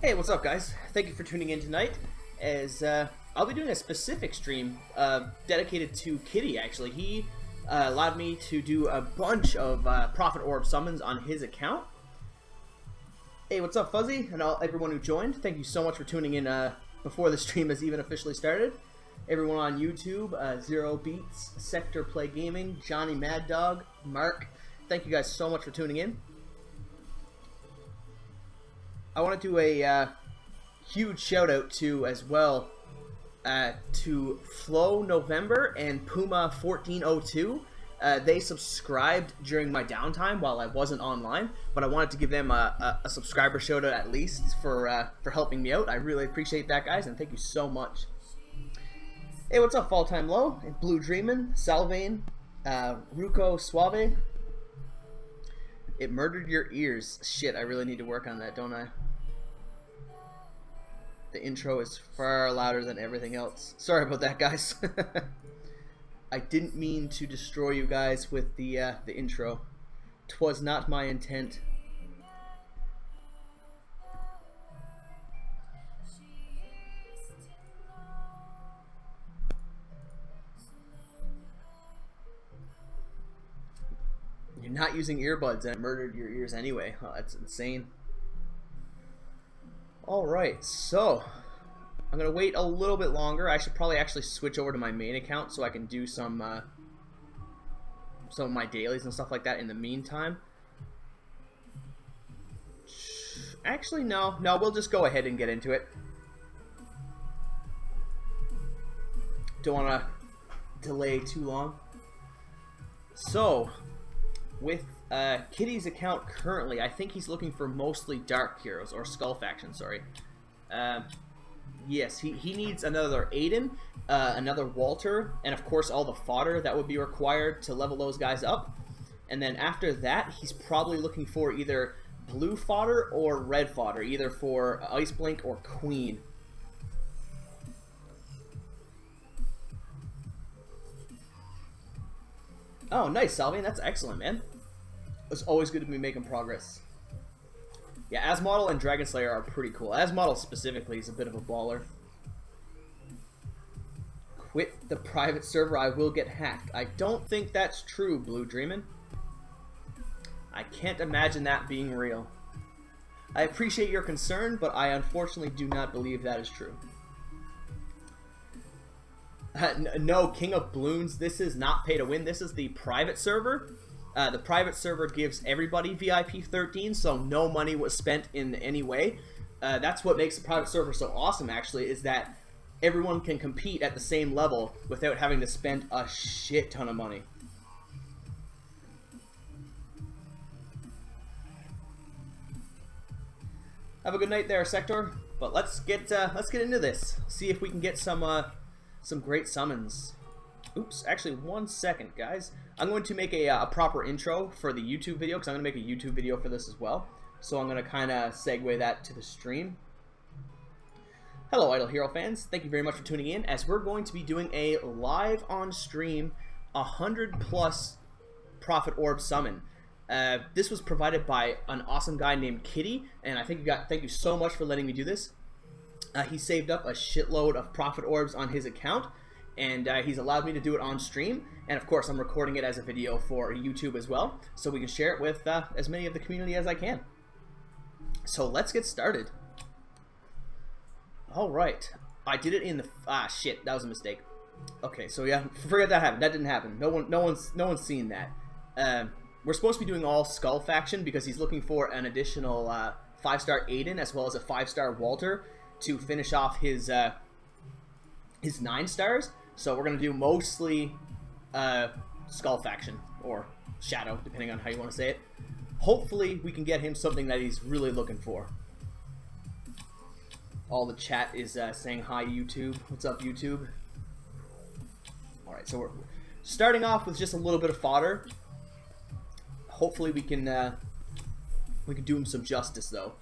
Hey, what's up, guys? Thank you for tuning in tonight. As I'll be doing a specific stream dedicated to Kitty. Actually, he allowed me to do a bunch of Prophet Orb summons on his account. Hey, what's up, Fuzzy, and everyone who joined? Thank you so much for tuning in before the stream has even officially started. Everyone on YouTube, Zero Beats, Sector Play Gaming, Johnny Mad Dog, Mark. Thank you guys so much for tuning in. I want to do a huge shout out to as well to Flow November and Puma 1402. They subscribed during my downtime while I wasn't online, but I wanted to give them a subscriber shout out at least for helping me out. I really appreciate that, guys, and thank you so much. Hey, what's up, Fall Time Low, Blue Dreamin', Salvain, Ruko Suave. It murdered your ears. Shit, I really need to work on that, don't I? The intro is far louder than everything else. Sorry about that, guys. I didn't mean to destroy you guys with the intro. 'Twas not my intent. You're not using earbuds and it murdered your ears anyway. Oh, that's insane. Alright, so I'm going to wait a little bit longer. I should probably actually switch over to my main account so I can do some of my dailies and stuff like that in the meantime. Actually, no, we'll just go ahead and get into it. Don't want to delay too long. So, with Kitty's account currently, I think he's looking for mostly Dark Heroes, or Skull Faction, sorry. Yes, he needs another Aiden, another Walter, and of course all the fodder that would be required to level those guys up. And then after that, he's probably looking for either blue fodder or red fodder, either for Ice Blink or Queen. Oh, nice, Salvian. That's excellent, man. It's always good to be making progress. Yeah, Asmodel and Dragon Slayer are pretty cool. Asmodel specifically is a bit of a baller. Quit the private server, I will get hacked. I don't think that's true, Blue Dreamin'. I can't imagine that being real. I appreciate your concern, but I unfortunately do not believe that is true. No, King of Bloons, this is not pay to win. This is the private server. The private server gives everybody VIP 13, so no money was spent in any way. That's what makes the private server so awesome, actually, is that everyone can compete at the same level without having to spend a shit ton of money. Have a good night there, Sector. But let's get into this. See if we can get some great summons. Oops, actually, 1 second, guys. I'm going to make a proper intro for the YouTube video, because I'm going to make a YouTube video for this as well. So I'm going to kind of segue that to the stream. Hello, Idle Hero fans. Thank you very much for tuning in, as we're going to be doing a live on stream 100+ Prophet Orb summon. This was provided by an awesome guy named Kitty, and I think thank you so much for letting me do this. He saved up a shitload of Prophet Orbs on his account, and he's allowed me to do it on stream, and of course I'm recording it as a video for YouTube as well, so we can share it with as many of the community as I can. So let's get started. Alright, I did it in the... shit, that was a mistake. Okay, so yeah, forget that happened. That didn't happen. No one's seen that. We're supposed to be doing all Skull Faction because he's looking for an additional 5-star Aiden as well as a 5-star Walter to finish off his 9 stars. So we're going to do mostly Skull Faction, or Shadow, depending on how you want to say it. Hopefully we can get him something that he's really looking for. All the chat is saying hi, YouTube. What's up, YouTube? Alright, so we're starting off with just a little bit of fodder. Hopefully we can do him some justice, though.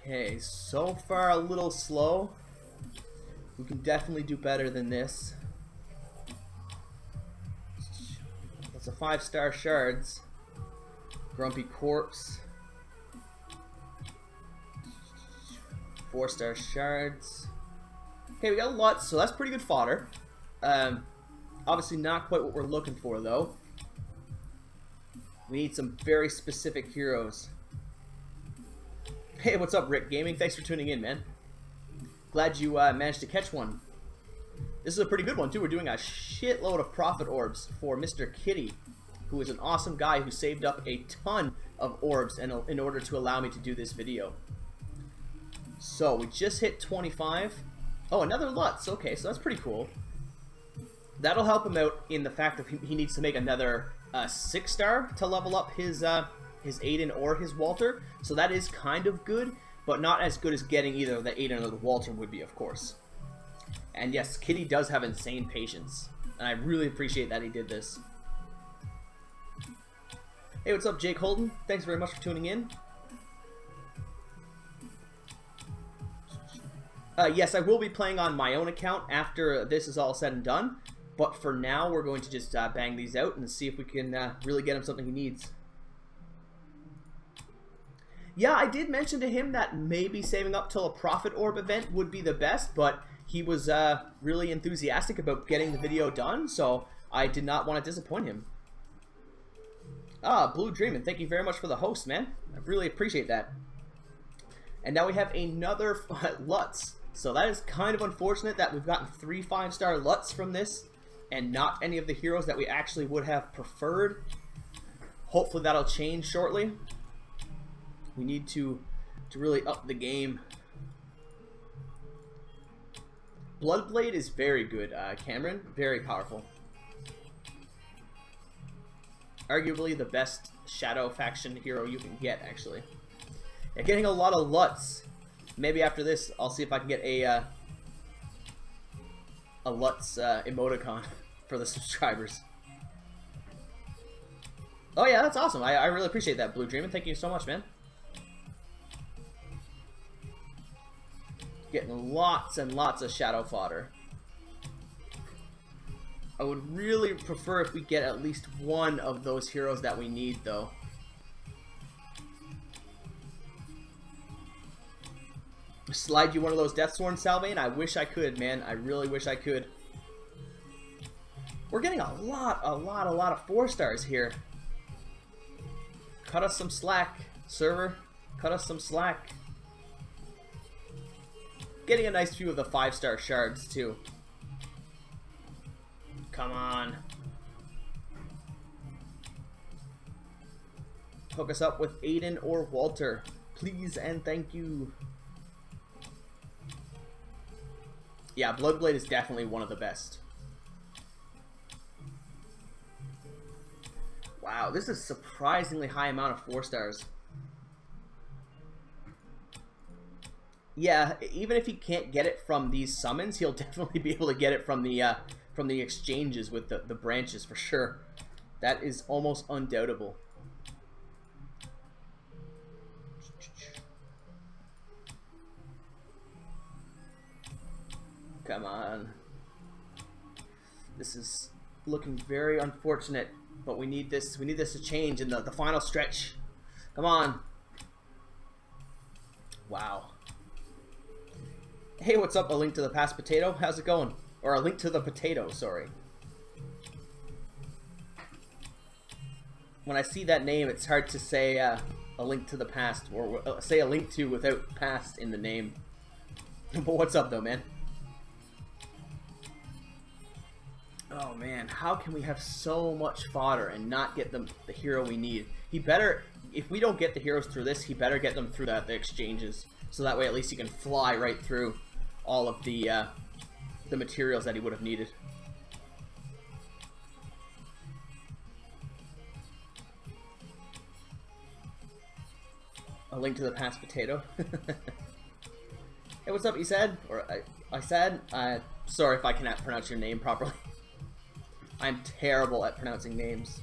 Okay, so far a little slow. We can definitely do better than this. That's a 5-star shards. Grumpy Corpse. 4-star shards. Okay, we got a lot, so that's pretty good fodder. Obviously not quite what we're looking for, though. We need some very specific heroes. Hey, what's up, Rick Gaming? Thanks for tuning in, man. Glad you managed to catch one. This is a pretty good one, too. We're doing a shitload of profit orbs for Mr. Kitty, who is an awesome guy who saved up a ton of orbs in order to allow me to do this video. So, we just hit 25. Oh, another Lutz. Okay, so that's pretty cool. That'll help him out in the fact that he needs to make another 6-star to level up his Aiden or his Walter. So that is kind of good, but not as good as getting either the Aiden or the Walter would be, of course. And yes, Kitty does have insane patience, and I really appreciate that he did this. Hey, what's up, Jake Holden? Thanks very much for tuning in. Yes, I will be playing on my own account after this is all said and done. But for now, we're going to just bang these out and see if we can really get him something he needs. Yeah, I did mention to him that maybe saving up till a Profit Orb event would be the best, but he was really enthusiastic about getting the video done, so I did not want to disappoint him. Ah, Blue Dreamin', thank you very much for the host, man. I really appreciate that. And now we have another Lutz. So that is kind of unfortunate that we've gotten 3 5-star Lutz from this, and not any of the heroes that we actually would have preferred. Hopefully that'll change shortly. We need to really up the game. Bloodblade is very good, Cameron. Very powerful. Arguably the best Shadow faction hero you can get, actually. Yeah, getting a lot of Lutz. Maybe after this, I'll see if I can get a Lutz emoticon for the subscribers. Oh yeah, that's awesome. I really appreciate that, Blue Dreamin'. Thank you so much, man. Getting lots and lots of shadow fodder. I would really prefer if we get at least one of those heroes that we need, though. Slide you one of those Deathsworn, Salvain? I wish I could, man. I really wish I could. We're getting a lot of 4-stars here. Cut us some slack, server. Cut us some slack. Getting a nice few of the 5-star shards, too. Come on. Hook us up with Aiden or Walter. Please and thank you. Yeah, Bloodblade is definitely one of the best. Wow, this is a surprisingly high amount of 4-stars. Yeah, even if he can't get it from these summons, he'll definitely be able to get it from the exchanges with the branches for sure. That is almost undoubtable. Come on. This is looking very unfortunate, but we need this to change in the final stretch. Come on. Wow. Hey, what's up? A link to the past potato. How's it going? Or a link to the potato, sorry. When I see that name, it's hard to say a link to the past, or say a link to without past in the name. But what's up, though, man? Oh man, how can we have so much fodder and not get the hero we need? He better, if we don't get the heroes through this, he better get them through the exchanges. So that way at least he can fly right through all of the materials that he would have needed. A link to the past potato. Hey, what's up, Isad? Or Isad? Sorry if I cannot pronounce your name properly. I'm terrible at pronouncing names.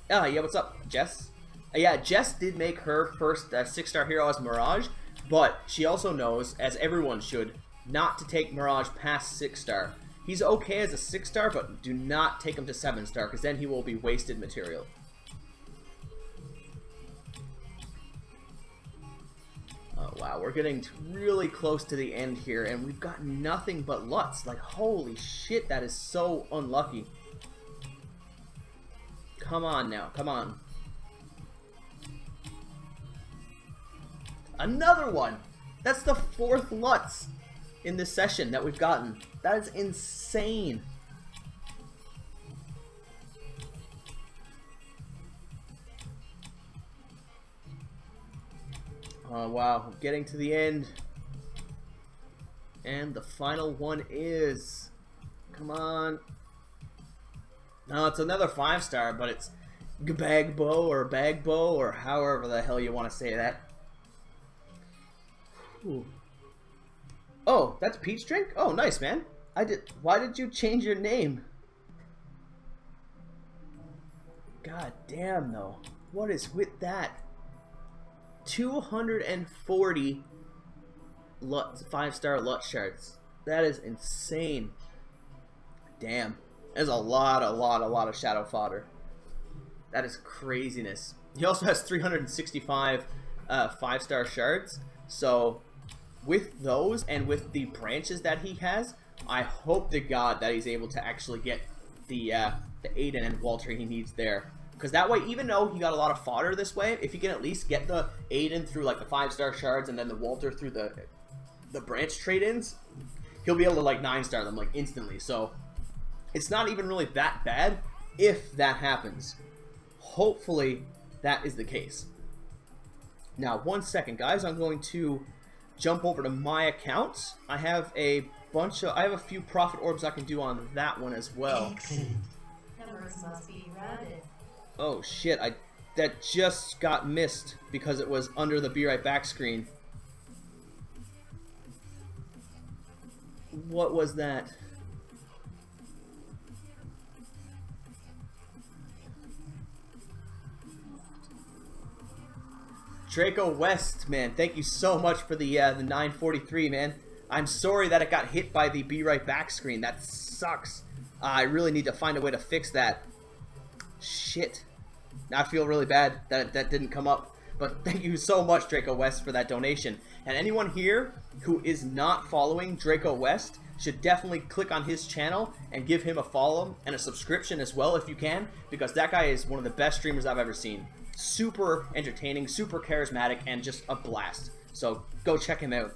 Yeah, what's up, Jess? Yeah, Jess did make her first 6-star hero as Mirage, but she also knows, as everyone should, not to take Mirage past 6-star. He's okay as a 6-star, but do not take him to 7-star, because then he will be wasted material. wow, we're getting really close to the end here, and we've got nothing but Lutz. Like, holy shit, that is so unlucky. Come on now, come on. Another one! That's the 4th Lutz in this session that we've gotten. That is insane. Oh wow, getting to the end. And the final one is... Come on. No, it's another 5-star, but it's Gbagbo or Bagbo or however the hell you want to say that. Ooh. Oh, that's Peach Drink? Oh, nice, man. Why did you change your name? God damn, though. What is with that? 240 Lutz, 5-star Lutz shards. That is insane. Damn. There's a lot of shadow fodder. That is craziness. He also has 365 5-star shards. So with those and with the branches that he has, I hope to God that he's able to actually get the Aiden and Walter he needs there. Because that way, even though he got a lot of fodder this way, if he can at least get the Aiden through like the 5-star shards and then the Walter through the branch trade-ins, he'll be able to like 9-star them like instantly. So it's not even really that bad if that happens. Hopefully that is the case. Now, 1 second, guys. I'm going to jump over to my account. I have a few profit orbs I can do on that one as well. Excellent. Numbers must be rounded. Oh shit, that just got missed because it was under the Be Right Back screen. What was that? Draco West, man, thank you so much for the 943, man. I'm sorry that it got hit by the Be Right Back screen. That sucks. I really need to find a way to fix that. Shit. Now I feel really bad that that didn't come up. But thank you so much, Draco West, for that donation. And anyone here who is not following Draco West should definitely click on his channel and give him a follow and a subscription as well if you can, because that guy is one of the best streamers I've ever seen. Super entertaining, super charismatic, and just a blast. So go check him out.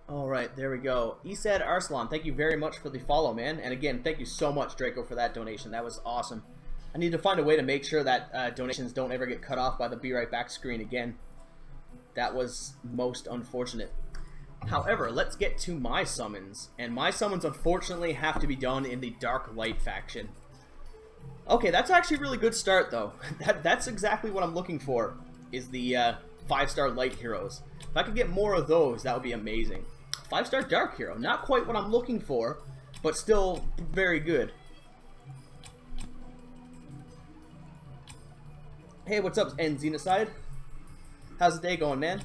Alright, there we go. Esad Arslan, thank you very much for the follow, man. And again, thank you so much, Draco, for that donation. That was awesome. I need to find a way to make sure that donations don't ever get cut off by the Be Right Back screen again. That was most unfortunate. However, let's get to my summons. And my summons, unfortunately, have to be done in the Dark Light faction. Okay, that's actually a really good start, though. That's exactly what I'm looking for, is the 5-star light heroes. If I could get more of those, that would be amazing. 5-star dark hero, not quite what I'm looking for, but still very good. Hey, what's up, N Xenocide? How's the day going, man?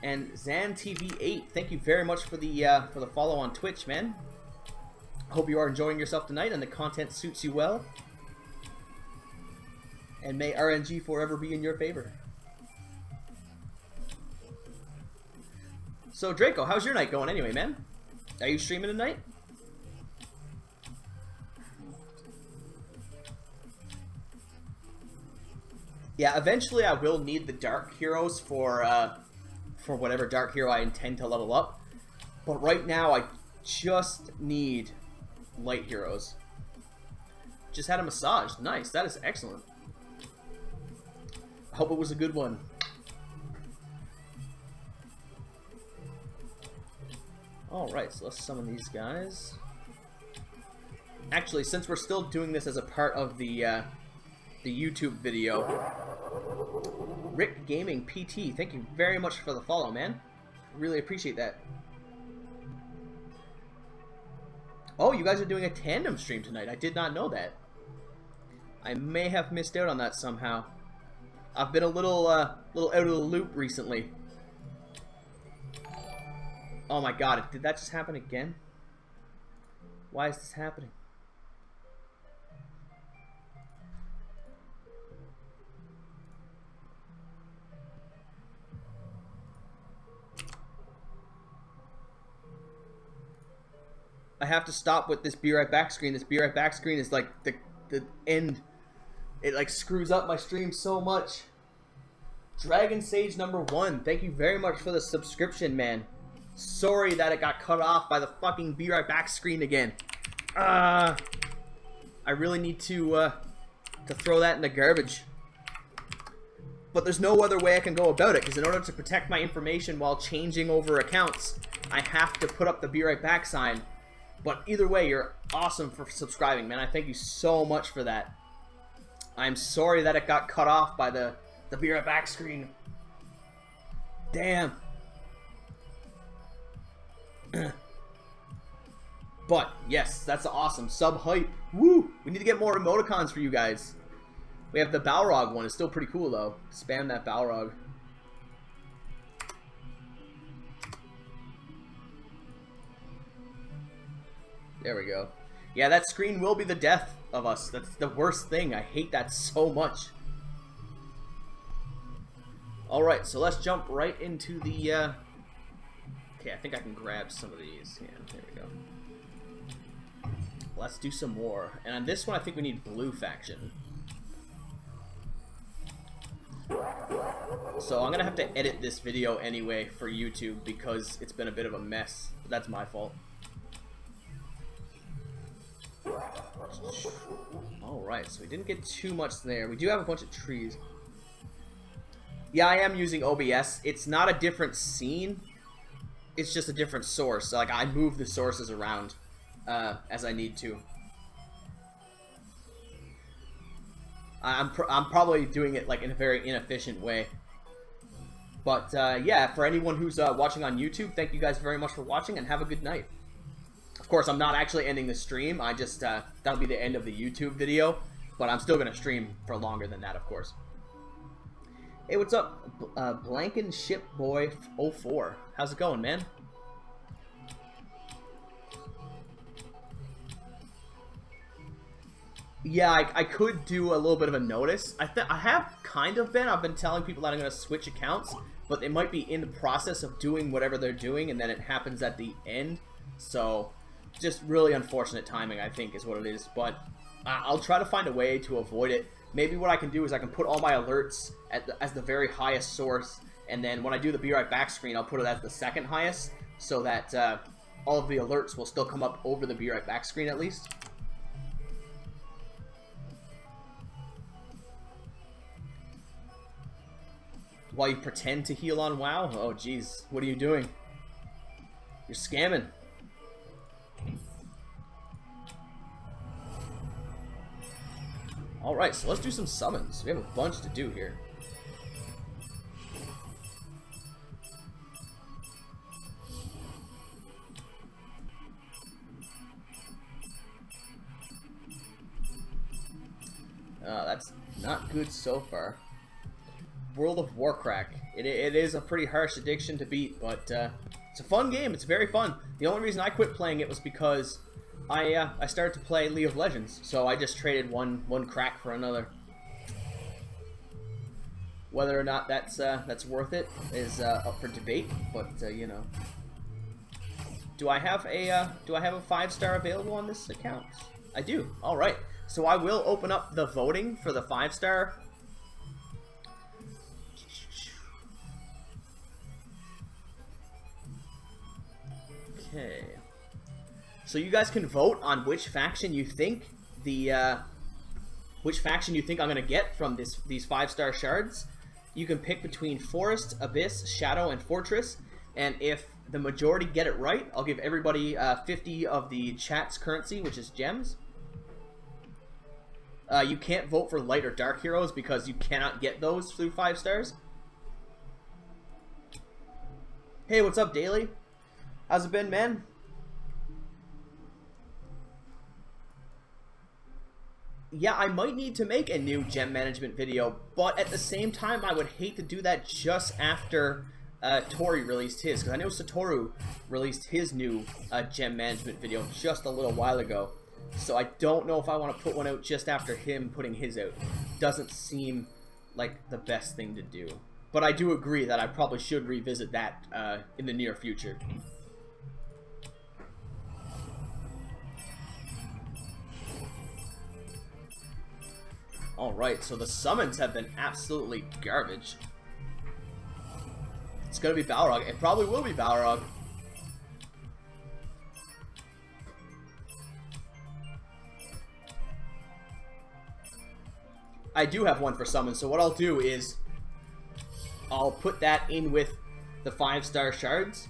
And ZanTV8, thank you very much for the follow on Twitch, man. Hope you are enjoying yourself tonight and the content suits you well. And may RNG forever be in your favor. So Draco, how's your night going anyway, man? Are you streaming tonight? Yeah, eventually I will need the dark heroes for whatever dark hero I intend to level up. But right now I just need light heroes. Just had a massage. Nice. That is excellent. I hope it was a good one. Alright, so let's summon these guys. Actually, since we're still doing this as a part of the YouTube video, Rick Gaming PT, thank you very much for the follow, man. Really appreciate that. Oh, you guys are doing a tandem stream tonight. I did not know that. I may have missed out on that somehow. I've been a little out of the loop recently. Oh my god, did that just happen again? Why is this happening? I have to stop with this be right back screen. This be right back screen is like the end. It like screws up my stream so much. Dragon Sage #1, thank you very much for the subscription, man. Sorry that it got cut off by the fucking be right back screen again. I really need to throw that in the garbage. But there's no other way I can go about it, because in order to protect my information while changing over accounts, I have to put up the be right back sign. But either way, you're awesome for subscribing, man. I thank you so much for that. I'm sorry that it got cut off by the be right back screen. Damn. But, yes, that's awesome. Sub hype. Woo! We need to get more emoticons for you guys. We have the Balrog one. It's still pretty cool, though. Spam that Balrog. There we go. Yeah, that screen will be the death of us. That's the worst thing. I hate that so much. Alright, so let's jump right into the... Okay, I think I can grab some of these. Yeah, there we go. Let's do some more. And on this one, I think we need blue faction. So I'm going to have to edit this video anyway for YouTube because it's been a bit of a mess. That's my fault. Alright, so we didn't get too much there. We do have a bunch of trees. Yeah, I am using OBS. It's not a different scene. It's just a different source. So, like, I move the sources around as I need to. I'm probably doing it, like, in a very inefficient way. But, yeah, for anyone who's watching on YouTube, thank you guys very much for watching, and have a good night. Of course, I'm not actually ending the stream. I just, that'll be the end of the YouTube video. But I'm still going to stream for longer than that, of course. Hey, what's up? Blankenshipboy04. How's it going, man? Yeah, I could do a little bit of a notice. I have kind of been. I've been telling people that I'm going to switch accounts, but they might be in the process of doing whatever they're doing, and then it happens at the end. So, just really unfortunate timing, I think, is what it is. But I'll try to find a way to avoid it. Maybe what I can do is I can put all my alerts as the very highest source, and then when I do the be right back screen, I'll put it as the second highest, so that all of the alerts will still come up over the be right back screen at least. While you pretend to heal on WoW? Oh jeez, what are you doing? You're scamming. Alright, so let's do some summons. We have a bunch to do here. That's not good so far. World of Warcraft. It is a pretty harsh addiction to beat, but it's a fun game. It's very fun. The only reason I quit playing it was because I started to play League of Legends, so I just traded one crack for another. Whether or not that's worth it is up for debate, but you know. Do I have a 5-star available on this account? I do. All right. So I will open up the voting for the 5-star. Okay. So you guys can vote on which faction you think I'm gonna get from these 5-star shards. You can pick between Forest, Abyss, Shadow, and Fortress, and if the majority get it right, I'll give everybody 50 of the chat's currency, which is gems. You can't vote for light or dark heroes because you cannot get those through 5 stars. Hey, what's up, Daily? How's it been, man? Yeah, I might need to make a new gem management video, but at the same time, I would hate to do that just after Tori released his, because I know Satoru released his new gem management video just a little while ago. So I don't know if I want to put one out just after him putting his out. Doesn't seem like the best thing to do. But I do agree that I probably should revisit that in the near future. Alright, so the summons have been absolutely garbage. It's gonna be Balrog. It probably will be Balrog. I do have one for summon, so what I'll do is I'll put that in with the 5-star shards.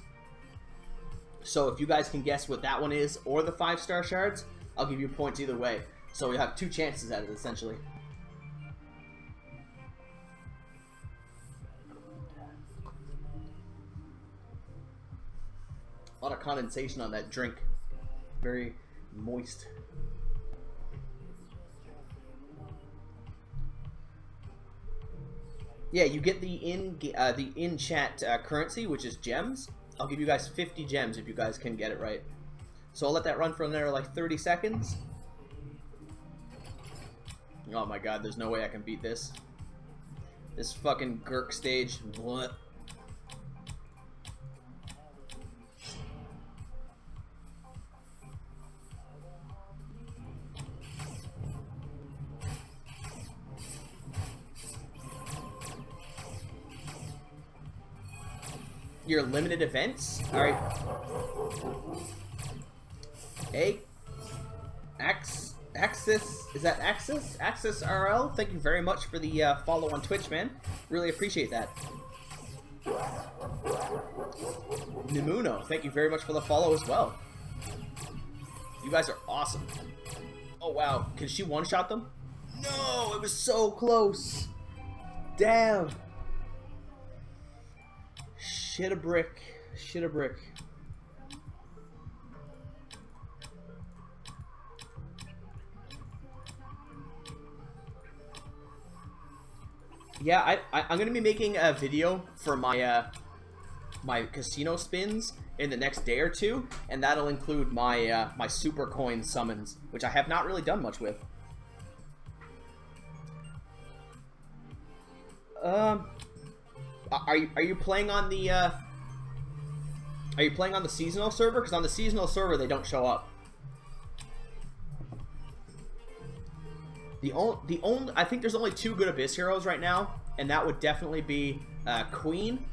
So if you guys can guess what that one is, or the 5-star shards, I'll give you points either way. So we have 2 chances at it, essentially. A lot of condensation on that drink. Very moist. Yeah, you get the in-chat currency, which is gems. I'll give you guys 50 gems if you guys can get it right. So I'll let that run for another like 30 seconds. Oh my god, there's no way I can beat this. This fucking Gurk stage. What? Your limited events? Alright. Axis, is that Axis? Axis RL, thank you very much for the follow on Twitch, man. Really appreciate that. Nimuno, thank you very much for the follow as well. You guys are awesome. Oh wow, can she one-shot them? No, it was so close. Damn. Shit a brick. Shit a brick. Yeah, I'm gonna be making a video for my my casino spins in the next day or two, and that'll include my my super coin summons, which I have not really done much with. Are you playing on the seasonal server? Because on the seasonal server they don't show up. I think there's only 2 good Abyss heroes right now, and that would definitely be Queen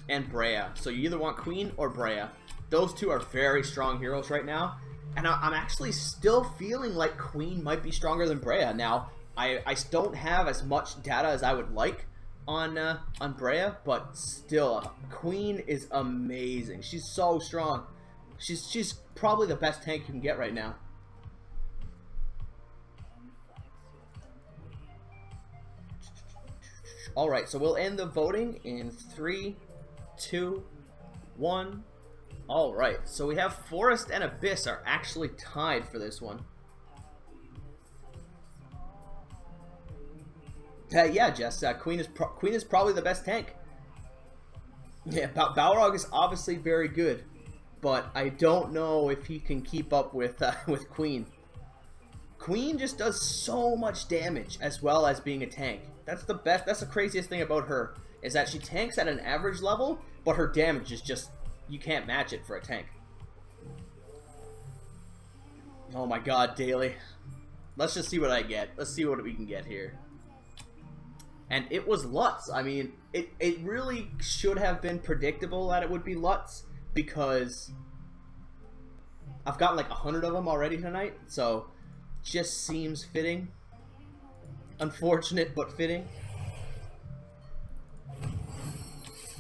and Brea. So you either want Queen or Brea. Those 2 are very strong heroes right now, and I'm actually still feeling like Queen might be stronger than Brea. Now I don't have as much data as I would like on Brea, but still, Queen is amazing. She's so strong. She's probably the best tank you can get right now. Alright, so we'll end the voting in 3, 2, 1. Alright, so we have Forest and Abyss are actually tied for this one. Yeah, Jess, Queen is probably the best tank. Yeah, Balrog is obviously very good, but I don't know if he can keep up with Queen. Queen just does so much damage as well as being a tank. That's the best. That's the craziest thing about her, is that she tanks at an average level, but her damage is just, you can't match it for a tank. Oh my god, Daily. Let's just see what I get. Let's see what we can get here. And it was Lutz. I mean, it really should have been predictable that it would be Lutz, because I've gotten like 100 of them already tonight, so just seems fitting. Unfortunate, but fitting.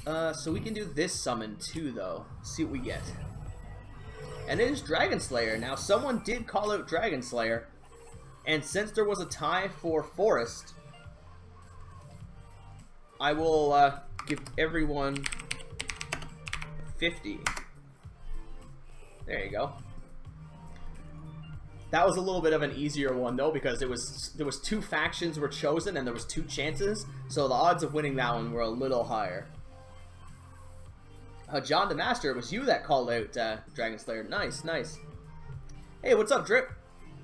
So we can do this summon too, though. See what we get. And it is Dragon Slayer. Now, someone did call out Dragon Slayer. And since there was a tie for Forest, I will give everyone 50. There you go. That was a little bit of an easier one though, because there was 2 factions were chosen and there was 2 chances, so the odds of winning that one were a little higher. John the Master, it was you that called out Dragon Slayer. Nice, nice. Hey, what's up, Drip?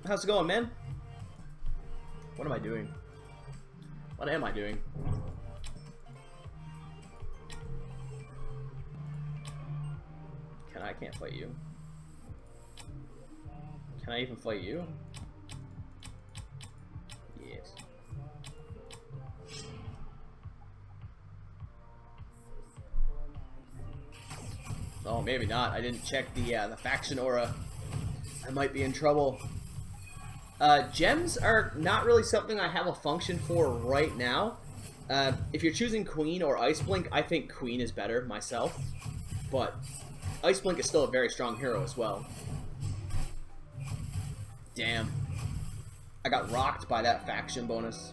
How's it going, man? What am I doing? What am I doing? I can't fight you. Can I even fight you? Yes. Oh, maybe not. I didn't check the faction aura. I might be in trouble. Gems are not really something I have a function for right now. If you're choosing Queen or Ice Blink, I think Queen is better myself. But Ice Blink is still a very strong hero as well. Damn. I got rocked by that faction bonus.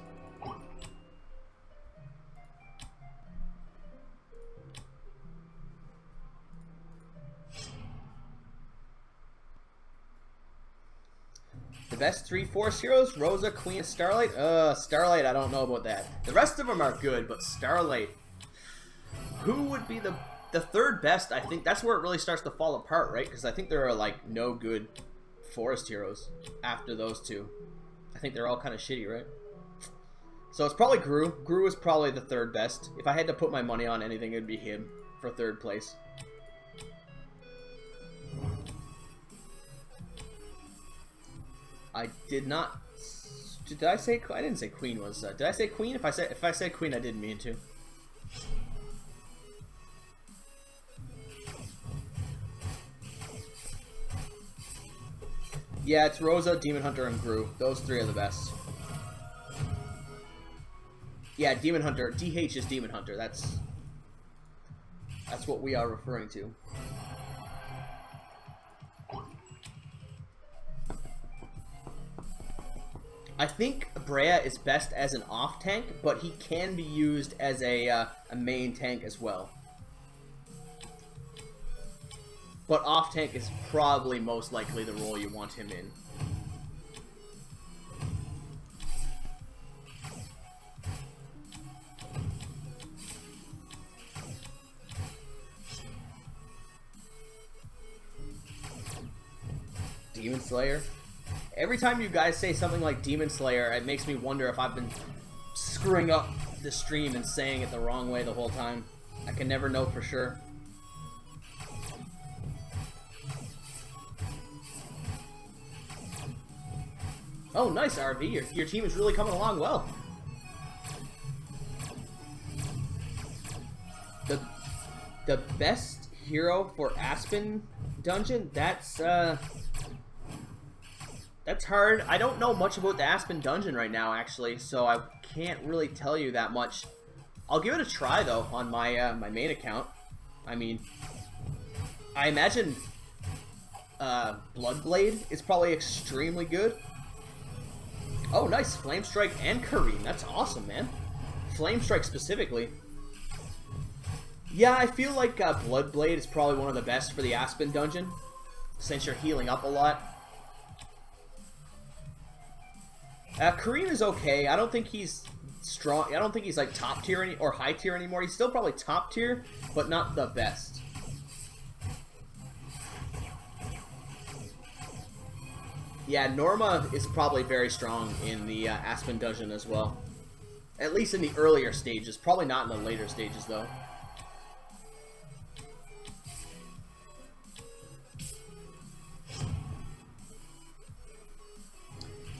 The best 3 Forest heroes? Rosa, Queen, Starlight? Starlight, I don't know about that. The rest of them are good, but Starlight... Who would be the third best? I think that's where it really starts to fall apart, right? Because I think there are, like, no good Forest heroes after those 2. I think they're all kind of shitty, right? So it's probably Gru. Gru is probably the third best. If I had to put my money on anything, it would be him for 3rd place. I did not... Did I say... I didn't say Queen was... did I say Queen? If I said Queen, I didn't mean to. Yeah, it's Rosa, Demon Hunter, and Gru. Those 3 are the best. Yeah, Demon Hunter. DH is Demon Hunter. That's what we are referring to. I think Brea is best as an off tank, but he can be used as a main tank as well. But off tank is probably most likely the role you want him in. Demon Slayer? Every time you guys say something like Demon Slayer, it makes me wonder if I've been screwing up the stream and saying it the wrong way the whole time. I can never know for sure. Oh, nice, RV. Your team is really coming along well. The best hero for Aspen Dungeon? That's hard. I don't know much about the Aspen Dungeon right now, actually, so I can't really tell you that much. I'll give it a try, though, on my my main account. I mean, I imagine Bloodblade is probably extremely good. Oh, nice. Flame Strike and Kareem. That's awesome, man. Flame Strike specifically. Yeah, I feel like Bloodblade is probably one of the best for the Aspen Dungeon, since you're healing up a lot. Kareem is okay. I don't think he's strong. I don't think he's like top tier or high tier anymore. He's still probably top tier, but not the best. Yeah, Norma is probably very strong in the Aspen Dungeon as well. At least in the earlier stages. Probably not in the later stages, though.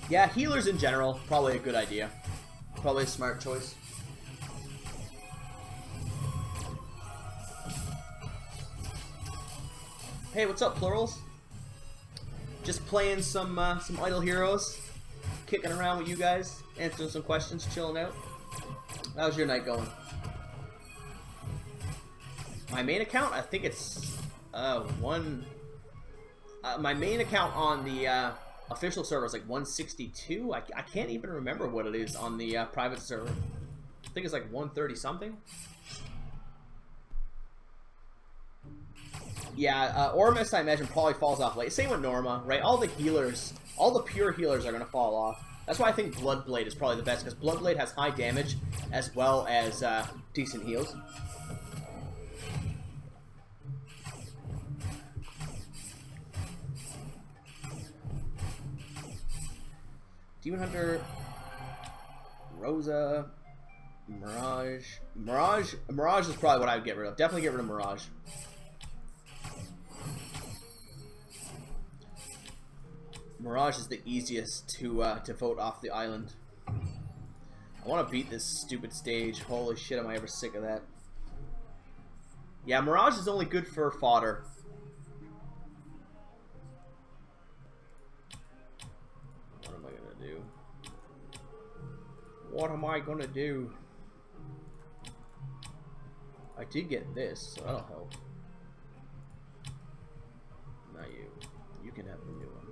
Yeah, healers in general, probably a good idea. Probably a smart choice. Hey, what's up, Plurals? Just playing some Idle Heroes, kicking around with you guys, answering some questions, chilling out. How's your night going? My main account, I think it's my main account on the official server is like 162. I can't even remember what it is on the private server. I think it's like 130 something. Yeah, Ormus, I imagine, probably falls off late. Same with Norma, right? All the healers, all the pure healers are going to fall off. That's why I think Bloodblade is probably the best, because Bloodblade has high damage as well as decent heals. Demon Hunter, Rosa, Mirage. Mirage is probably what I would get rid of. Definitely get rid of Mirage. Mirage is the easiest to vote off the island. I want to beat this stupid stage. Holy shit, am I ever sick of that. Yeah, Mirage is only good for fodder. What am I gonna do? What am I gonna do? I did get this, so that'll help. Not you. You can have the new one.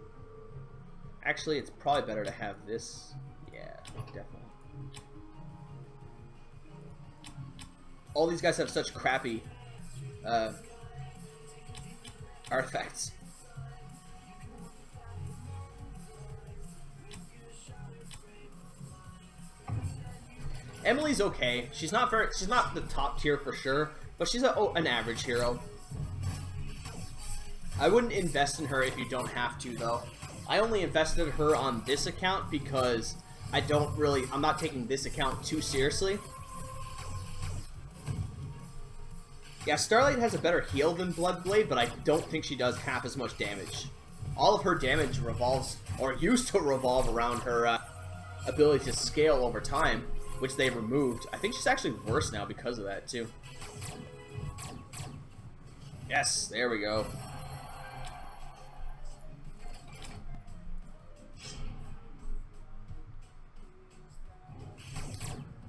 Actually, it's probably better to have this. Yeah, definitely. All these guys have such crappy artifacts. Emily's okay. She's not the top tier for sure, but she's an average hero. I wouldn't invest in her if you don't have to, though. I only invested her on this account because I'm not taking this account too seriously. Yeah, Starlight has a better heal than Bloodblade, but I don't think she does half as much damage. All of her damage revolves, or used to revolve, around her ability to scale over time, which they removed. I think she's actually worse now because of that, too. Yes, there we go.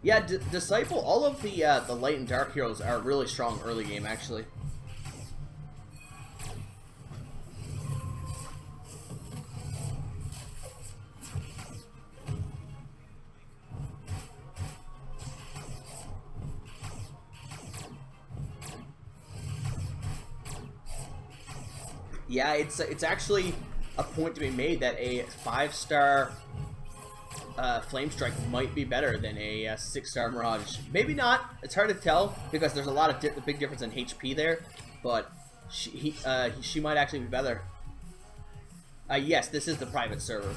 Yeah, Disciple, all of the light and dark heroes are really strong early game, actually. Yeah, it's actually a point to be made that a 5-star Flame Strike might be better than a 6-star Mirage. Maybe not. It's hard to tell because there's a lot of big difference in HP there, but she might actually be better. Yes, this is the private server.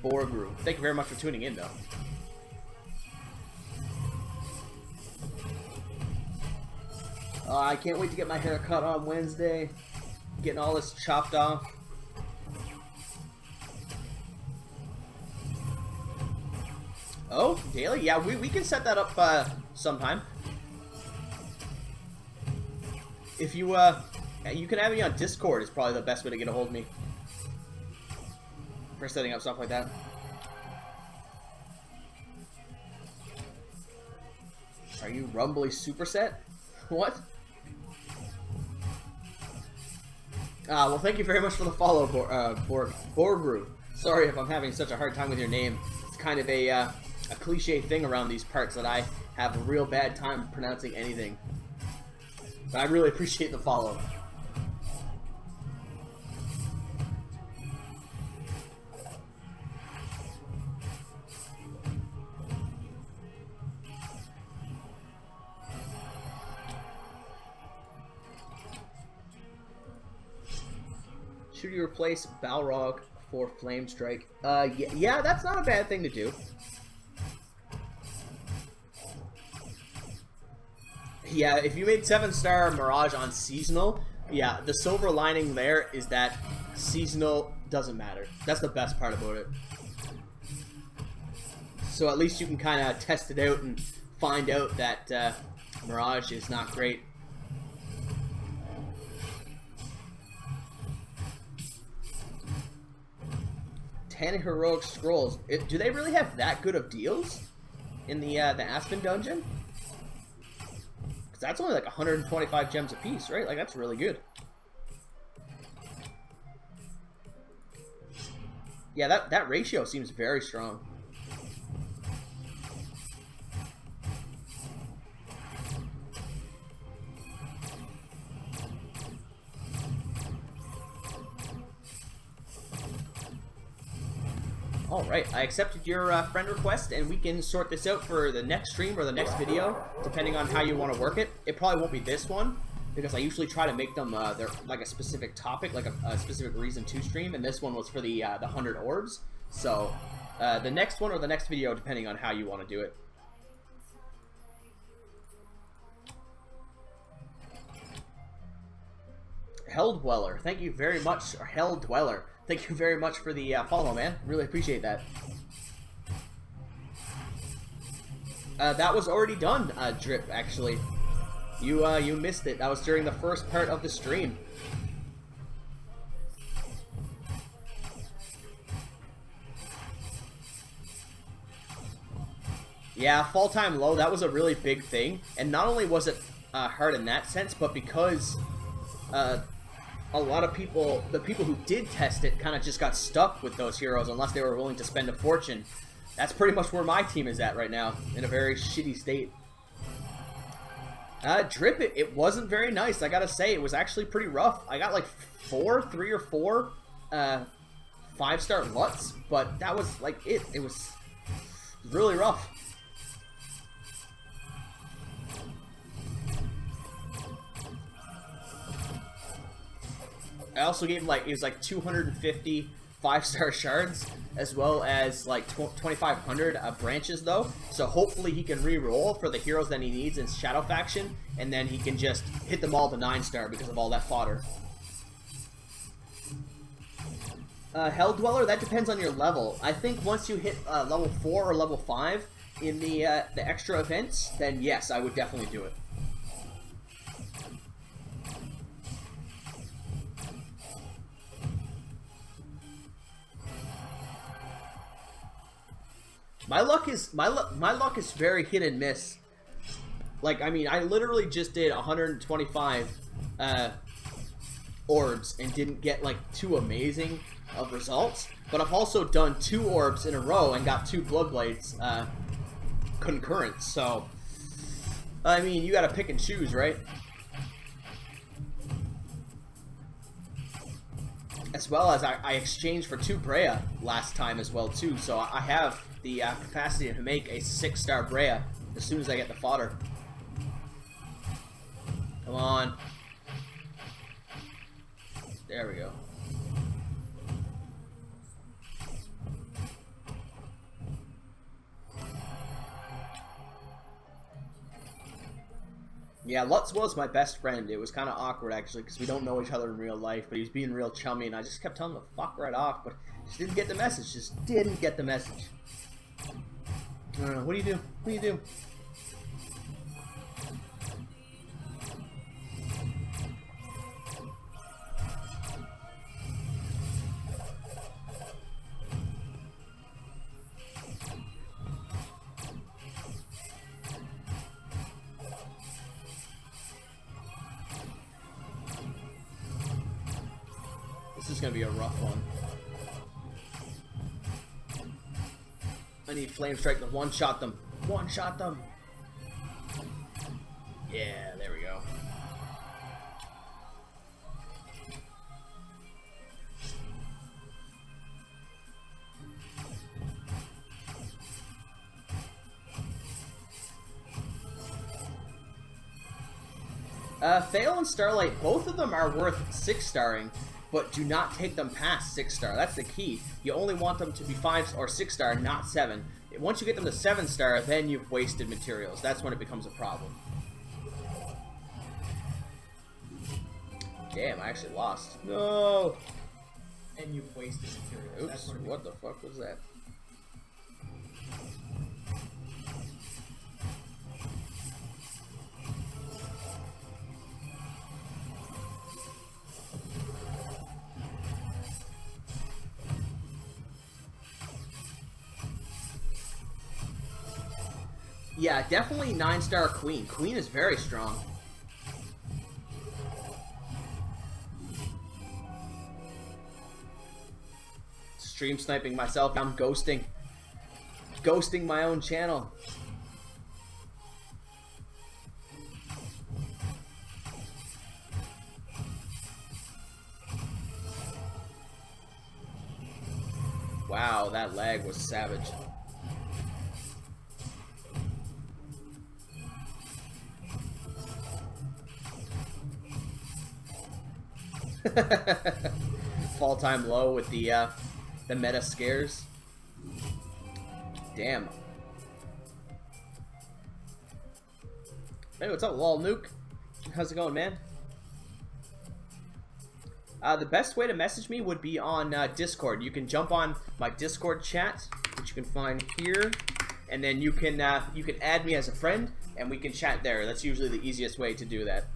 Borgru. Thank you very much for tuning in, though. I can't wait to get my hair cut on Wednesday. Getting all this chopped off. Oh, daily? Yeah, we can set that up sometime. If you you can have me on Discord is probably the best way to get a hold of me for setting up stuff like that. Are you Rumbly Superset? What? Well, thank you very much for the follow, Borgru. Sorry if I'm having such a hard time with your name. It's kind of a cliche thing around these parts that I have a real bad time pronouncing anything. But I really appreciate the follow. Should you replace Balrog for Flame Strike? Yeah, that's not a bad thing to do. Yeah, if you made 7-star Mirage on Seasonal, yeah, the silver lining there is that Seasonal doesn't matter. That's the best part about it. So at least you can kind of test it out and find out that Mirage is not great. Heroic Scrolls. Do they really have that good of deals in the Aspen dungeon? Because that's only like 125 gems a piece, right? Like, that's really good. Yeah, that ratio seems very strong. Alright, I accepted your friend request, and we can sort this out for the next stream or the next video, depending on how you want to work it. It probably won't be this one, because I usually try to make them they're like a specific topic, like a specific reason to stream, and this one was for the 100 orbs. So, the next one or the next video, depending on how you want to do it. Hell Dweller, thank you very much, or Hell Dweller. Thank you very much for the follow, man. Really appreciate that. That was already done, Drip, actually. You missed it. That was during the first part of the stream. Yeah, fall time low, that was a really big thing. And not only was it hard in that sense, but because a lot of people, the people who did test it, kind of just got stuck with those heroes unless they were willing to spend a fortune. That's pretty much where my team is at right now, in a very shitty state. Drip, it wasn't very nice, I gotta say. It was actually pretty rough. I got like 3 or 4 5-star LUTs, but that was like it. It was really rough. I also gave him like, it was like 250 5-star shards, as well as like 2,500 branches though. So hopefully he can re-roll for the heroes that he needs in Shadow Faction, and then he can just hit them all to 9-star because of all that fodder. Hell Dweller, that depends on your level. I think once you hit level 4 or level 5 in the extra events, then yes, I would definitely do it. My luck is very hit and miss. Like, I mean, I literally just did 125 orbs and didn't get like too amazing of results. But I've also done 2 orbs in a row and got 2 Bloodblades concurrent. So, I mean, you gotta pick and choose, right? As well as I exchanged for 2 Brea last time as well too. So I have the capacity to make a 6-star Brea as soon as I get the fodder. Come on. There we go. Yeah, Lutz was my best friend. It was kind of awkward, actually, because we don't know each other in real life, but he was being real chummy, and I just kept telling him to fuck right off, but just didn't get the message. Just didn't get the message. I don't know. What do you do? What do you do? This is gonna be a rough one. I need Flame Strike to one-shot them. One-shot them! Yeah, there we go. Fail and Starlight, both of them are worth 6-starring, but do not take them past 6-star. That's the key. You only want them to be 5 or 6-star, not 7. Once you get them to 7-star, then you've wasted materials. That's when it becomes a problem. Damn, I actually lost. No! And you've wasted materials. Oops, what the fuck was that? Yeah, definitely 9-star Queen. Queen is very strong. stream sniping myself. I'm ghosting. Ghosting my own channel. Wow, that lag was savage. Fall time low with the meta scares. Damn. Hey, what's up, Lol Nuke? How's it going, man? The best way to message me would be on Discord. You can jump on my Discord chat, which you can find here, and then you can add me as a friend, and we can chat there. That's usually the easiest way to do that.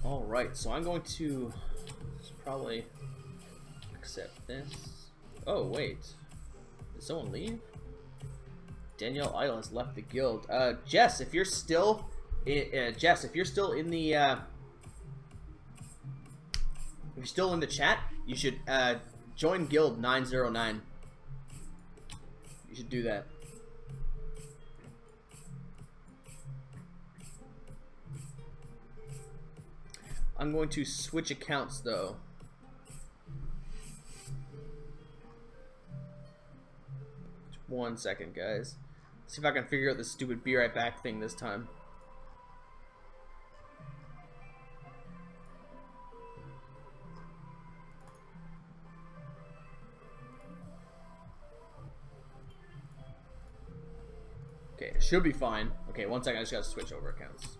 Alright, so I'm going to probably accept this. Oh, wait. Did someone leave? Danielle Idol has left the guild. Jess, if you're still in the chat, you should join guild 909. You should do that. I'm going to switch accounts though. Just 1 second, guys. See if I can figure out this stupid be right back thing this time. Okay, it should be fine. Okay, 1 second, I just gotta switch over accounts.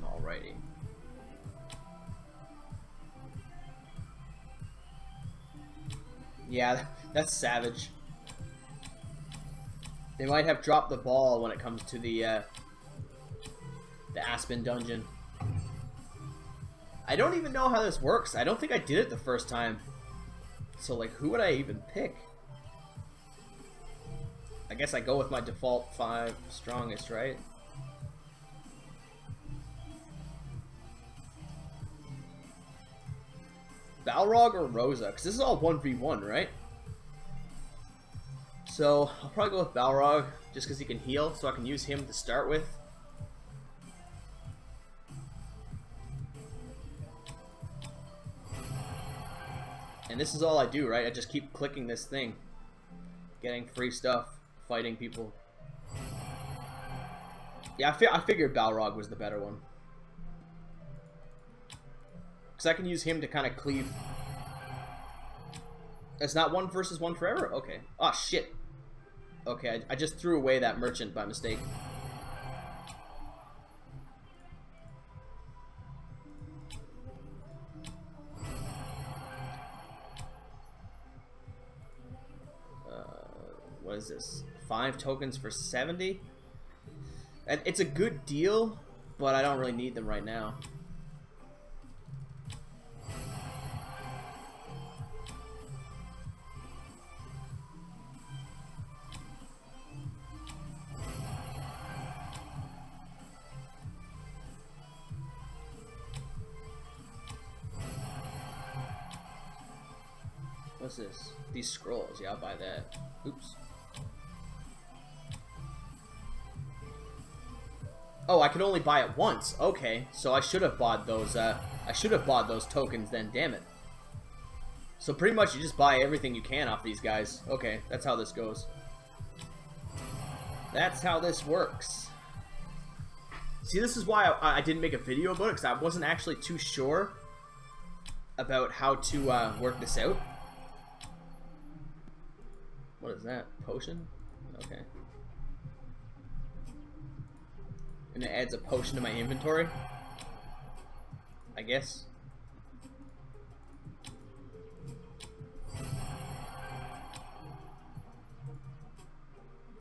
Alrighty. Yeah, that's savage. They might have dropped the ball when it comes to the Aspen dungeon. I don't even know how this works. I don't think I did it the first time. So, like, who would I even pick? I guess I go with my default 5 strongest, right? Balrog or Rosa? Because this is all 1v1, right? So, I'll probably go with Balrog, just because he can heal, so I can use him to start with. And this is all I do, right? I just keep clicking this thing. Getting free stuff. Fighting people. Yeah, I figured Balrog was the better one. Because I can use him to kind of cleave. It's not 1 versus 1 forever? Okay. Oh, shit. Okay, I just threw away that merchant by mistake. What is this? 5 tokens for 70? It's a good deal, but I don't really need them right now. What's this? These scrolls. Yeah, I'll buy that. Oops. Oh, I can only buy it once. Okay, so I should have bought those. I should have bought those tokens then. Damn it. So pretty much you just buy everything you can off these guys. Okay, that's how this goes. That's how this works. See, this is why I didn't make a video about it, because I wasn't actually too sure about how to work this out. What is that? Potion? Okay. And it adds a potion to my inventory, I guess.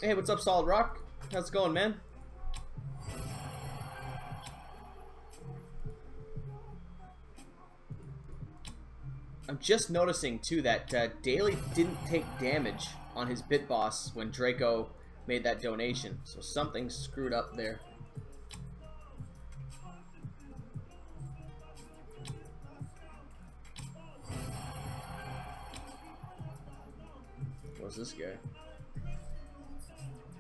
Hey, what's up, Solid Rock? How's it going, man? I'm just noticing, too, that Daly didn't take damage on his Bit Boss when Draco made that donation. So something screwed up there. What's this guy?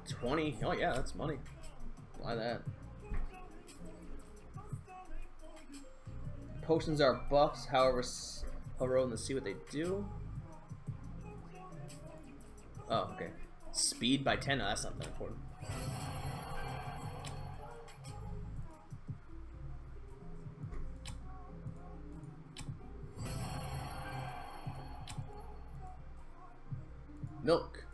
20? Oh yeah, that's money. Why that? Potions are buffs, however, hover on to see what they do. Oh, okay. Speed by 10, no, that's not that important. Milk.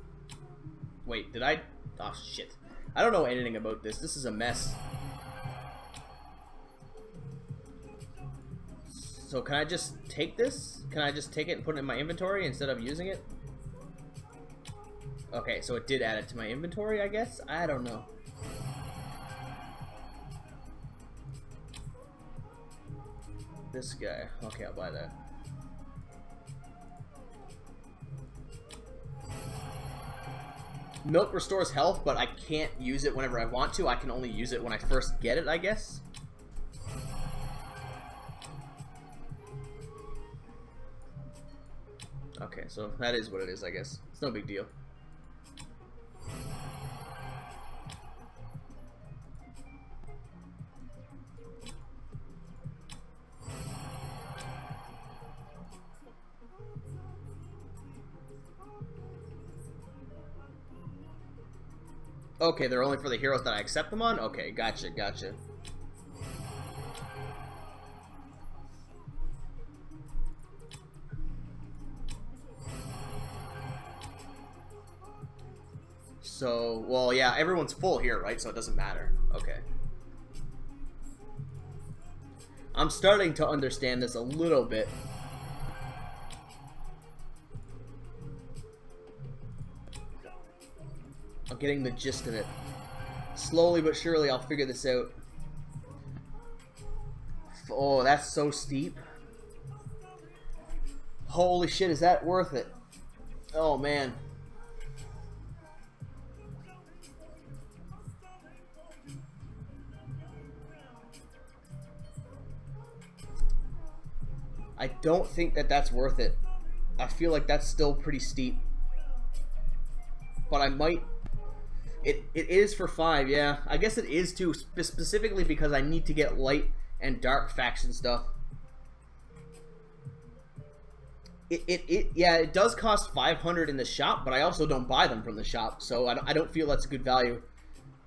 Wait, did I? Oh shit. I don't know anything about this. This is a mess. So can I just take this? Can I just take it and put it in my inventory instead of using it? Okay, so it did add it to my inventory, I guess? I don't know. This guy. Okay, I'll buy that. Milk restores health, but I can't use it whenever I want to. I can only use it when I first get it, I guess. Okay, so that is what it is, I guess. It's no big deal. Okay, they're only for the heroes that I accept them on? Okay, gotcha, gotcha. So, well, yeah, everyone's full here, right? So it doesn't matter. Okay. I'm starting to understand this a little bit. I'm getting the gist of it. Slowly but surely, I'll figure this out. Oh, that's so steep. Holy shit, is that worth it? Oh, man. I don't think that that's worth it. I feel like that's still pretty steep. But I might... It is for 5, yeah. I guess it is too, specifically because I need to get light and dark faction stuff. Yeah, it does cost 500 in the shop, but I also don't buy them from the shop, so I don't feel that's a good value.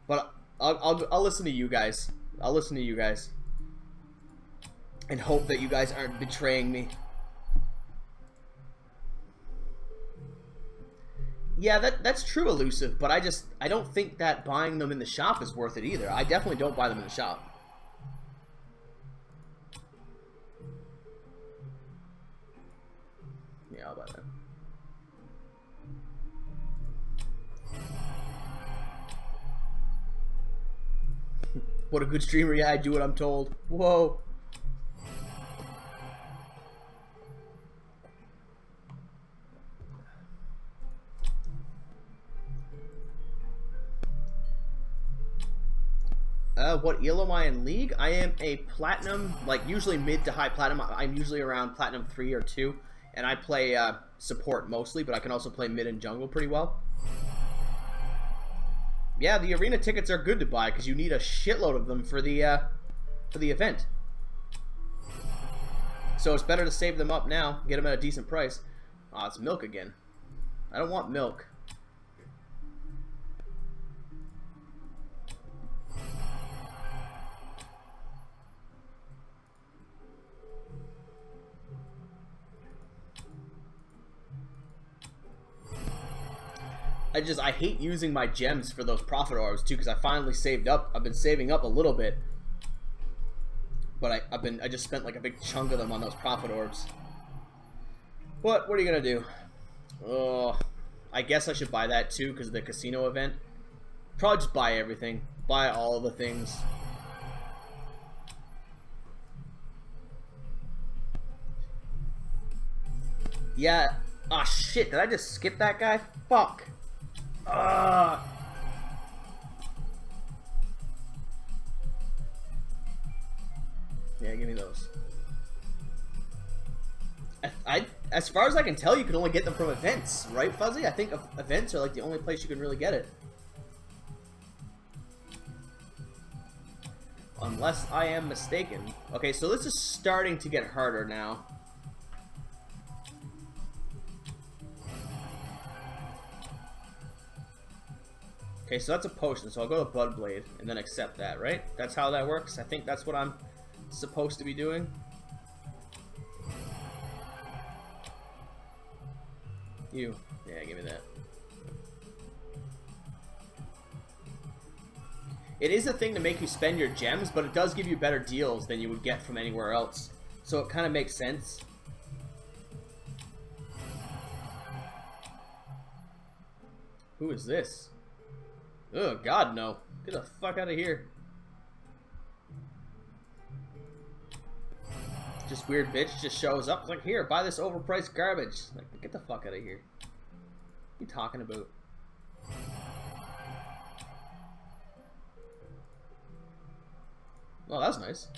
But I'll listen to you guys. I'll listen to you guys. And hope that you guys aren't betraying me. Yeah, that's true, Elusive, but I don't think that buying them in the shop is worth it either. I definitely don't buy them in the shop. Yeah, I'll buy that. What a good streamer, yeah, I do what I'm told. Whoa. What elo am I in League? I am a Platinum, like usually mid to high Platinum. I'm usually around Platinum 3 or 2, and I play support mostly, but I can also play mid and jungle pretty well. Yeah, the arena tickets are good to buy because you need a shitload of them for the event. So it's better to save them up now, get them at a decent price. Oh, it's milk again. I don't want milk. I hate using my gems for those profit orbs too, because I finally saved up. I've been saving up a little bit, but I just spent like a big chunk of them on those profit orbs. What are you gonna do? Oh, I guess I should buy that too because of the casino event. Probably just buy everything. Buy all the things. Yeah. Ah, shit. Did I just skip that guy? Fuck. Yeah, give me those. As far as I can tell, you can only get them from events, right, Fuzzy? I think events are like the only place you can really get it. Unless I am mistaken. Okay, so this is starting to get harder now. Okay, so that's a potion, so I'll go to Bloodblade and then accept that, right? That's how that works? I think that's what I'm supposed to be doing. You. Yeah, give me that. It is a thing to make you spend your gems, but it does give you better deals than you would get from anywhere else. So it kind of makes sense. Who is this? Oh, God, no. Get the fuck out of here. Just weird bitch just shows up like, here, buy this overpriced garbage. Like, get the fuck out of here. What are you talking about? Oh, that's nice.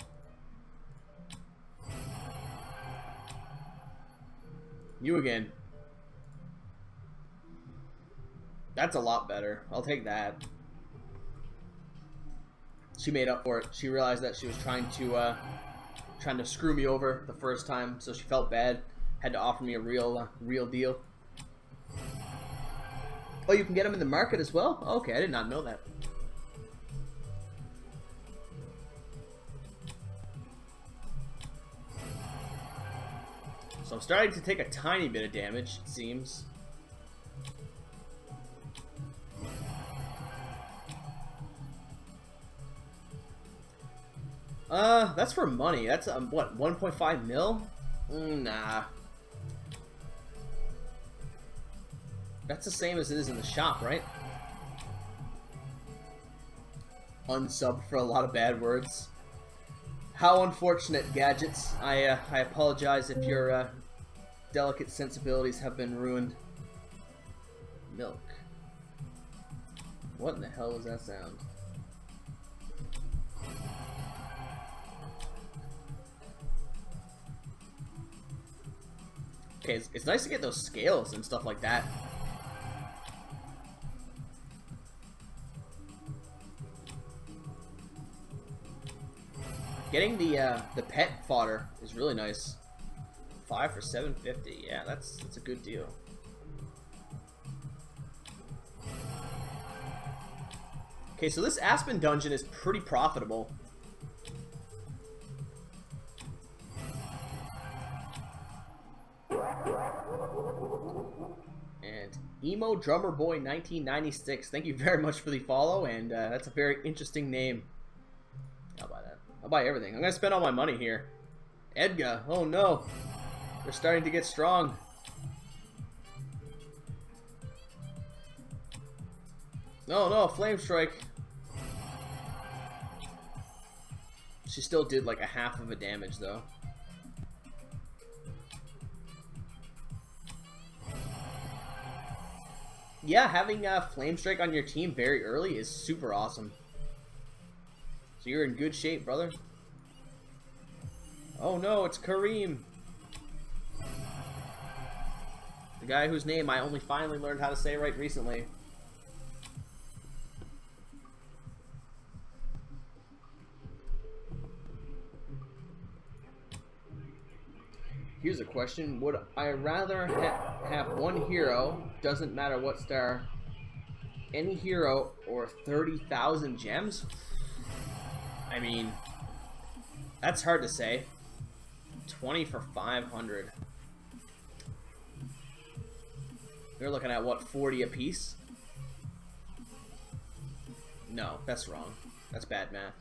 You again. That's a lot better. I'll take that. She made up for it. She realized that she was trying to screw me over the first time, so she felt bad. Had to offer me a real deal. Oh, you can get them in the market as well? Okay, I did not know that. So I'm starting to take a tiny bit of damage, it seems. That's for money. That's, what, 1.5 mil? Nah. That's the same as it is in the shop, right? Unsub for a lot of bad words. How unfortunate, Gadgets. I apologize if your, delicate sensibilities have been ruined. Milk. What in the hell was that sound? Okay, it's nice to get those scales and stuff like that. Getting the pet fodder is really nice. 5 for 750. Yeah, that's a good deal. Okay, so this Aspen dungeon is pretty profitable. And Emo Drummer Boy 1996. Thank you very much for the follow, and that's a very interesting name. I'll buy that. I'll buy everything. I'm gonna spend all my money here. Edgar. Oh no. They're starting to get strong. No, Flame Strike. She still did like a half of a damage though. Yeah, having Flame Strike on your team very early is super awesome. So you're in good shape, brother. Oh no, it's Kareem. The guy whose name I only finally learned how to say right recently. Here's a question. Would I rather have one hero, doesn't matter what star, any hero, or 30,000 gems? I mean, that's hard to say. 20 for 500. They're looking at, what, 40 apiece? No, that's wrong. That's bad math.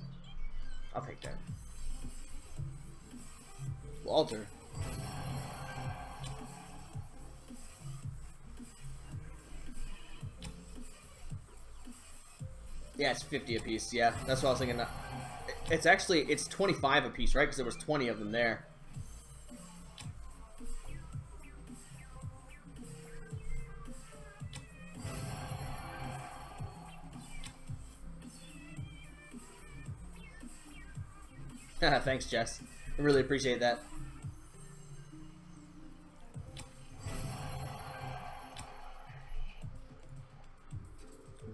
I'll take that. Walter. Yeah, it's 50 apiece. Yeah, that's what I was thinking. It's 25 apiece, right? Because there was 20 of them there. Thanks, Jess. I really appreciate that.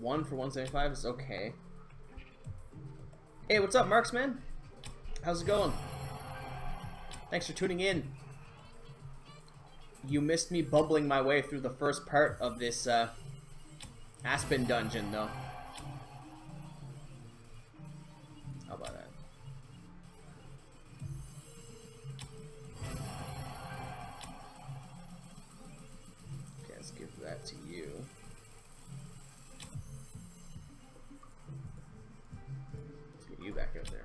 One for 175 is okay. Hey, what's up, Marksman? How's it going? Thanks for tuning in. You missed me bubbling my way through the first part of this Aspen dungeon, though. How about that? Okay, let's give that to you. You back out there.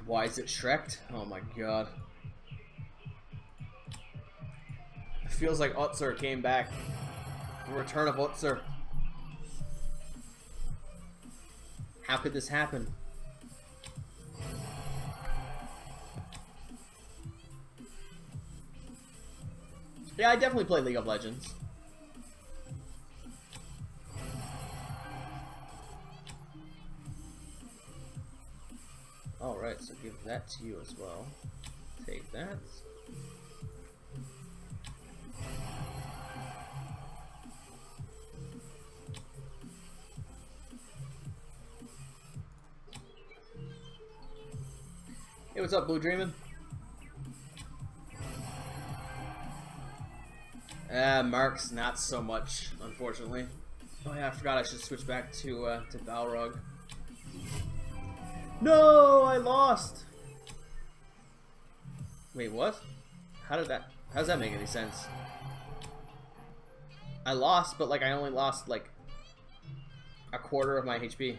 Why is it Shrek'd? Oh my god. It feels like Utzer came back. The return of Utzer. How could this happen? Yeah, I definitely play League of Legends. Alright, so give that to you as well. Take that. Hey, what's up, Blue Dreamin'? Marks, not so much, unfortunately. Oh yeah, I forgot I should switch back to Balrog. No, I lost. Wait, what? How does that make any sense? I lost, but like I only lost like a quarter of my HP.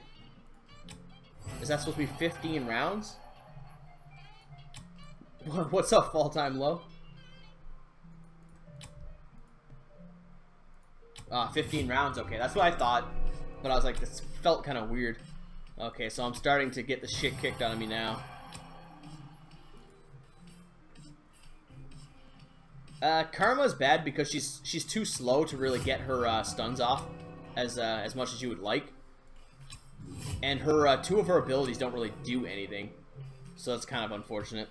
Is that supposed to be 15 rounds? What's up, fall time low? 15 rounds, okay, that's what I thought. But I was like, this felt kind of weird. Okay, so I'm starting to get the shit kicked out of me now. Karma's bad because she's too slow to really get her stuns off as much as you would like. And her two of her abilities don't really do anything. So that's kind of unfortunate.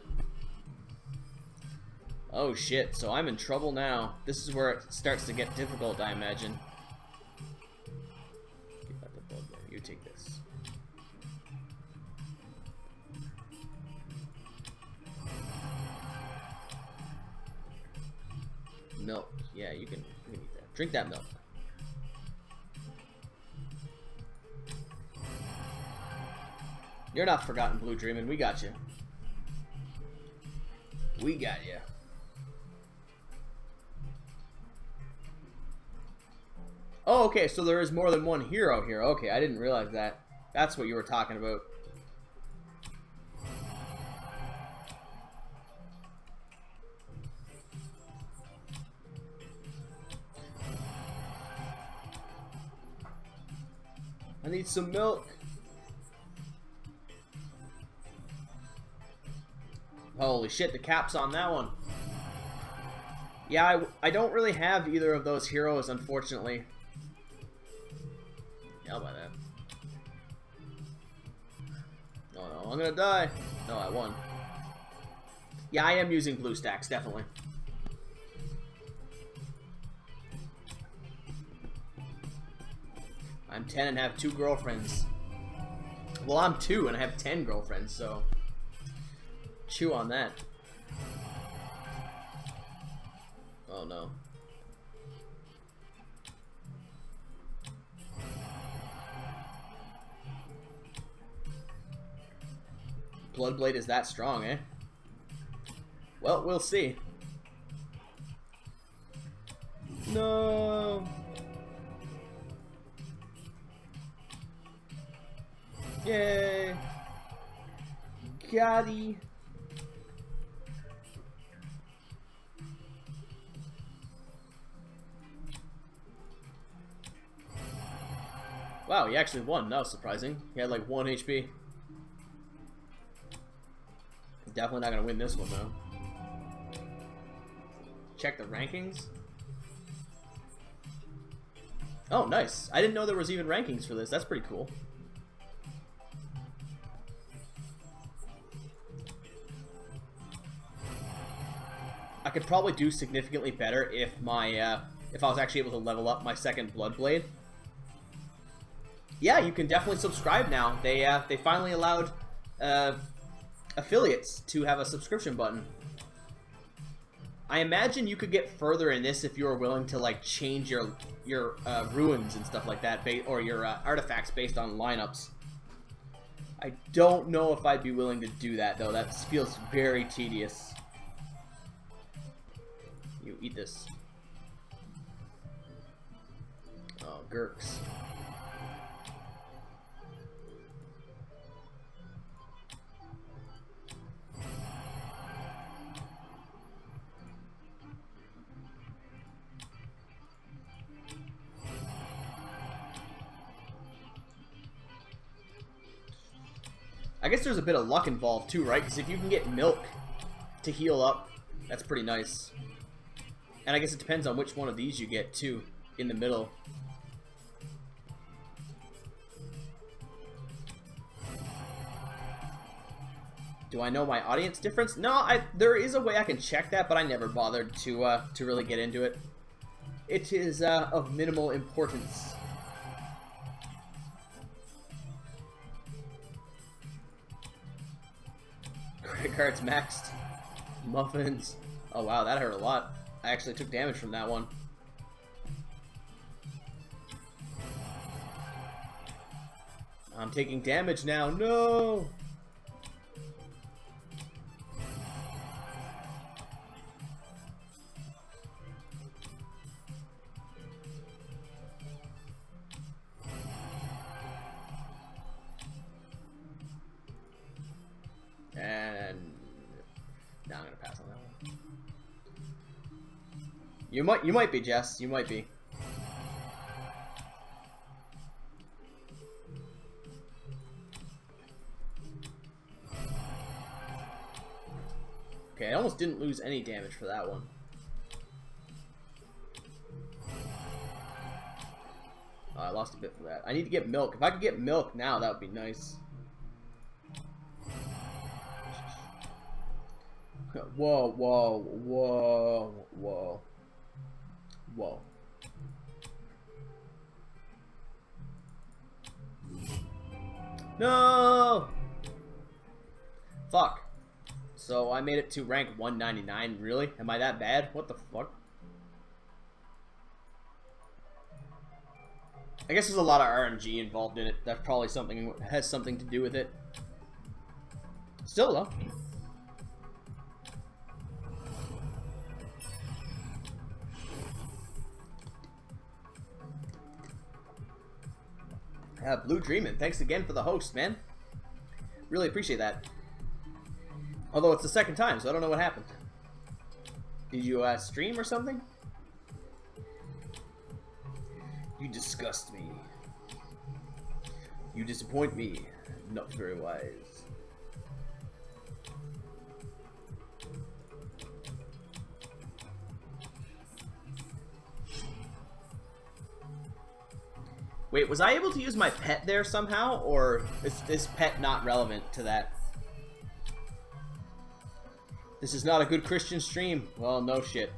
Oh shit, so I'm in trouble now. This is where it starts to get difficult, I imagine. Give that the bug there. You take this. Milk. Yeah, you can eat that. Drink that milk. You're not forgotten, Blue Dreamin'. We got you. We got you. Oh, okay, so there is more than one hero here. Okay, I didn't realize that. That's what you were talking about. I need some milk. Holy shit, the cap's on that one. Yeah, I don't really have either of those heroes, unfortunately. Yeah, I'll buy that. Oh no, I'm gonna die. No, I won. Yeah, I am using blue stacks, definitely. I'm 10 and have 2 girlfriends. Well, I'm 2 and I have 10 girlfriends, so chew on that. Oh no. Bloodblade is that strong, eh? Well, we'll see. No. Yay! Gotti. Wow, he actually won. That was surprising. He had like 1 HP. Definitely not gonna win this one though. Check the rankings. Oh, nice. I didn't know there was even rankings for this. That's pretty cool. I could probably do significantly better if my if I was actually able to level up my second Blood Blade. Yeah, you can definitely subscribe now. They finally allowed affiliates to have a subscription button. I imagine you could get further in this if you were willing to like change your ruins and stuff like that, or your artifacts based on lineups. I don't know if I'd be willing to do that though. That feels very tedious. You eat this. Oh, Gurks. I guess there's a bit of luck involved too, right? Because if you can get milk to heal up, that's pretty nice. And I guess it depends on which one of these you get too, in the middle. Do I know my audience difference? No, there is a way I can check that, but I never bothered to really get into it. It is of minimal importance. Credit cards maxed. Muffins. Oh wow, that hurt a lot. I actually took damage from that one. I'm taking damage now. No! And now I'm gonna pass on that one. You might be, Jess. You might be. Okay, I almost didn't lose any damage for that one. Oh, I lost a bit for that. I need to get milk. If I could get milk now, that would be nice. Whoa, whoa, whoa, whoa. Whoa. No! Fuck. So I made it to rank 199. Really? Am I that bad? What the fuck? I guess there's a lot of RNG involved in it. That's probably has something to do with it. Still though. Blue Dreamin', thanks again for the host, man. Really appreciate that. Although it's the second time, so I don't know what happened. Did you stream or something? You disgust me. You disappoint me. Not very wise. Wait, was I able to use my pet there somehow, or is this pet not relevant to that? This is not a good Christian stream. Well, no shit.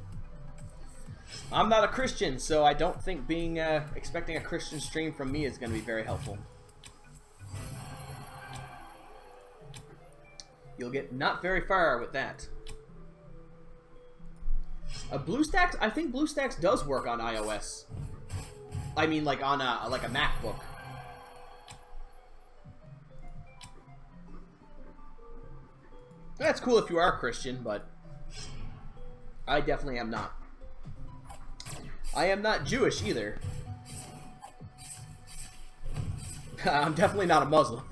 I'm not a Christian, so I don't think being expecting a Christian stream from me is going to be very helpful. You'll get not very far with that. BlueStacks, I think BlueStacks does work on iOS. I mean, like on a MacBook. That's cool if you are Christian, but I definitely am not. I am not Jewish either. I'm definitely not a Muslim.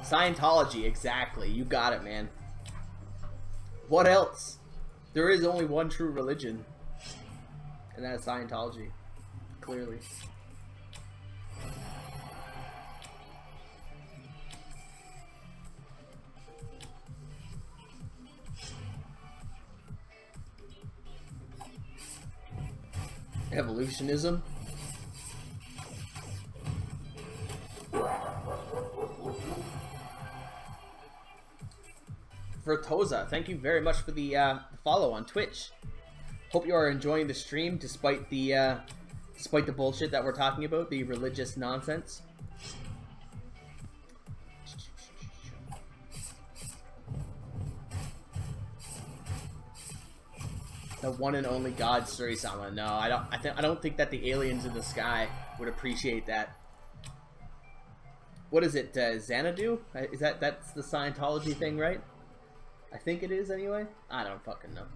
Scientology, exactly. You got it, man. What else? There is only one true religion, and that is Scientology. Clearly. Evolutionism. Vertoza, thank you very much for the follow on Twitch. Hope you are enjoying the stream despite the bullshit that we're talking about, the religious nonsense. The one and only God, SurriSama. No, I don't think that the aliens in the sky would appreciate that. What is it, Xanadu? Is that's the Scientology thing, right? I think it is anyway. I don't fucking know.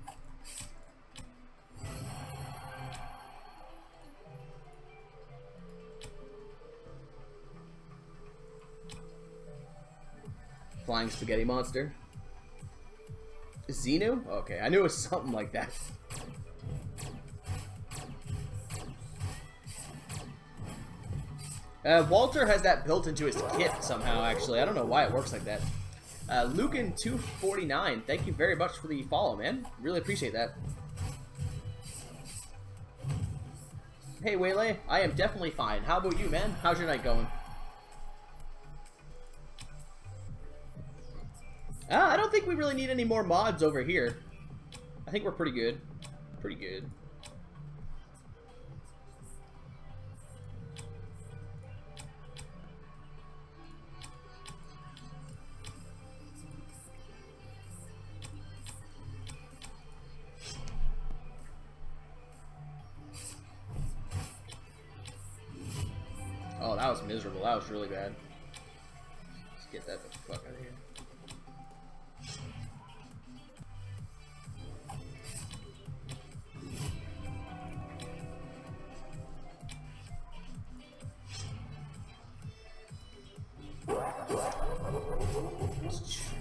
Flying spaghetti monster. Xenu? Okay, I knew it was something like that. Walter has that built into his kit somehow, actually. I don't know why it works like that. Lucan249, thank you very much for the follow, man. Really appreciate that. Hey, Waylay, I am definitely fine. How about you, man? How's your night going? I don't think we really need any more mods over here. I think we're pretty good. Pretty good. Oh, that was miserable. That was really bad. Let's get that the fuck out of here.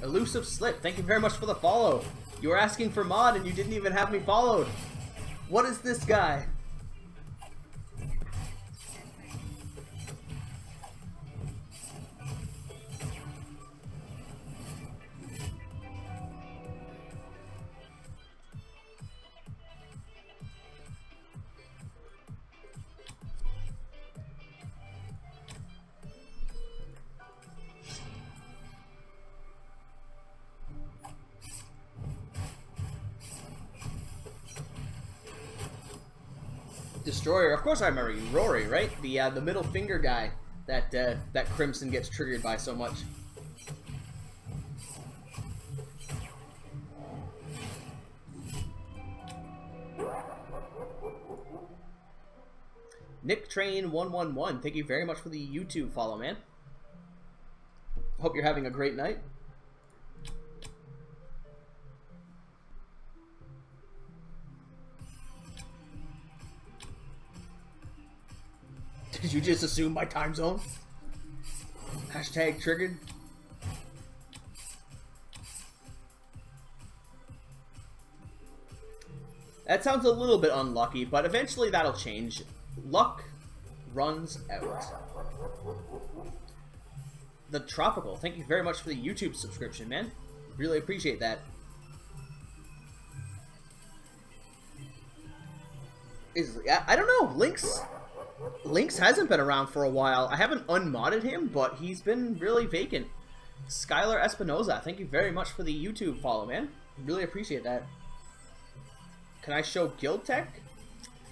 Elusive Slip, thank you very much for the follow. You were asking for mod and you didn't even have me followed. What is this guy? Destroyer, of course I remember you, Rory, right? The middle finger guy that that Crimson gets triggered by so much. Nick Train 111, thank you very much for the YouTube follow, man. Hope you're having a great night. Did you just assume my time zone? Hashtag triggered. That sounds a little bit unlucky, but eventually that'll change. Luck runs out. The Tropical, thank you very much for the YouTube subscription, man. Really appreciate that. I don't know, Lynx hasn't been around for a while. I haven't unmodded him, but he's been really vacant. Skylar Espinoza, thank you very much for the YouTube follow, man. Really appreciate that. Can I show Guild Tech?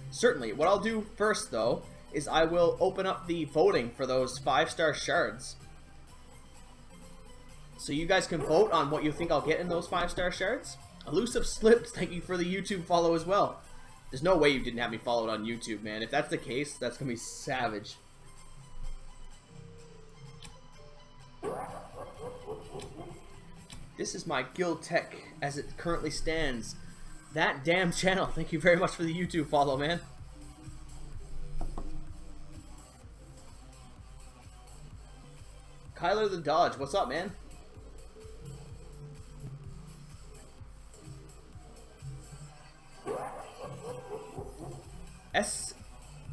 Certainly. What I'll do first, though, is I will open up the voting for those 5-star shards. So you guys can vote on what you think I'll get in those 5-star shards. Elusive Slips, thank you for the YouTube follow as well. There's no way you didn't have me followed on YouTube, man. If that's the case, that's gonna be savage. This is my guild tech as it currently stands. That damn channel. Thank you very much for the YouTube follow, man. Kyler the Dodge, what's up, man?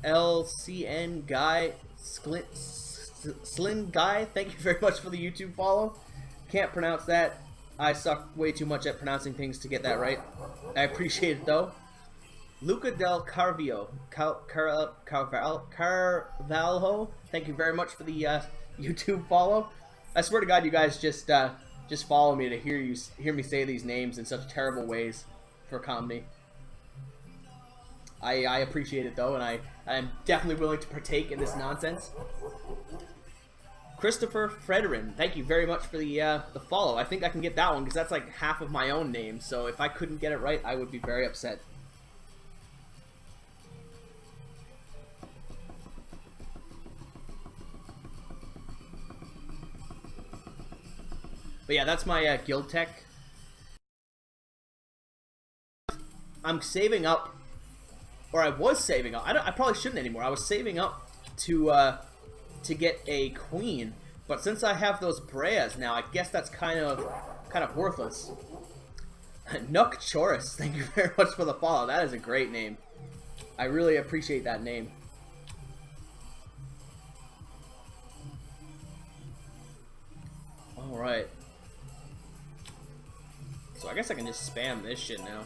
SLCN guy, Slin guy, thank you very much for the YouTube follow. Can't pronounce that. I suck way too much at pronouncing things to get that right. I appreciate it though. Luca del Carvalho, Carvalho, thank you very much for the YouTube follow. I swear to God, you guys just follow me to hear me say these names in such terrible ways for comedy. I appreciate it though, and I'm definitely willing to partake in this nonsense. Christopher Frederin, thank you very much for the follow. I think I can get that one because that's like half of my own name. So if I couldn't get it right, I would be very upset. But yeah, that's my guild tech. I'm saving up, or I was saving up. I probably shouldn't anymore. I was saving up to get a queen, but since I have those Breas now, I guess that's kind of worthless. Nook Chorus, thank you very much for the follow. That is a great name. I really appreciate that name. All right. So I guess I can just spam this shit now.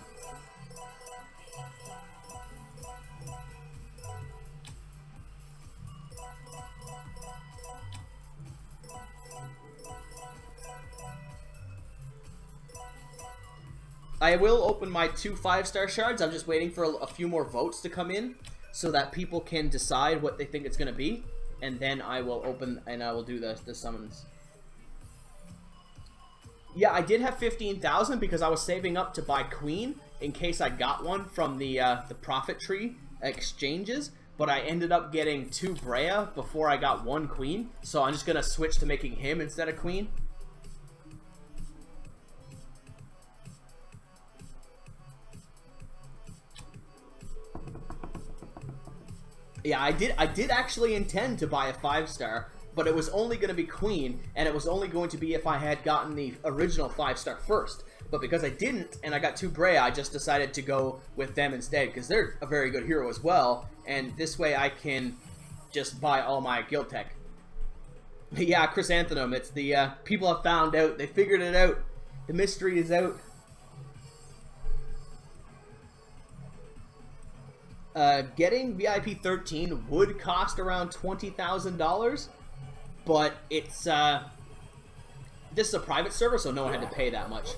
I will open my 2 5-star shards. I'm just waiting for a few more votes to come in so that people can decide what they think it's going to be. And then I will open and I will do the summons. Yeah, I did have 15,000 because I was saving up to buy queen in case I got one from the profit tree exchanges. But I ended up getting 2 Brea before I got 1 queen. So I'm just going to switch to making him instead of queen. Yeah, I did actually intend to buy a 5-star, but it was only going to be queen, and it was only going to be if I had gotten the original 5-star first. But because I didn't, and I got 2 Brea, I just decided to go with them instead, because they're a very good hero as well, and this way I can just buy all my guild tech. But yeah, Chrysanthemum, it's the, people have found out, they figured it out, the mystery is out. Getting VIP 13 would cost around $20,000, but it's this is a private server, so no one had to pay that much.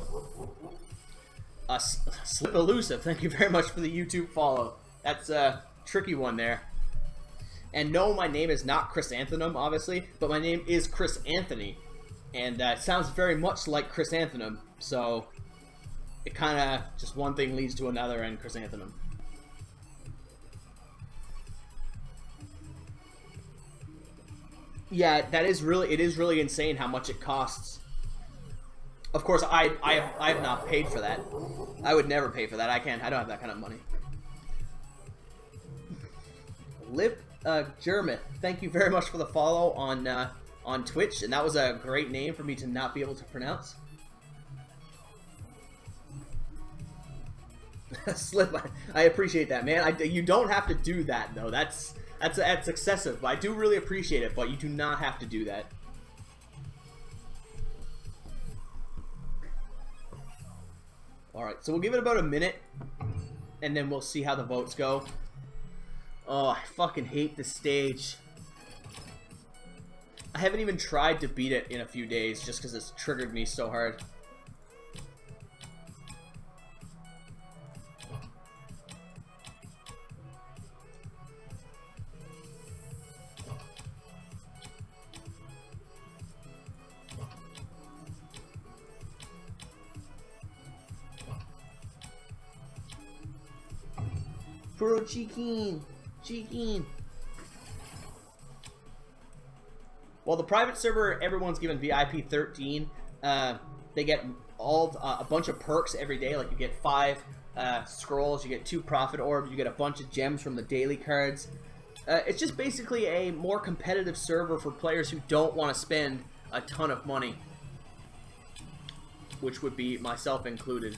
Slip Elusive, thank you very much for the YouTube follow. That's a tricky one there. And no, my name is not Chrysanthemum, obviously, but my name is Chris Anthony, and it sounds very much like Chrysanthemum, so it kind of just one thing leads to another, and Chrysanthemum. Yeah, it is really insane how much it costs. Of course, I have not paid for that. I would never pay for that. I don't have that kind of money. Lip Germith, thank you very much for the follow on Twitch, and that was a great name for me to not be able to pronounce. Slip, I appreciate that, man. You don't have to do that though. That's excessive, but I do really appreciate it, but you do not have to do that. Alright, so we'll give it about a minute, and then we'll see how the votes go. Oh, I fucking hate this stage. I haven't even tried to beat it in a few days, just because it's triggered me so hard. Bro, Chikin. Well, the private server, everyone's given VIP 13. They get a bunch of perks every day. Like you get 5 scrolls, you get 2 profit orbs, you get a bunch of gems from the daily cards. It's just basically a more competitive server for players who don't want to spend a ton of money, which would be myself included.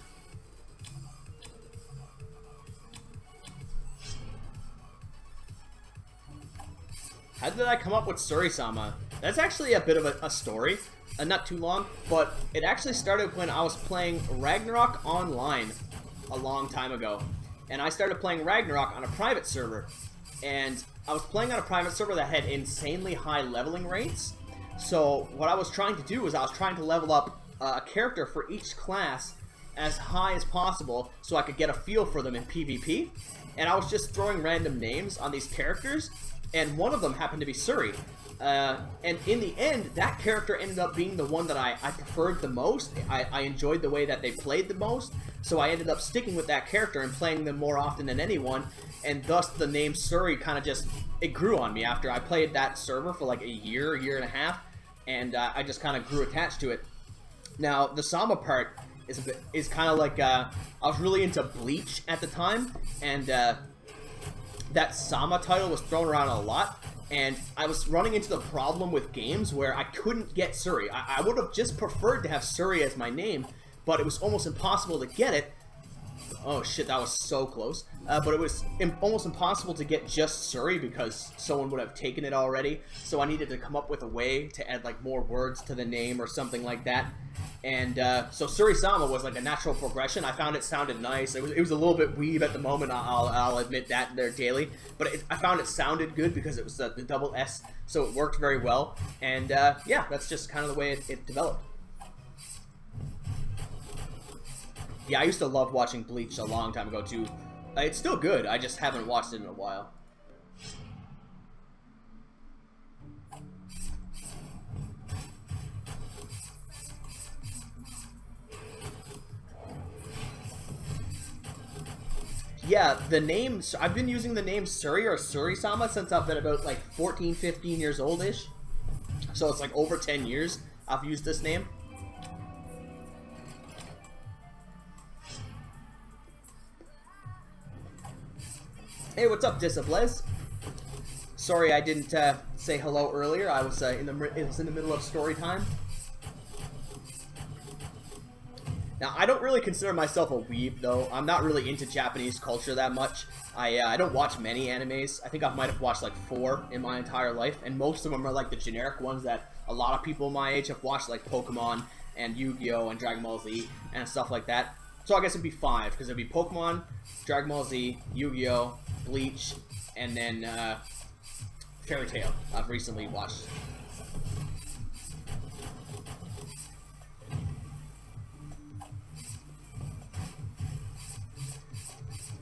How did I come up with SurriSama? That's actually a bit of a story. Not too long, but it actually started when I was playing Ragnarok online a long time ago. And I started playing Ragnarok on a private server. And I was playing on a private server that had insanely high leveling rates. So what I was trying to do was I was trying to level up a character for each class as high as possible so I could get a feel for them in PvP. And I was just throwing random names on these characters, and one of them happened to be Surri. And in the end, that character ended up being the one that I preferred the most. I enjoyed the way that they played the most, so I ended up sticking with that character and playing them more often than anyone, and thus the name Surri kind of just, it grew on me after I played that server for like a year and a half, and I just kind of grew attached to it. Now, the Sama part is kind of like, I was really into Bleach at the time, and that Sama title was thrown around a lot, and I was running into the problem with games where I couldn't get Surri. I would have just preferred to have Surri as my name, but it was almost impossible to get it. Oh shit, that was so close. But it was almost impossible to get just Surri because someone would have taken it already, so I needed to come up with a way to add like more words to the name or something like that. And so SurriSama was like a natural progression. I found it sounded nice. It was a little bit weeb at the moment, I'll admit that there daily, but I found it sounded good because it was the double S, so it worked very well. And yeah, that's just kind of the way it developed. Yeah, I used to love watching Bleach a long time ago too. It's still good, I just haven't watched it in a while. Yeah, the name, I've been using the name Surri or SurriSama since I've been about like 14, 15 years old-ish. So it's like over 10 years I've used this name. Hey, what's up, Disciplez? Sorry I didn't say hello earlier. I was in the middle of story time. Now, I don't really consider myself a weeb, though. I'm not really into Japanese culture that much. I don't watch many animes. I think I might have watched like 4 in my entire life, and most of them are like the generic ones that a lot of people my age have watched, like Pokemon and Yu-Gi-Oh! And Dragon Ball Z and stuff like that. So I guess it'd be 5, because it'd be Pokemon, Dragon Ball Z, Yu-Gi-Oh!, Bleach, and then Fairy Tail I've recently watched.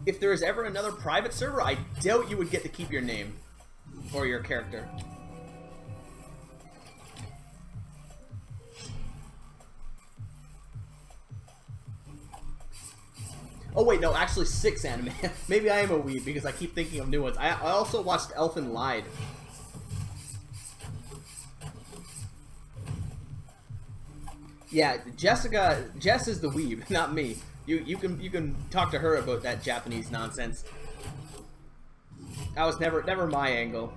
If there is ever another private server, I doubt you would get to keep your name or your character. Oh wait, no, actually 6 anime. Maybe I am a weeb because I keep thinking of new ones. I also watched Elfen Lied. Yeah, Jess is the weeb, not me. You can talk to her about that Japanese nonsense. That was never my angle.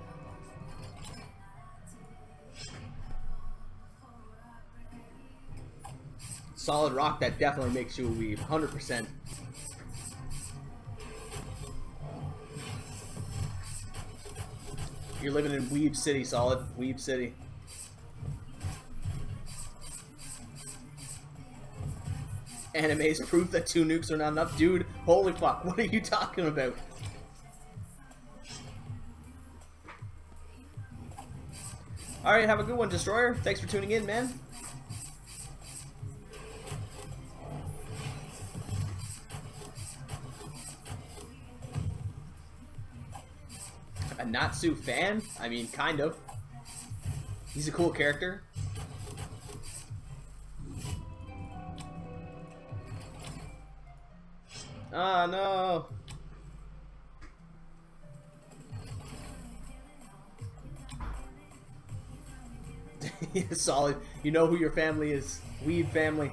Solid rock, that definitely makes you a weeb, 100%. You're living in Weeb City, Solid. Weeb City. Anime's proof that 2 nukes are not enough. Dude, holy fuck, what are you talking about? Alright, have a good one, Destroyer. Thanks for tuning in, man. A Natsu fan? I mean, kind of. He's a cool character. Oh, no. Solid. You know who your family is. Weeb family.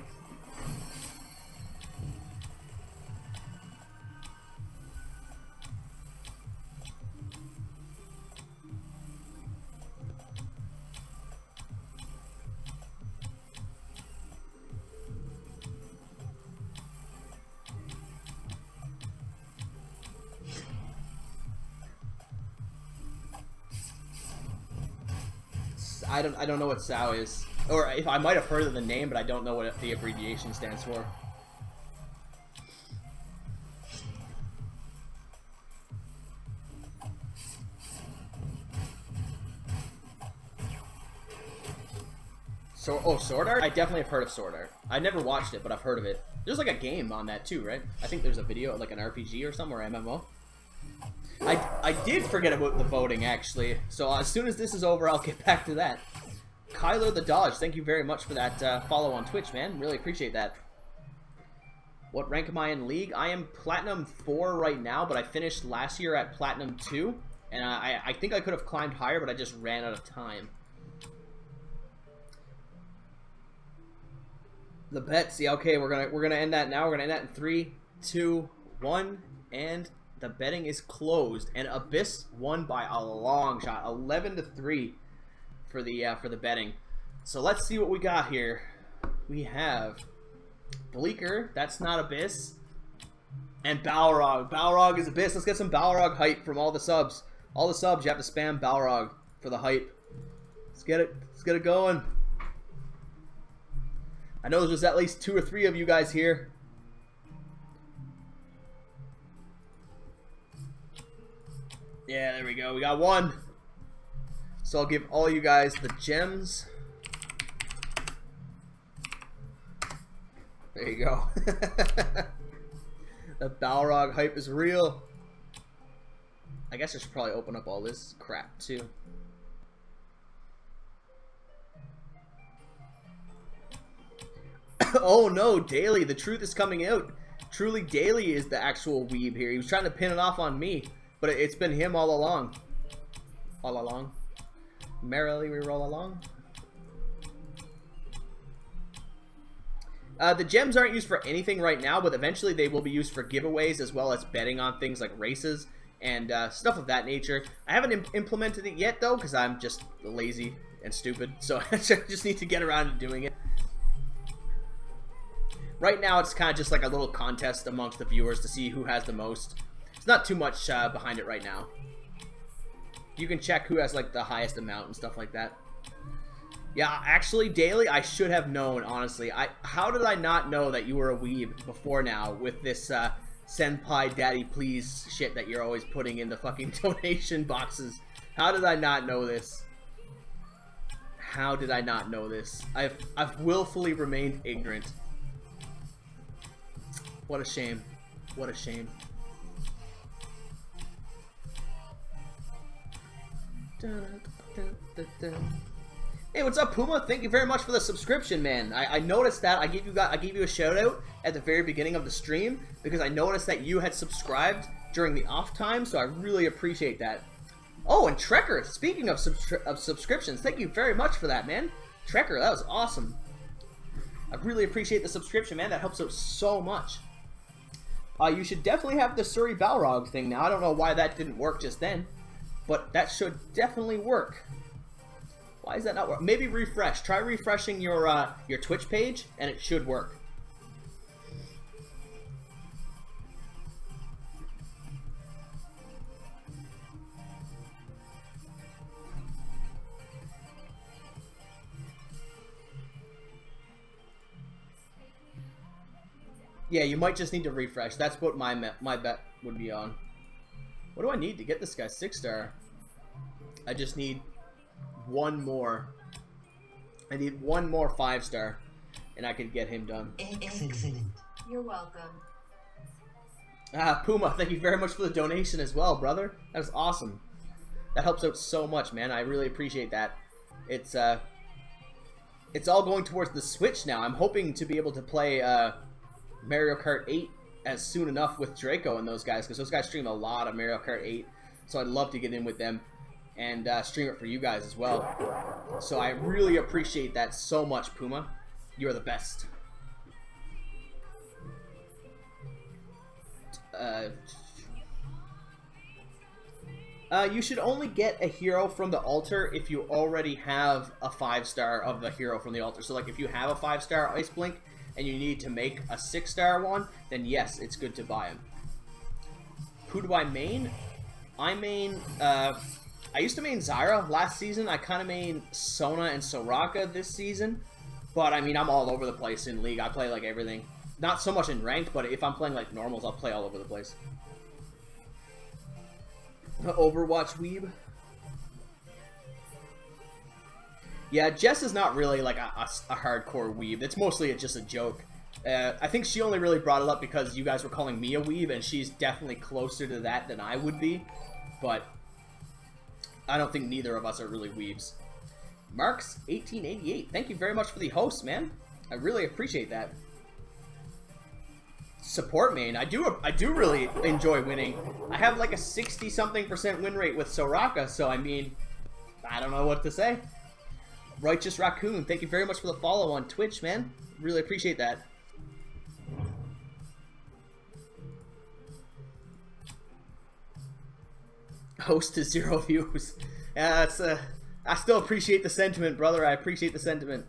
I don't know what SAO is, or if I might have heard of the name, but I don't know what the abbreviation stands for. Oh, Sword Art? I definitely have heard of Sword Art. I never watched it, but I've heard of it. There's like a game on that too, right? I think there's a video, like an RPG or something, or MMO. I did forget about the voting, actually. So as soon as this is over, I'll get back to that. Kyler the Dodge, thank you very much for that follow on Twitch, man. Really appreciate that. What rank am I in League? I am Platinum 4 right now, but I finished last year at Platinum 2. And I think I could have climbed higher, but I just ran out of time. The bets, yeah, okay, we're gonna end that now. We're gonna end that in 3, 2, 1, and the betting is closed. And Abyss won by a long shot, 11-3 for the betting. So let's see what we got here. We have Bleaker, that's not Abyss, and Balrog. Balrog is Abyss. Let's get some Balrog hype from all the subs. All the subs, you have to spam Balrog for the hype. Let's get it going. I know there's at least 2 or 3 of you guys here. Yeah, there we go. We got 1. So I'll give all you guys the gems. There you go. The Balrog hype is real. I guess I should probably open up all this crap too. Oh no, Daily, the truth is coming out. Truly, Daily is the actual weeb here. He was trying to pin it off on me, but it's been him all along. All along. Merrily we roll along. The gems aren't used for anything right now, but eventually they will be used for giveaways as well as betting on things like races and stuff of that nature. I haven't implemented it yet though, because I'm just lazy and stupid, so I just need to get around to doing it. Right now, it's kind of just like a little contest amongst the viewers to see who has the most. It's not too much behind it right now. You can check who has like the highest amount and stuff like that. Yeah, actually, Daily, I should have known, honestly. How did I not know that you were a weeb before now with this Senpai Daddy Please shit that you're always putting in the fucking donation boxes? How did I not know this? How did I not know this? I've willfully remained ignorant. What a shame. What a shame. Hey, what's up, Puma? Thank you very much for the subscription, man. I noticed that. I gave you a shout out at the very beginning of the stream because I noticed that you had subscribed during the off time, so I really appreciate that. Oh, and Trekker, speaking of subscriptions, thank you very much for that, man. Trekker, that was awesome. I really appreciate the subscription, man. That helps out so much. You should definitely have the Suri Balrog thing now. I don't know why that didn't work just then, but that should definitely work. Why is that not work? Maybe refresh. Try refreshing your Twitch page, and it should work. Yeah, you might just need to refresh. That's what my bet would be on. What do I need to get this guy 6-star? I just need 1 more. I need 1 more 5-star, and I could get him done. Excellent. You're welcome. Puma, thank you very much for the donation as well, brother. That was awesome. That helps out so much, man. I really appreciate that. It's all going towards the Switch now. I'm hoping to be able to play Mario Kart 8 as soon enough with Draco and those guys, because those guys stream a lot of Mario Kart 8, so I'd love to get in with them and stream it for you guys as well. So I really appreciate that so much, Puma. You're the best. You should only get a hero from the altar if you already have a 5-star of the hero from the altar. So like if you have a 5-star Ice Blink and you need to make a 6-star one, then yes, it's good to buy him. Who do I main? I main I used to main Zyra last season. I kind of main Sona and Soraka this season. But, I mean, I'm all over the place in League. I play, like, everything. Not so much in Ranked, but if I'm playing, like, normals, I'll play all over the place. Overwatch weeb. Yeah, Jess is not really, like, a hardcore weeb. It's mostly just a joke. I think she only really brought it up because you guys were calling me a weeb, and she's definitely closer to that than I would be. But I don't think neither of us are really weebs. Marks 1888, thank you very much for the host, man. I really appreciate that. Support main, I do really enjoy winning. I have like a 60-something% win rate with Soraka, so I mean, I don't know what to say. Righteous Raccoon, thank you very much for the follow on Twitch, man. Really appreciate that. Host to 0 views. Yeah, that's I still appreciate the sentiment, brother. I appreciate the sentiment.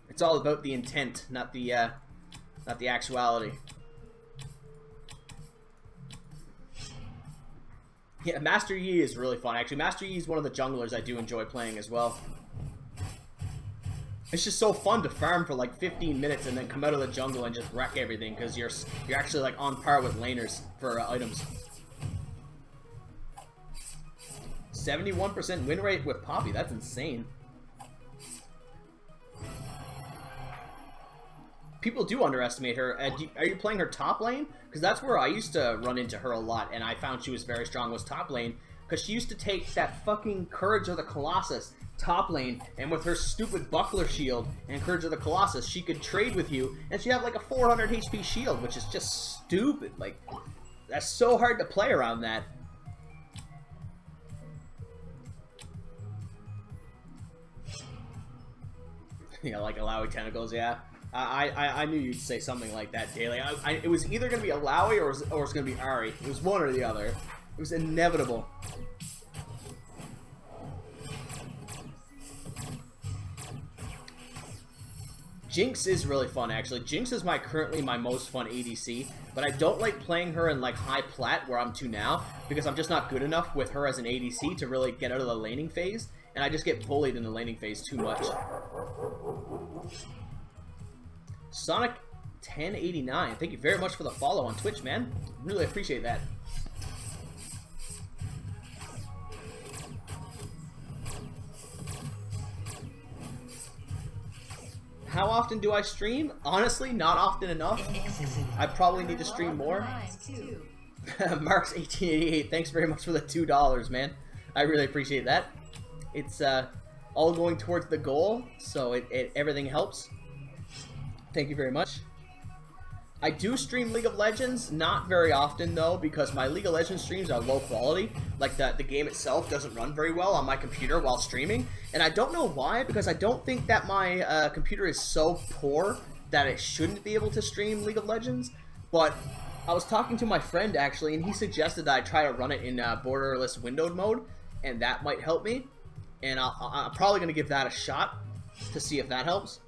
It's all about the intent, not the actuality. Yeah, Master Yi is really fun. Actually, Master Yi is one of the junglers I do enjoy playing as well. It's just so fun to farm for like 15 minutes and then come out of the jungle and just wreck everything because you're actually like on par with laners for items. 71% win rate with Poppy. That's insane. People do underestimate her. Are you playing her top lane? Because that's where I used to run into her a lot, and I found she was very strong was top lane. Because she used to take that fucking Courage of the Colossus top lane, and with her stupid buckler shield and Courage of the Colossus, she could trade with you, and she had like a 400 HP shield, which is just stupid. Like, that's so hard to play around that. Yeah, like Alawi Tentacles, yeah. I knew you'd say something like that, Daily. It was either going to be Alawi or it was going to be Ari. It was one or the other. It was inevitable. Jinx is really fun, actually. Jinx is currently my most fun ADC, but I don't like playing her in like high plat where I'm to now because I'm just not good enough with her as an ADC to really get out of the laning phase, and I just get bullied in the laning phase too much. Sonic 1089, thank you very much for the follow on Twitch, man. Really appreciate that. How often do I stream? Honestly, not often enough. I probably need to stream more. Marks 1888, thanks very much for the $2, man. I really appreciate that. It's all going towards the goal, so everything helps. Thank you very much. I do stream League of Legends, not very often though, because my League of Legends streams are low quality. Like the game itself doesn't run very well on my computer while streaming. And I don't know why, because I don't think that my computer is so poor that it shouldn't be able to stream League of Legends. But I was talking to my friend actually, and he suggested that I try to run it in borderless windowed mode, and that might help me. And I'm probably going to give that a shot to see if that helps.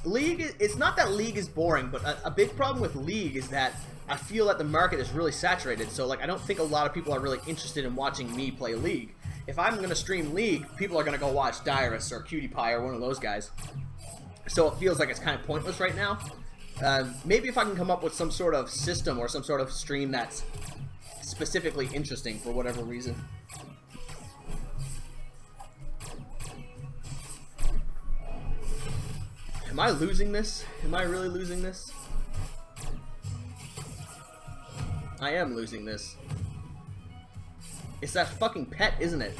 League, it's not that League is boring, but a big problem with League is that I feel that the market is really saturated, so like I don't think a lot of people are really interested in watching me play League. If I'm going to stream League, people are going to go watch Dyrus or PewDiePie or one of those guys. So it feels like it's kind of pointless right now. Maybe if I can come up with some sort of system or some sort of stream that's specifically interesting for whatever reason. Am I losing this? Am I really losing this? I am losing this. It's that fucking pet, isn't it?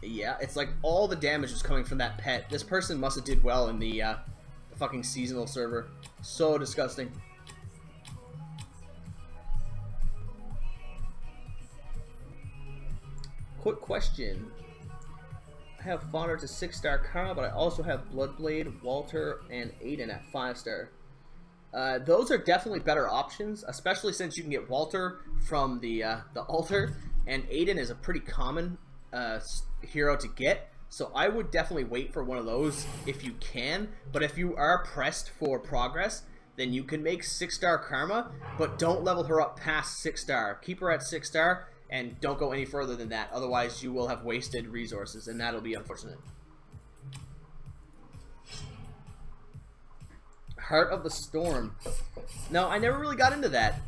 Yeah, it's like all the damage is coming from that pet. This person must have did well in the fucking seasonal server. So disgusting. Quick question. I have Fodder to 6-star Kara, but I also have Bloodblade, Walter, and Aiden at 5-star. Those are definitely better options, especially since you can get Walter from the altar, and Aiden is a pretty common hero to get. So I would definitely wait for one of those if you can. But if you are pressed for progress, then you can make 6-star Karma, but don't level her up past 6-star. Keep her at 6-star and don't go any further than that. Otherwise, you will have wasted resources, and that'll be unfortunate. Heart of the Storm. No, I never really got into that.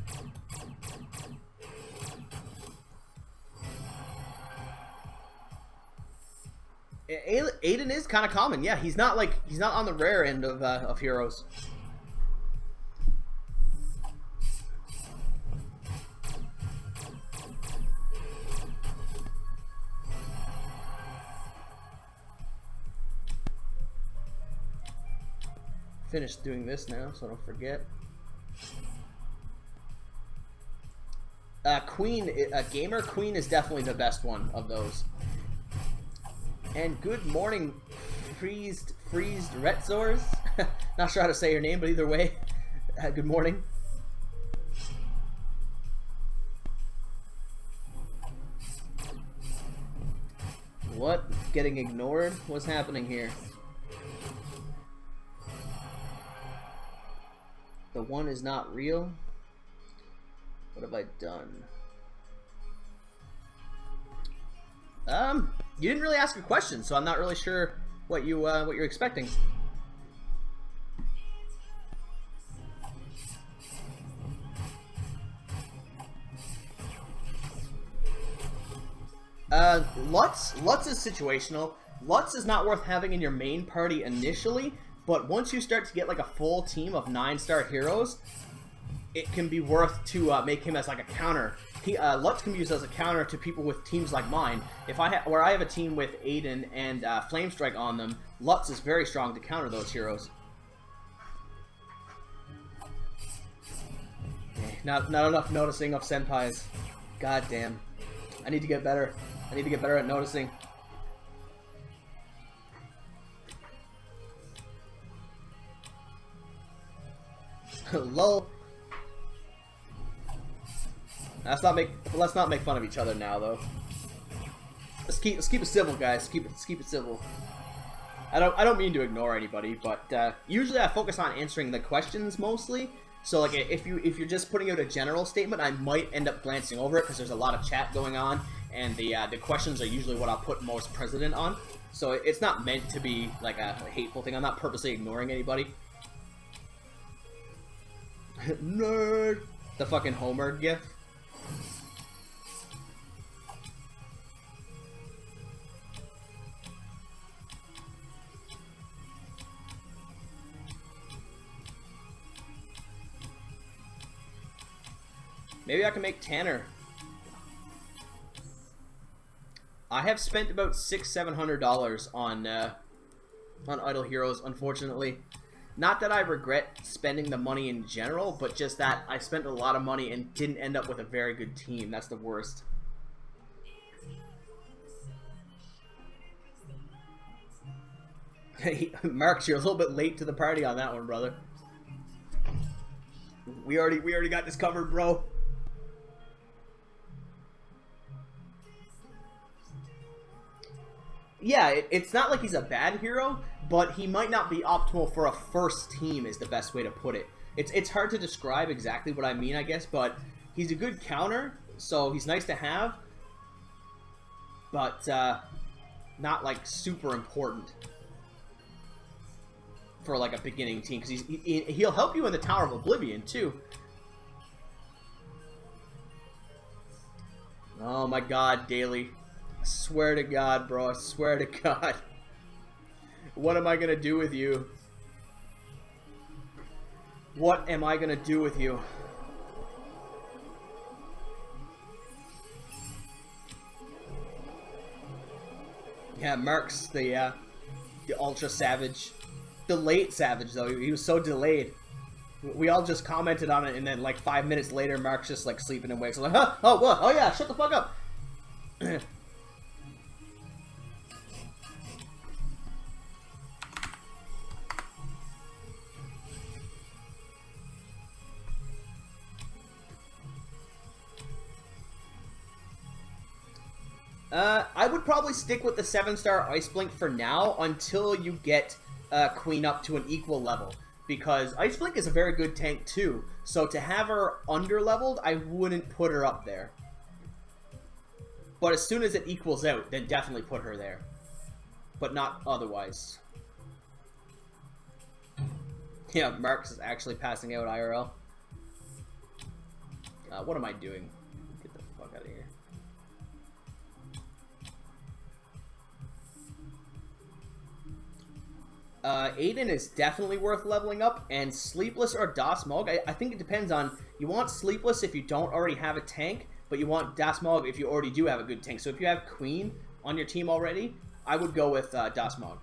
Aiden is kind of common. Yeah, he's not on the rare end of heroes. Finish doing this now, so I don't forget. Queen, Gamer Queen is definitely the best one of those. And good morning, freezed Retzors. Not sure how to say your name, but either way, good morning. What? Getting ignored? What's happening here? The one is not real. What have I done? You didn't really ask a question, so I'm not really sure what you're expecting. Lutz is situational. Lutz is not worth having in your main party initially, but once you start to get like a full team of 9-star heroes, it can be worth to make him as like a counter. Lutz can be used as a counter to people with teams like mine. Where I have a team with Aiden and Flamestrike on them, Lutz is very strong to counter those heroes. Not enough noticing of senpais. God damn. I need to get better. I need to get better at noticing. Lol. Let's not make fun of each other now, though. Let's keep it civil, guys. Keep it civil. I don't mean to ignore anybody, but usually I focus on answering the questions mostly. So like if you're just putting out a general statement, I might end up glancing over it because there's a lot of chat going on, and the questions are usually what I'll put most precedent on. So it's not meant to be like a hateful thing. I'm not purposely ignoring anybody. Nerd. The fucking Homer gif. Maybe I can make Tanner. I have spent about $600-700 on Idle Heroes, unfortunately. Not that I regret spending the money in general, but just that I spent a lot of money and didn't end up with a very good team. That's the worst. Hey, Marks, you're a little bit late to the party on that one, brother. We already got this covered, bro. Yeah, it's not like he's a bad hero, but he might not be optimal for a first team is the best way to put it. It's hard to describe exactly what I mean, I guess, but he's a good counter, so he's nice to have, but not like super important for like a beginning team, because he'll help you in the Tower of Oblivion too. Oh my god, Daily. I swear to God, bro. I swear to God. What am I gonna do with you? What am I gonna do with you? Yeah, Mercs, the ultra savage. The late savage, though. He was so delayed. We all just commented on it, and then like 5 minutes later, Mark's just like sleeping and wakes up like, huh? Oh, what? Oh yeah, shut the fuck up. I would probably stick with the 7-star Ice Blink for now until you get Queen up to an equal level. Because Ice Blink is a very good tank too. So to have her under-leveled, I wouldn't put her up there. But as soon as it equals out, then definitely put her there. But not otherwise. Yeah, Marx is actually passing out IRL. What am I doing? Get the fuck out of here. Aiden is definitely worth leveling up, and Sleepless or Das Mog, I think it depends on, you want Sleepless if you don't already have a tank, but you want Das Mog if you already do have a good tank. So if you have Queen on your team already, I would go with Das Mog.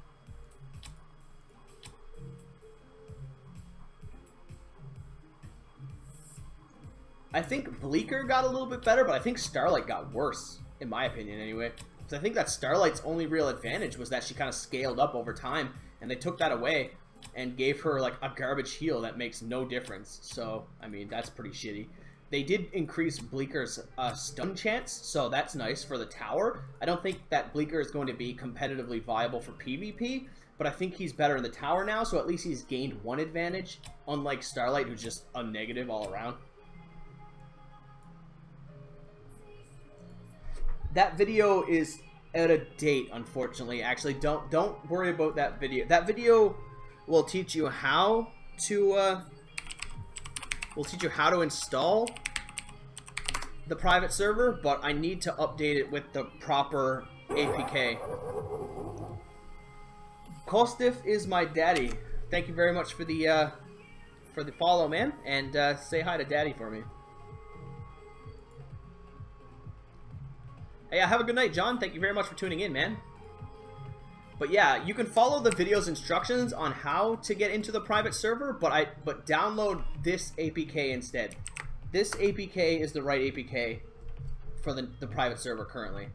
I think Bleaker got a little bit better, but I think Starlight got worse, in my opinion anyway. Because I think that Starlight's only real advantage was that she kind of scaled up over time, and they took that away and gave her like a garbage heal that makes no difference. So, I mean, that's pretty shitty. They did increase Bleaker's stun chance, so that's nice for the tower. I don't think that Bleaker is going to be competitively viable for PvP, but I think he's better in the tower now, so at least he's gained one advantage, unlike Starlight, who's just a negative all around. That video is out of date, unfortunately. Actually, don't worry about that video. That video will teach you how to install the private server, but I need to update it with the proper APK. Kostif is my daddy. Thank you very much for the follow, man, and say hi to daddy for me. Hey, have a good night, John. Thank you very much for tuning in, man. But yeah, you can follow the video's instructions on how to get into the private server, but download this APK instead. This APK is the right APK for the private server currently.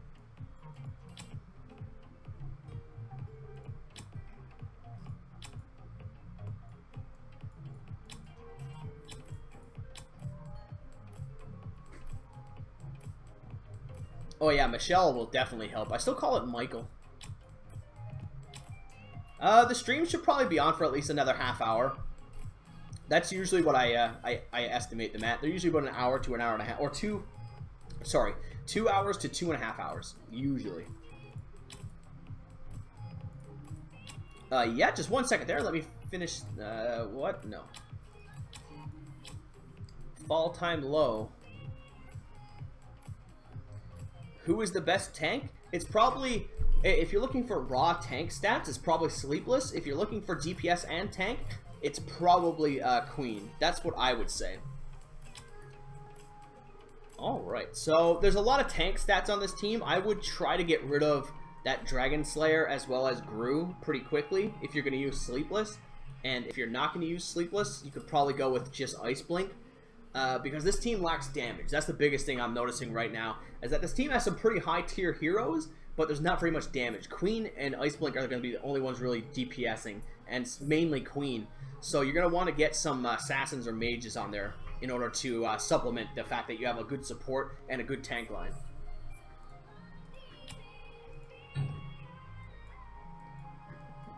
Oh yeah, Michelle will definitely help. I still call it Michael. The stream should probably be on for at least another half hour. That's usually what I estimate them at. They're usually about an hour to an hour and a half, or 2 hours to 2.5 hours, usually. Yeah, just 1 second there. Let me finish. What? No. Fall time low. Who is the best tank? It's probably, if you're looking for raw tank stats, it's probably Sleepless. If you're looking for DPS and tank, it's probably Queen. That's what I would say. Alright, so there's a lot of tank stats on this team. I would try to get rid of that Dragon Slayer as well as Gru pretty quickly if you're going to use Sleepless. And if you're not going to use Sleepless, you could probably go with just Ice Blink. Because this team lacks damage. That's the biggest thing I'm noticing right now, is that this team has some pretty high tier heroes, but there's not very much damage. Queen and Ice Blink are going to be the only ones really DPSing, and mainly Queen. So you're going to want to get some assassins or mages on there in order to supplement the fact that you have a good support and a good tank line.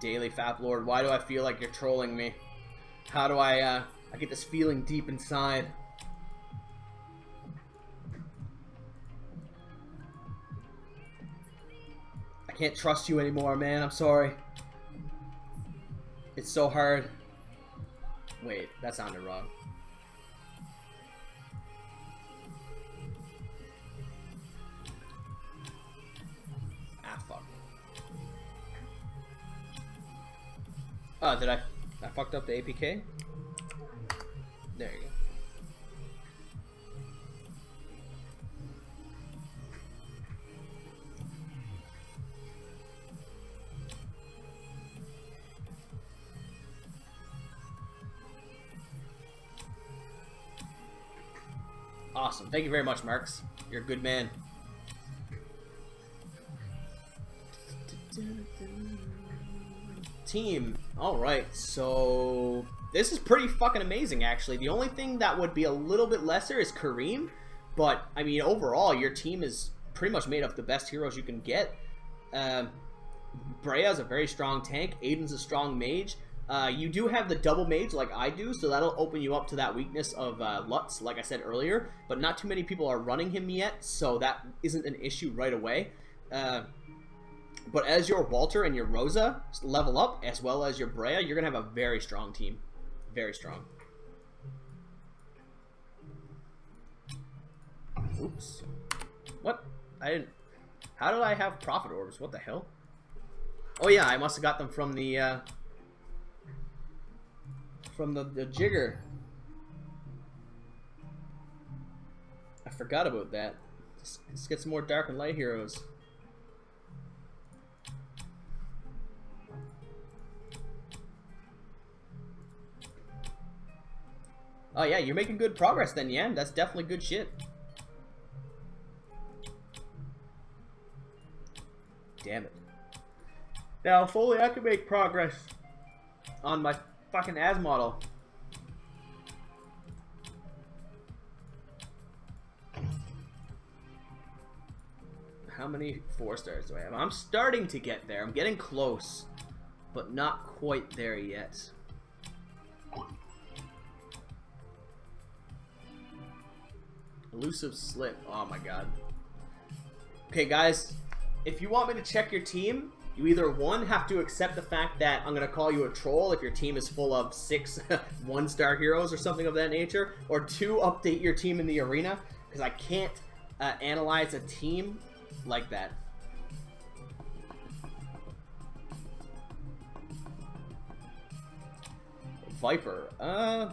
Daily Fap Lord, why do I feel like you're trolling me? How do I get this feeling deep inside? I can't trust you anymore, man. I'm sorry. It's so hard. Wait, that sounded wrong. Ah, fuck. Oh, did I fucked up the APK? There you go. Awesome. Thank you very much, Marks. You're a good man. Team. Alright, so this is pretty fucking amazing, actually. The only thing that would be a little bit lesser is Kareem, but I mean, overall, your team is pretty much made up the best heroes you can get. Brea's a very strong tank. Aiden's a strong mage. You do have the double mage like I do, so that'll open you up to that weakness of Lutz, like I said earlier. But not too many people are running him yet, so that isn't an issue right away. But as your Walter and your Rosa level up, as well as your Brea, you're going to have a very strong team. Very strong. Oops. What? I didn't... How did I have profit orbs? What the hell? Oh yeah, I must have got them from the jigger. I forgot about that. Let's get some more dark and light heroes. Oh yeah, you're making good progress then, Yan. That's definitely good shit. Damn it. Now, if only I could make progress on my fucking AS model. How many 4 stars do I have? I'm starting to get there. I'm getting close, but not quite there yet. Elusive slip. Oh my god. Okay, guys. If you want me to check your team, you either, one, have to accept the fact that I'm going to call you a troll if your team is full of 6 1-star heroes or something of that nature, or 2, update your team in the arena, because I can't analyze a team like that. Viper.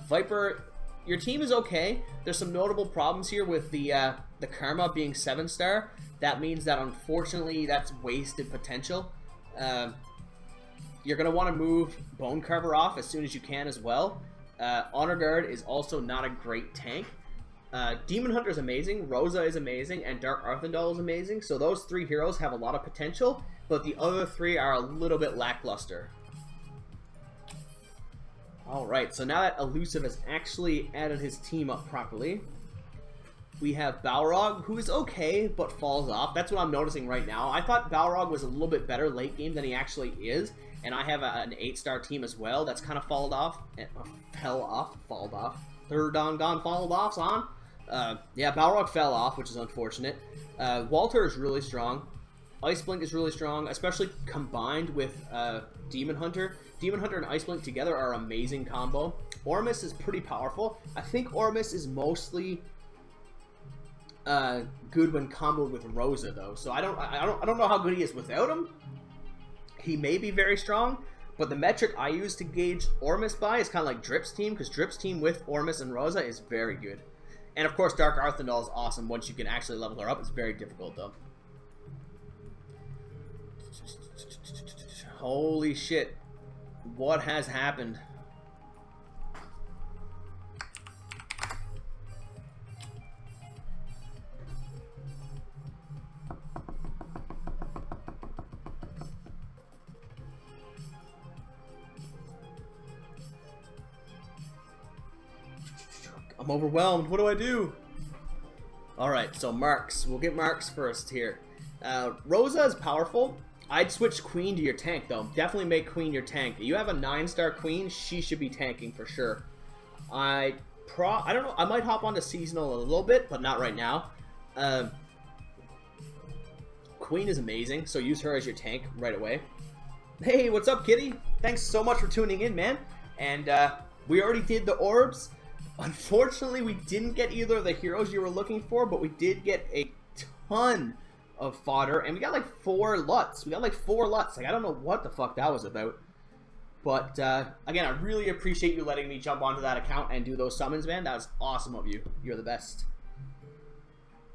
Viper, your team is okay. There's some notable problems here with the Karma being 7-star. That means that, unfortunately, that's wasted potential. You're going to want to move Bone Carver off as soon as you can as well. Honor Guard is also not a great tank. Demon Hunter is amazing, Rosa is amazing, and Dark Arthendal is amazing. So those 3 heroes have a lot of potential, but the other 3 are a little bit lackluster. Alright, so now that Elusive has actually added his team up properly, we have Balrog, who is okay, but falls off. That's what I'm noticing right now. I thought Balrog was a little bit better late game than he actually is, and I have an 8-star team as well that's kind of falled off. Falled off. Third on gone, falled off, son. Yeah, Balrog fell off, which is unfortunate. Walter is really strong. Iceblink is really strong, especially combined with Demon Hunter. Demon Hunter and Iceblink together are an amazing combo. Ormus is pretty powerful. I think Ormus is mostly good when comboed with Rosa, though. So I don't know how good he is without him. He may be very strong, but the metric I use to gauge Ormus by is kind of like Drip's team, because Drip's team with Ormus and Rosa is very good. And of course, Dark Arthendal is awesome once you can actually level her up. It's very difficult, though. Holy shit. What has happened? I'm overwhelmed. What do I do? Alright, so marks. We'll get marks first here. Rosa is powerful. I'd switch Queen to your tank, though. Definitely make Queen your tank. You have a 9-star Queen, she should be tanking for sure. I don't know. I might hop onto Seasonal a little bit, but not right now. Queen is amazing, so use her as your tank right away. Hey, what's up, Kitty? Thanks so much for tuning in, man. And we already did the orbs. Unfortunately, we didn't get either of the heroes you were looking for, but we did get a ton of fodder, and we got like 4 Luts. We got like 4 Luts. Like, I don't know what the fuck that was about. But, again, I really appreciate you letting me jump onto that account and do those summons, man. That was awesome of you. You're the best.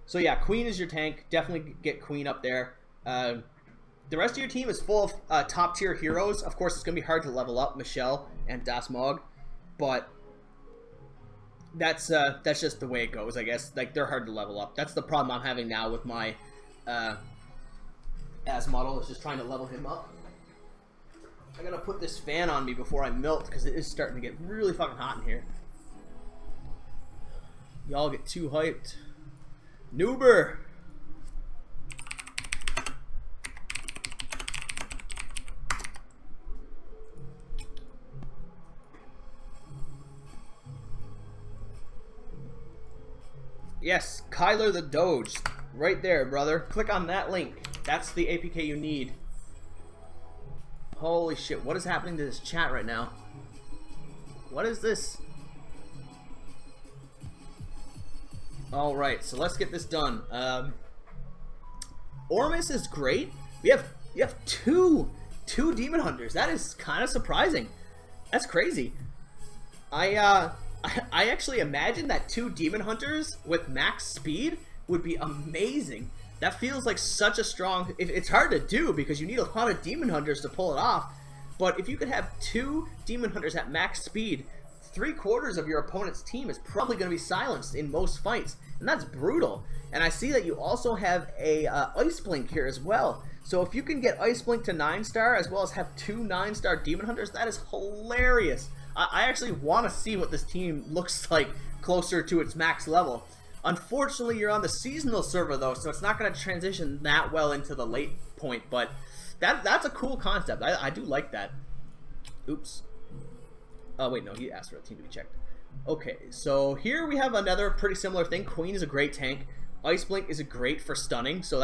So, yeah, Queen is your tank. Definitely get Queen up there. The rest of your team is full of top-tier heroes. Of course, it's going to be hard to level up Michelle and Dasmog, but that's just the way it goes, I guess. Like, they're hard to level up. That's the problem I'm having now with my AS model, is just trying to level him up. I gotta put this fan on me before I melt, because it is starting to get really fucking hot in here. Y'all get too hyped. Noober! Yes, Kyler the Doge. Right there, brother. Click on that link. That's the APK you need. Holy shit, what is happening to this chat right now? What is this? Alright, so let's get this done. Ormus is great. You have two Demon Hunters. That is kind of surprising. That's crazy. I actually imagined that 2 Demon Hunters with max speed would be amazing. That feels like such a strong... It's hard to do because you need a lot of Demon Hunters to pull it off. But if you could have 2 Demon Hunters at max speed, 3/4 of your opponent's team is probably going to be silenced in most fights. And that's brutal. And I see that you also have a Ice Blink here as well. So if you can get Ice Blink to 9-star as well as have 2 9-star Demon Hunters, that is hilarious. I actually want to see what this team looks like closer to its max level. Unfortunately, you're on the seasonal server though, so it's not going to transition that well into the late point, but that's a cool concept. I do like that. Oops. Oh wait, no, he asked for a team to be checked. Okay, so here we have another pretty similar thing. Queen is a great tank. Ice Blink is great for stunning, so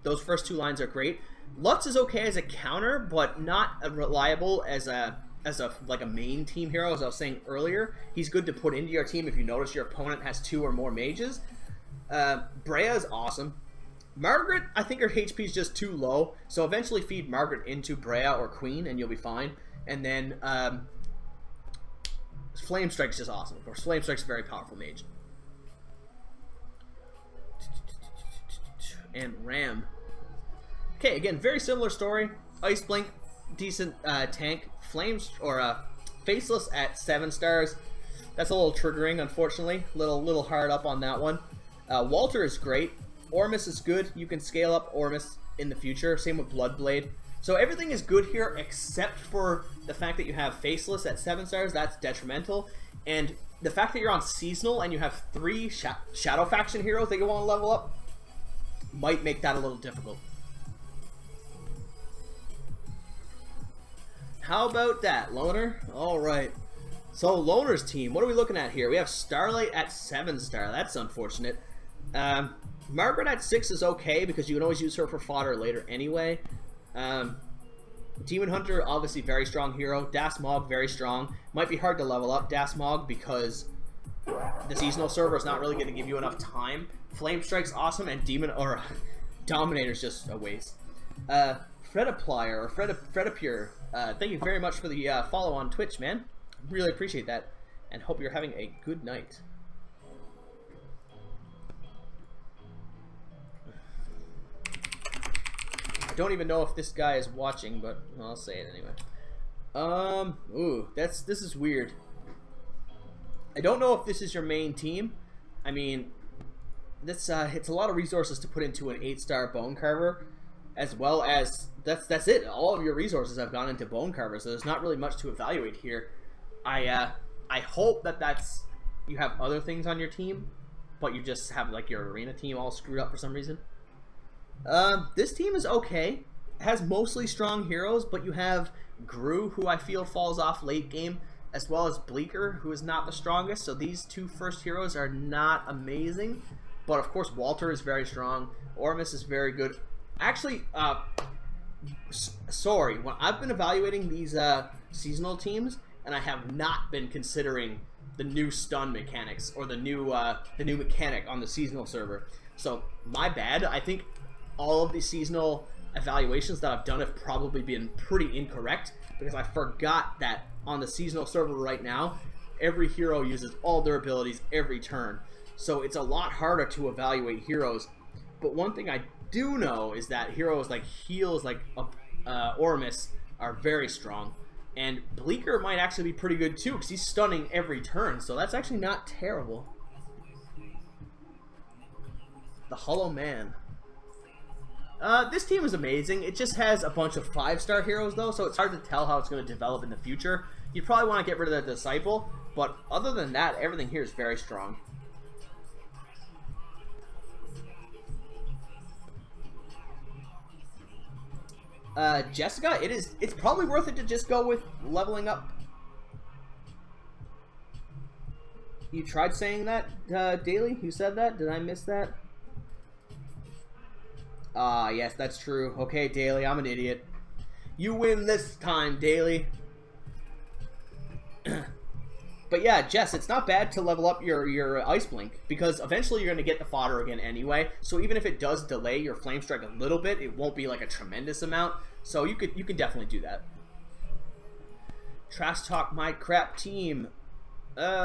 those first 2 lines are great. Lutz is okay as a counter, but not reliable as a main team hero, as I was saying earlier. He's good to put into your team if you notice your opponent has 2 or more mages. Brea is awesome. Margaret, I think her HP is just too low, so eventually feed Margaret into Brea or Queen and you'll be fine. And then Flame Strike's just awesome. Of course, Flame Strike's a very powerful mage. And Ram. Okay, again, very similar story. Ice Blink, decent tank. Flames or Faceless at 7 stars. That's a little triggering, unfortunately. Little hard up on that one. Walter is great. Ormus is good. You can scale up Ormus in the future. Same with Bloodblade. So everything is good here except for the fact that you have Faceless at 7 stars. That's detrimental. And the fact that you're on seasonal and you have 3 Shadow Faction heroes that you want to level up might make that a little difficult. How about that, Loner? Alright. So, Loner's team, what are we looking at here? We have Starlight at 7-star. That's unfortunate. Margaret at 6 is okay because you can always use her for fodder later anyway. Demon Hunter, obviously very strong hero. Dasmog, very strong. Might be hard to level up Dasmog because the seasonal server is not really going to give you enough time. Flame Strike's awesome, and Dominator's just a waste. Frediplier, or Fredipure, thank you very much for the follow on Twitch, man. Really appreciate that, and hope you're having a good night. I don't even know if this guy is watching, but I'll say it anyway. Ooh, this is weird. I don't know if this is your main team. I mean, it's a lot of resources to put into an 8-star Bone Carver, as well as that's it. All of your resources have gone into Bone Carver, so there's not really much to evaluate here. I hope that's you have other things on your team, but you just have like your arena team all screwed up for some reason. This team is okay. It has mostly strong heroes, but you have Gru, who I feel falls off late game, as well as Bleaker, who is not the strongest. So these 2 first heroes are not amazing. But of course, Walter is very strong. Ormus is very good. Actually, sorry, when I've been evaluating these seasonal teams, and I have not been considering the new stun mechanics or the new mechanic on the seasonal server. So my bad. I think all of the seasonal evaluations that I've done have probably been pretty incorrect because I forgot that on the seasonal server right now, every hero uses all their abilities every turn. So it's a lot harder to evaluate heroes. But one thing I do know is that heroes like heals like Ormus are very strong. And Bleaker might actually be pretty good too because he's stunning every turn. So that's actually not terrible. The Hollow Man. This team is amazing. It just has a bunch of 5-star heroes though, so it's hard to tell how it's going to develop in the future. You'd probably want to get rid of the Disciple, but other than that, everything here is very strong. Jessica, it's probably worth it to just go with leveling up. You tried saying that, Daily? You said that? Did I miss that? Ah, yes, that's true. Okay, Daily, I'm an idiot. You win this time, Daily. But yeah, Jess, it's not bad to level up your Ice Blink, because eventually you're going to get the fodder again anyway, so even if it does delay your Flame Strike a little bit, it won't be like a tremendous amount, so you can definitely do that. Trash talk my crap team. You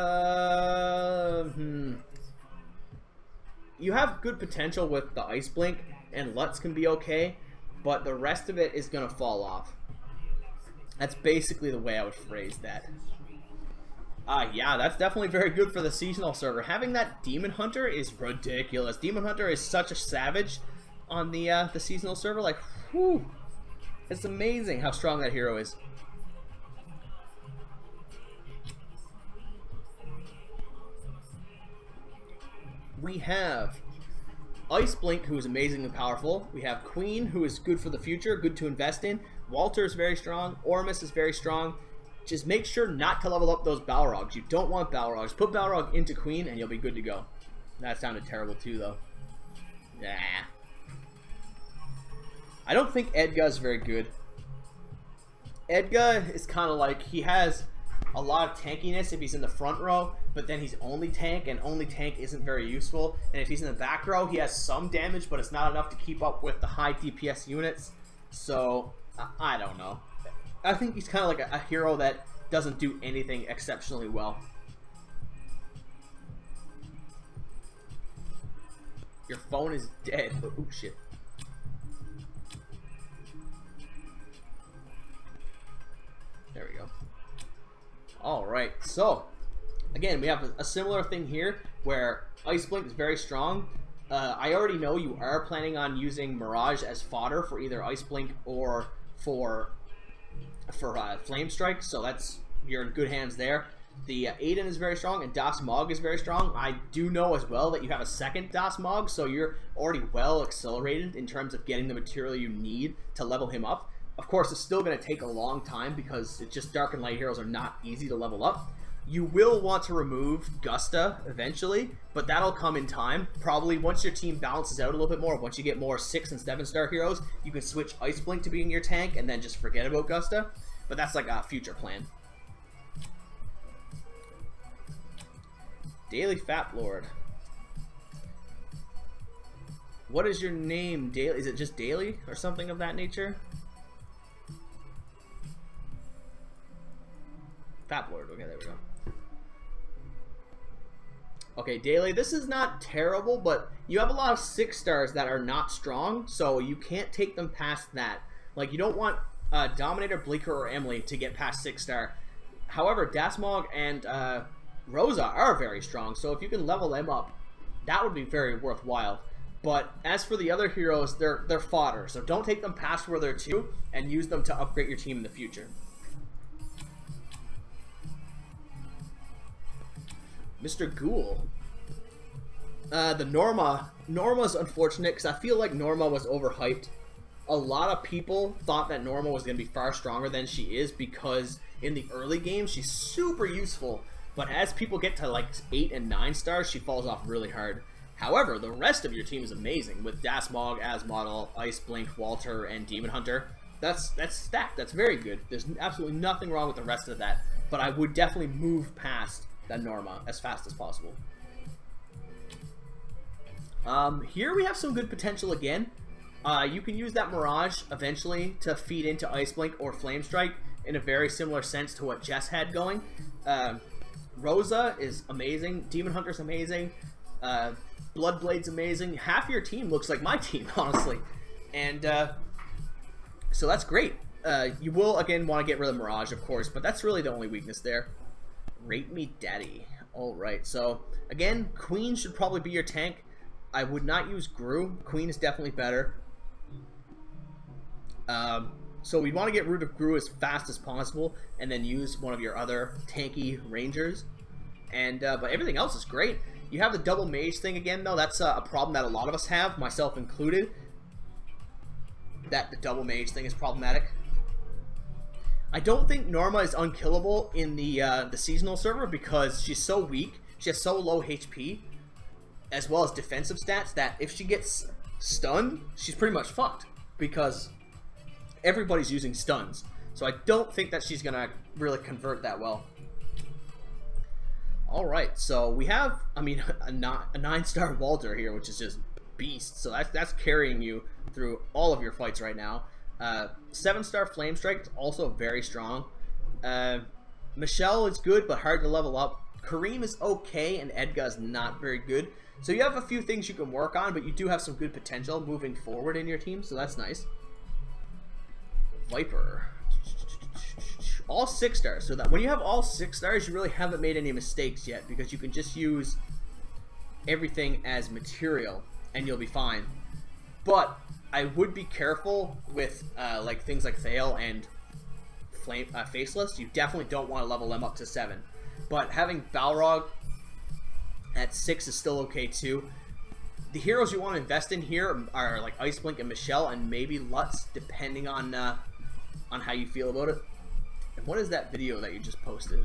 have good potential with the Ice Blink, and Lutz can be okay, but the rest of it is going to fall off. That's basically the way I would phrase that. Yeah, that's definitely very good for the seasonal server. Having that Demon Hunter is ridiculous. Demon Hunter is such a savage on the seasonal server. Like, whew, it's amazing how strong that hero is. We have Ice Blink, who is amazingly powerful. We have Queen, who is good for the future, good to invest in. Walter is very strong. Ormus is very strong. Just make sure not to level up those Balrogs. You don't want Balrogs. Put Balrog into Queen and you'll be good to go. That sounded terrible too, though. Yeah. I don't think Edgar is very good. Edgar is kind of like, he has a lot of tankiness if he's in the front row, but then he's only tank, and only tank isn't very useful. And if he's in the back row, he has some damage, but it's not enough to keep up with the high DPS units. So, I don't know. I think he's kind of like a hero that doesn't do anything exceptionally well. Your phone is dead. Oh, shit. There we go. Alright, so, again, we have a similar thing here, where Ice Blink is very strong. I already know you are planning on using Mirage as fodder for either Ice Blink or for Flame Strike, so you're in good hands there. The Aiden is very strong, and Das Mog is very strong. I do know as well that you have a second Das Mog, so you're already well accelerated in terms of getting the material you need to level him up. Of course, it's still going to take a long time because it's just Dark and Light heroes are not easy to level up. You will want to remove Gusta eventually, but that'll come in time. Probably once your team balances out a little bit more, once you get more 6 and 7 star heroes, you can switch Ice Blink to being your tank and then just forget about Gusta. But that's like a future plan. Daily Fat Lord. What is your name, Daily? Is it just Daily or something of that nature? Fat Lord. Okay, there we go. Okay, Daily, this is not terrible, but you have a lot of 6 stars that are not strong, so you can't take them past that. Like, you don't want Dominator, Bleaker, or Emily to get past 6 star. However, Dasmog and Rosa are very strong, so if you can level them up, that would be very worthwhile. But as for the other heroes, they're fodder, so don't take them past where they're 2 and use them to upgrade your team in the future. Mr. Ghoul. The Norma's unfortunate because I feel like Norma was overhyped. A lot of people thought that Norma was going to be far stronger than she is because in the early game she's super useful, but as people get to like 8 and 9 stars, she falls off really hard. However, the rest of your team is amazing with Dasmog, Asmodel, Ice Blink, Walter, and Demon Hunter. That's stacked. That's very good. There's absolutely nothing wrong with the rest of that, but I would definitely move past that Norma as fast as possible. Here we have some good potential again. You can use that Mirage eventually to feed into Ice Blink or Flame Strike in a very similar sense to what Jess had going. Rosa is amazing. Demon Hunter's amazing. Bloodblade's amazing. Half your team looks like my team, honestly. And so that's great. You will, again, want to get rid of Mirage, of course, but that's really the only weakness there. Rate me daddy. Alright, so again, Queen should probably be your tank. I would not use Gru. Queen is definitely better. So we want to get rid of Gru as fast as possible and then use one of your other tanky rangers. And but everything else is great. You have the double mage thing again, though. That's a problem that a lot of us have, myself included. That the double mage thing is problematic. I don't think Norma is unkillable in the seasonal server because she's so weak. she has so low HP, as well as defensive stats, that if she gets stunned, she's pretty much fucked. Because everybody's using stuns. So I don't think that she's going to really convert that well. Alright, so we have, I mean, a 9-star Walter here, which is just beast. So that's carrying you through all of your fights right now. 7-star Flame Strike is also very strong. Michelle is good, but hard to level up. Kareem is okay, and Edgar is not very good. So you have a few things you can work on, but you do have some good potential moving forward in your team, so that's nice. Viper. All 6 stars, so that when you have all 6 stars, you really haven't made any mistakes yet, because you can just use everything as material, and you'll be fine. But I would be careful with like things like Thale and Faceless. You definitely don't want to level them up to 7. But having Balrog at 6 is still okay too. The heroes you want to invest in here are like Ice Blink and Michelle, and maybe Lutz, depending on how you feel about it. And what is that video that you just posted?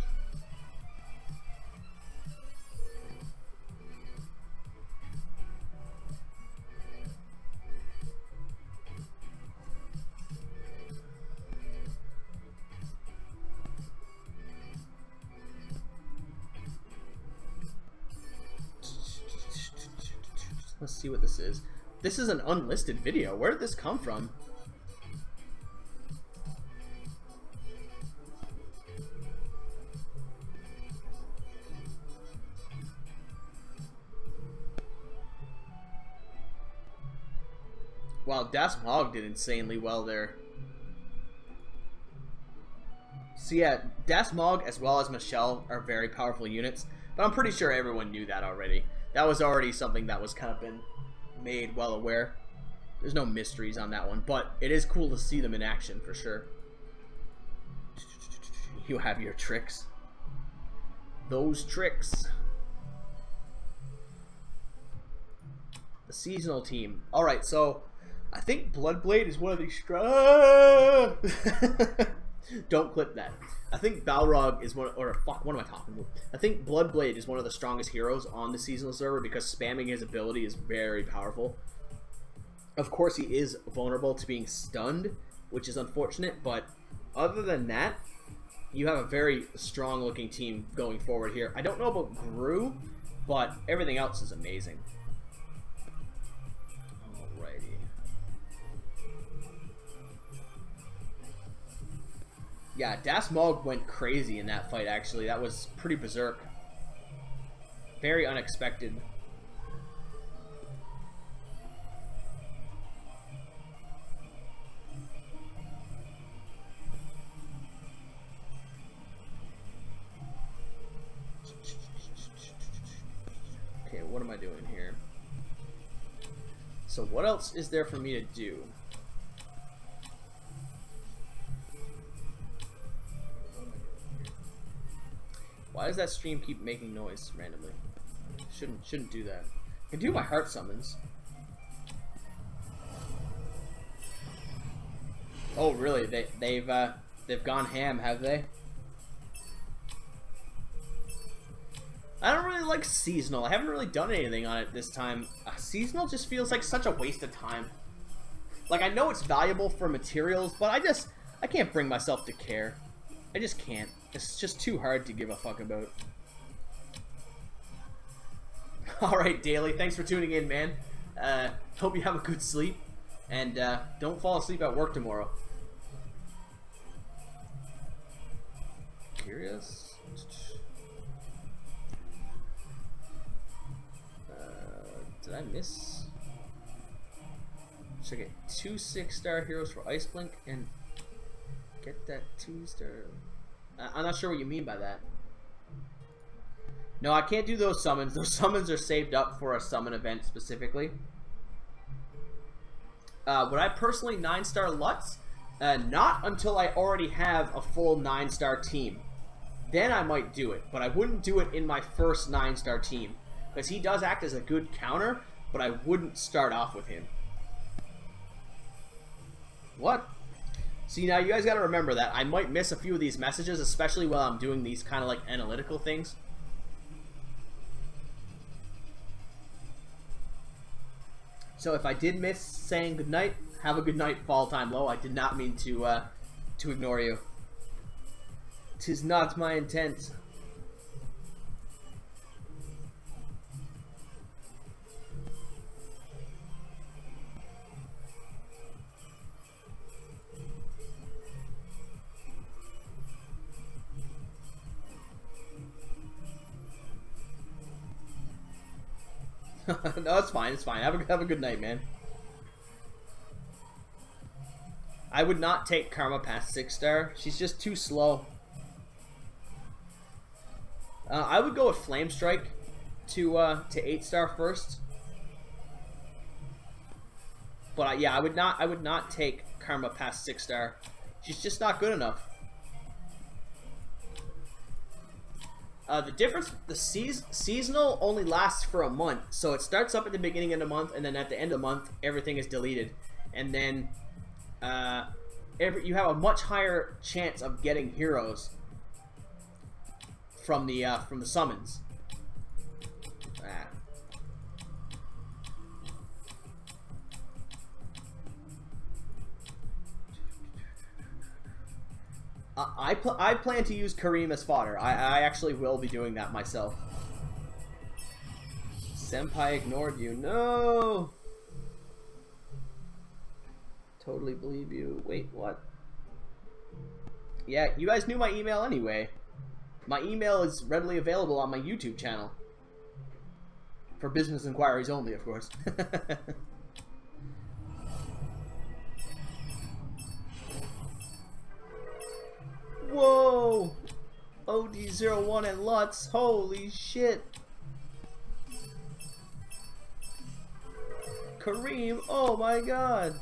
Let's see what this is. This is an unlisted video. Where did this come from? Wow, Das Mog did insanely well there. So yeah, Das Mog as well as Michelle are very powerful units, but I'm pretty sure everyone knew that already. That was already something that was kind of been made well aware. There's no mysteries on that one, but it is cool to see them in action for sure. You have your tricks. Those tricks. The seasonal team. Alright, so I think Bloodblade is one of the strong. Don't clip that. I think Balrog is one, or fuck, what am I talking about? I think Bloodblade is one of the strongest heroes on the seasonal server because spamming his ability is very powerful. Of course, he is vulnerable to being stunned, which is unfortunate, but other than that, you have a very strong looking team going forward here. I don't know about Gru, but everything else is amazing. Yeah, Das Mog went crazy in that fight, actually. That was pretty berserk. Very unexpected. Okay, what am I doing here? So what else is there for me to do? Why does that stream keep making noise randomly? Shouldn't do that. I can do my heart summons. Oh really? They've gone ham, have they? I don't really like seasonal. I haven't really done anything on it this time. Seasonal just feels like such a waste of time. Like, I know it's valuable for materials, but I can't bring myself to care. I just can't. It's just too hard to give a fuck about. Alright, Daily, thanks for tuning in, man. Hope you have a good sleep. And don't fall asleep at work tomorrow. Curious? Did I miss? Should I get 2 6-star heroes for Ice Blink and get that 2-star? I'm not sure what you mean by that. No, I can't do those summons. Those summons are saved up for a summon event specifically. Would I personally 9-star Lutz? Not until I already have a full 9-star team. Then I might do it, but I wouldn't do it in my first 9-star team. Because he does act as a good counter, but I wouldn't start off with him. What? See, now you guys gotta remember that I might miss a few of these messages, especially while I'm doing these kind of like analytical things. So if I did miss saying goodnight, have a good night, fall time low. I did not mean to ignore you. 'Tis not my intent. No, it's fine. It's fine. Have a good night, man. I would not take Karma past 6-star. She's just too slow. I would go with Flame Strike to 8-star first. But yeah, I would not take Karma past 6-star. She's just not good enough. The difference, the seasonal only lasts for a month, so it starts up at the beginning of the month, and then at the end of the month, everything is deleted, and then you have a much higher chance of getting heroes from the summons. I plan to use Kareem as fodder. I actually will be doing that myself. Senpai ignored you. No! Totally believe you. Wait, what? Yeah, you guys knew my email anyway. My email is readily available on my YouTube channel. For business inquiries only, of course. Whoa! OD01 and Lutz, holy shit! Kareem, oh my god!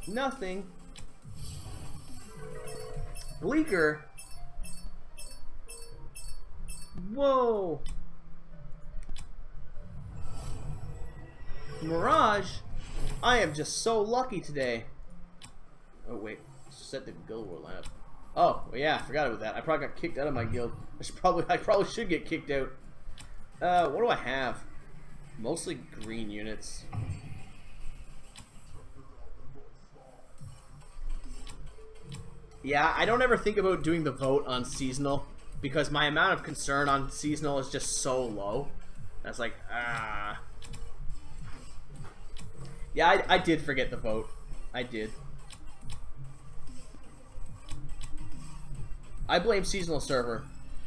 Nothing. Bleaker? Whoa! Mirage? I am just so lucky today. Oh wait, set the guild war lineup. Oh well, yeah, I forgot about that. I probably got kicked out of my guild. I probably should get kicked out. What do I have? Mostly green units. Yeah, I don't ever think about doing the vote on seasonal because my amount of concern on seasonal is just so low. That's like, ah. Yeah, I did forget the vote. I did. I blame seasonal server.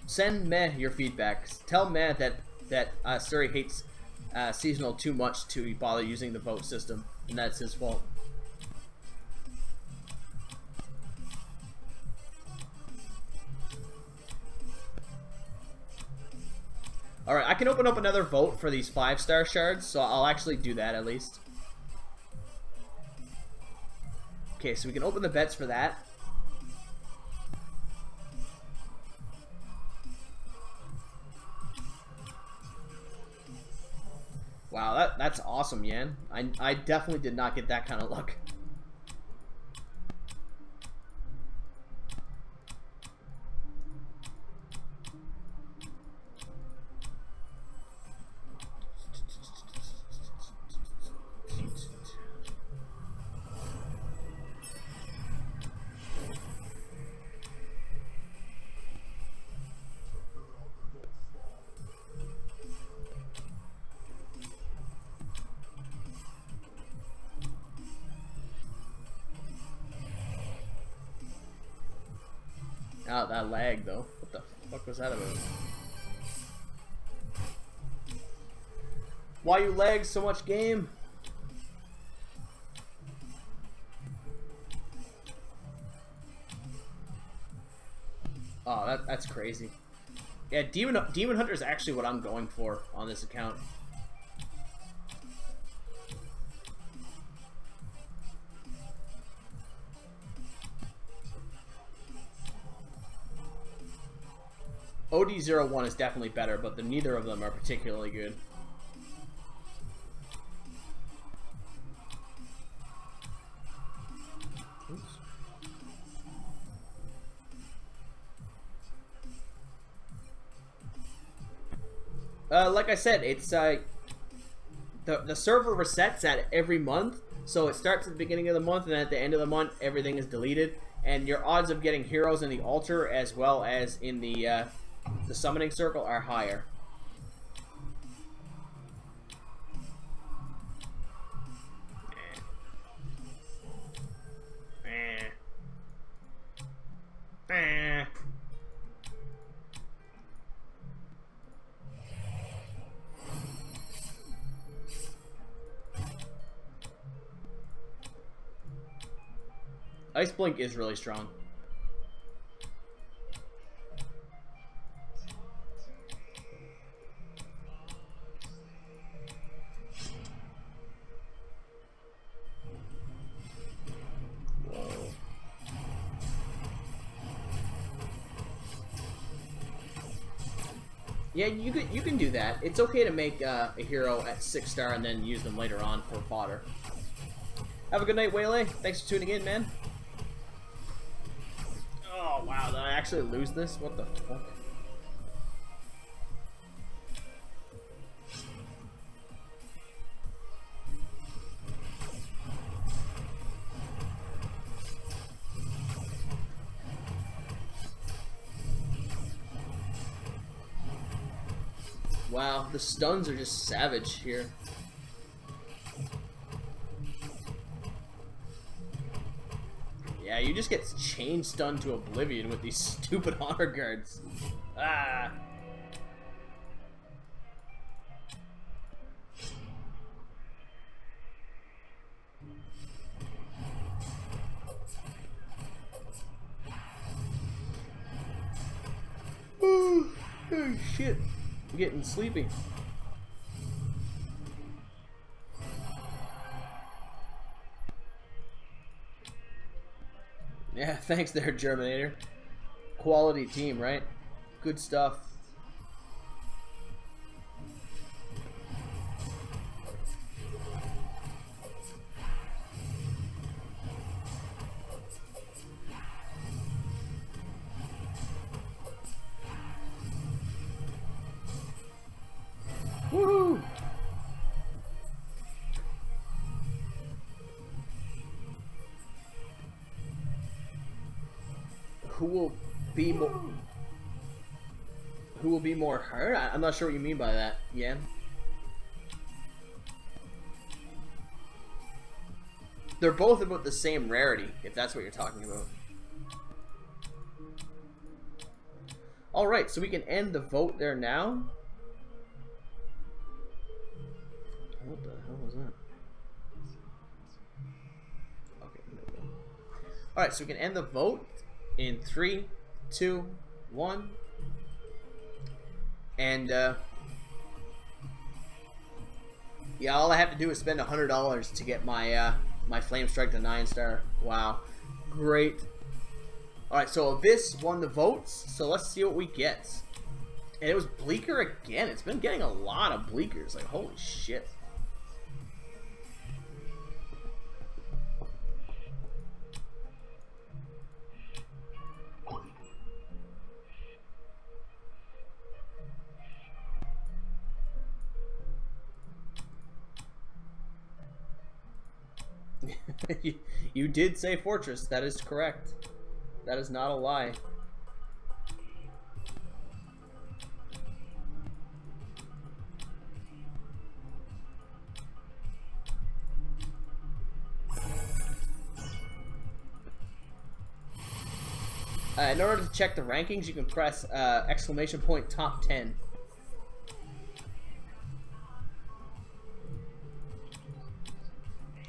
Send Meh your feedback. Tell Meh that Suri hates seasonal too much to bother using the vote system, and that's his fault. Alright, I can open up another vote for these 5-star shards, so I'll actually do that at least. Okay, so we can open the bets for that. Wow, that's awesome, Yan. I definitely did not get that kind of luck. Oh, that lag though. What the fuck was that about? Why you lag so much, game? Oh, that's crazy. Yeah, Demon Hunter is actually what I'm going for on this account. OD01 is definitely better, but neither of them are particularly good. Oops. Like I said, it's the server resets at every month, so it starts at the beginning of the month, and then at the end of the month, everything is deleted, and your odds of getting heroes in the altar as well as in the summoning circle are higher. Ice Blink is really strong. Yeah, you can do that. It's okay to make a hero at 6-star and then use them later on for fodder. Have a good night, Waylay. Thanks for tuning in, man. Oh wow, did I actually lose this? What the fuck? Wow, the stuns are just savage here. Yeah, you just get chain stunned to oblivion with these stupid honor guards. Ah. Oh shit. I'm getting sleepy. Yeah, thanks there, Germinator. Quality team, right? Good stuff. Woohoo! Who will be more hurt? I'm not sure what you mean by that. Yeah. They're both about the same rarity, if that's what you're talking about. Alright, so we can end the vote there now. What the hell was that? Okay, no. Alright, so we can end the vote in 3, 2, 1. And yeah, all I have to do is spend $100 to get my my Flame Strike to 9-star. Wow, great. All right, so Abyss won the votes, so let's see what we get. And it was Bleaker again. It's been getting a lot of Bleakers. Like, holy shit. You did say Fortress. That is correct. That is not a lie. In order to check the rankings, you can press ! top 10.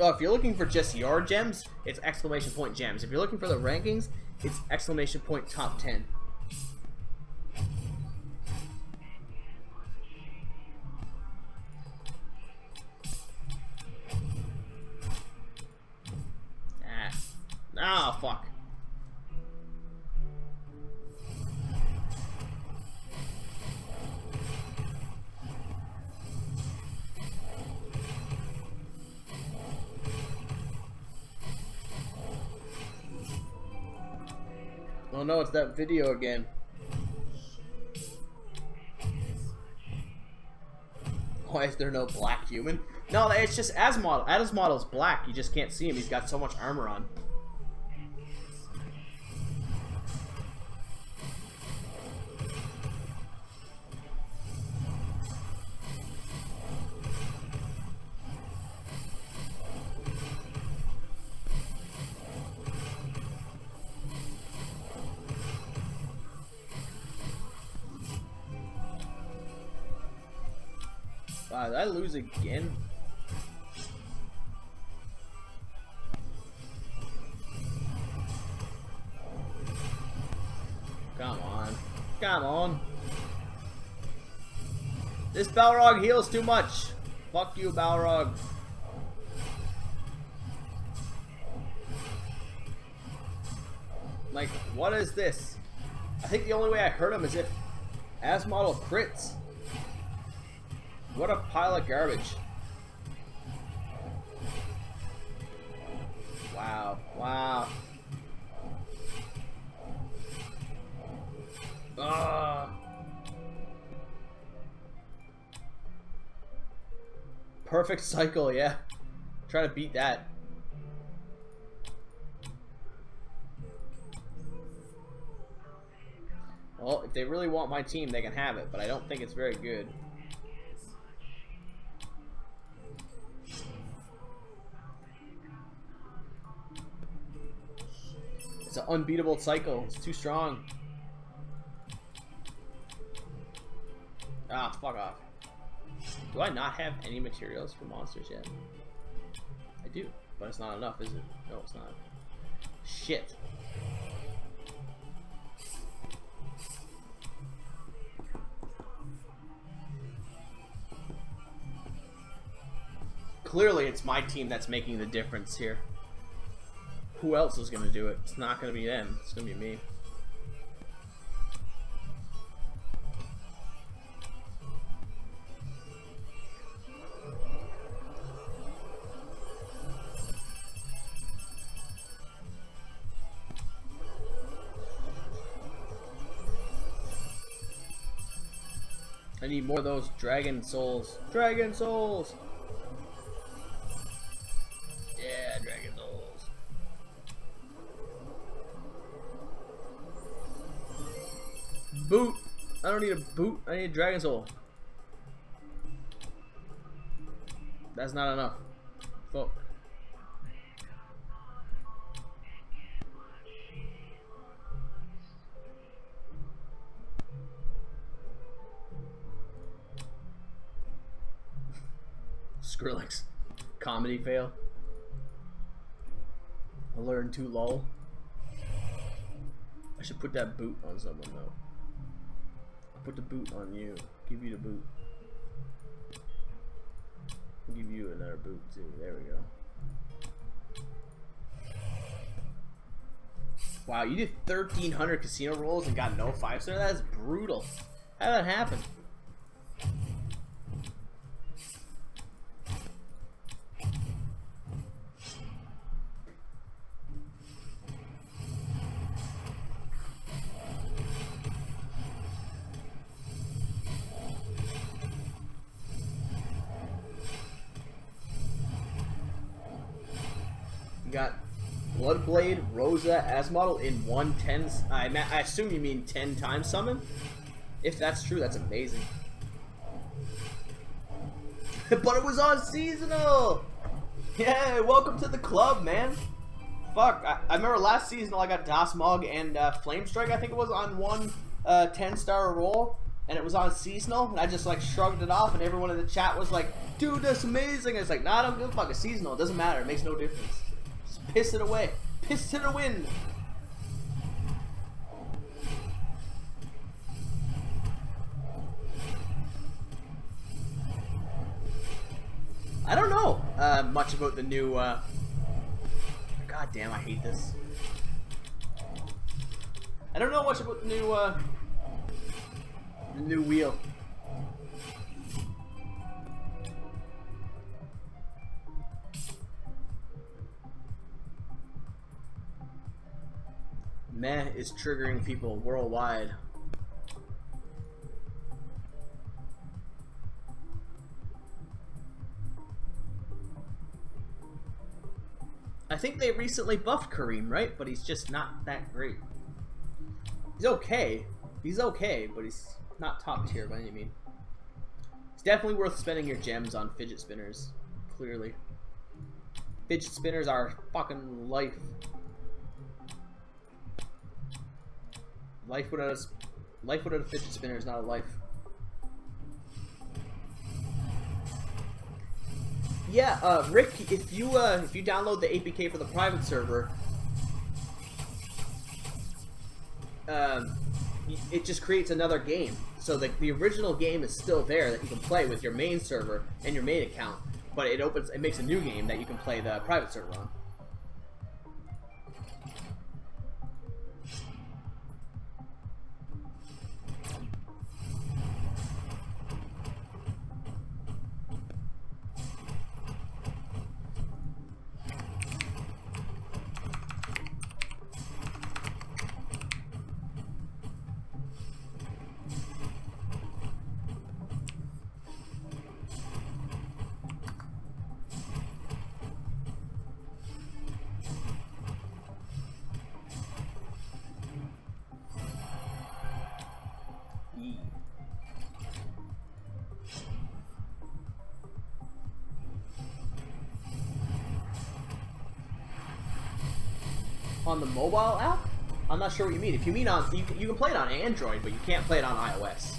Oh, if you're looking for just your gems, it's !gems. If you're looking for the rankings, it's !top 10. Ah, fuck. Oh no, it's that video again. Why is there no black human? No, it's just Asmodel. Asmodel's black. You just can't see him. He's got so much armor on. Wow, did I lose again? Come on. Come on. This Balrog heals too much. Fuck you, Balrog. Like, what is this? I think the only way I hurt him is if Asmodel crits. What a pile of garbage. Wow. Wow. Ugh. Perfect cycle, yeah. Try to beat that. Well, if they really want my team, they can have it, but I don't think it's very good. It's an unbeatable cycle. It's too strong. Ah, fuck off. Do I not have any materials for monsters yet? I do, but it's not enough, is it? No, it's not. Shit. Clearly, it's my team that's making the difference here. Who else is going to do it? It's not going to be them. It's going to be me. I need more of those dragon souls. Dragon souls! Yeah, dragon souls. Boot! I don't need a boot. I need a dragon soul. That's not enough. Fuck. Skrillex. Comedy fail. I learned too low. I should put that boot on someone though. I'll put the boot on you. Give you the boot. I'll give you another boot too. There we go. Wow, you did 1,300 casino rolls and got no 5-star? That's brutal. How did that happen? Got Bloodblade, Rosa, Asmodel in 110. I assume you mean 10 times summon. If that's true, that's amazing. But it was on seasonal. Yeah, welcome to the club, man. Fuck, I remember last seasonal I got Dasmog and Flamestrike. I think it was on one 10-star roll, and it was on seasonal. And I just like shrugged it off, and everyone in the chat was like, "Dude, that's amazing." And it's like, nah, I don't give a fuck. It's seasonal. It doesn't matter. It makes no difference. Piss it away. Piss to the wind. I don't know much about the new God damn, I hate this. I don't know much about the new wheel. Meh is triggering people worldwide. I think they recently buffed Kareem, right? But he's just not that great. He's okay. He's okay, but he's not top tier by any means. It's definitely worth spending your gems on fidget spinners. Clearly. Fidget spinners are fucking life. Life without a fidget spinner is not a life. Yeah, Rick, if you download the APK for the private server, it just creates another game. So the original game is still there that you can play with your main server and your main account, but it makes a new game that you can play the private server on. On the mobile app? I'm not sure what you mean. If you mean on, you can play it on Android, but you can't play it on iOS.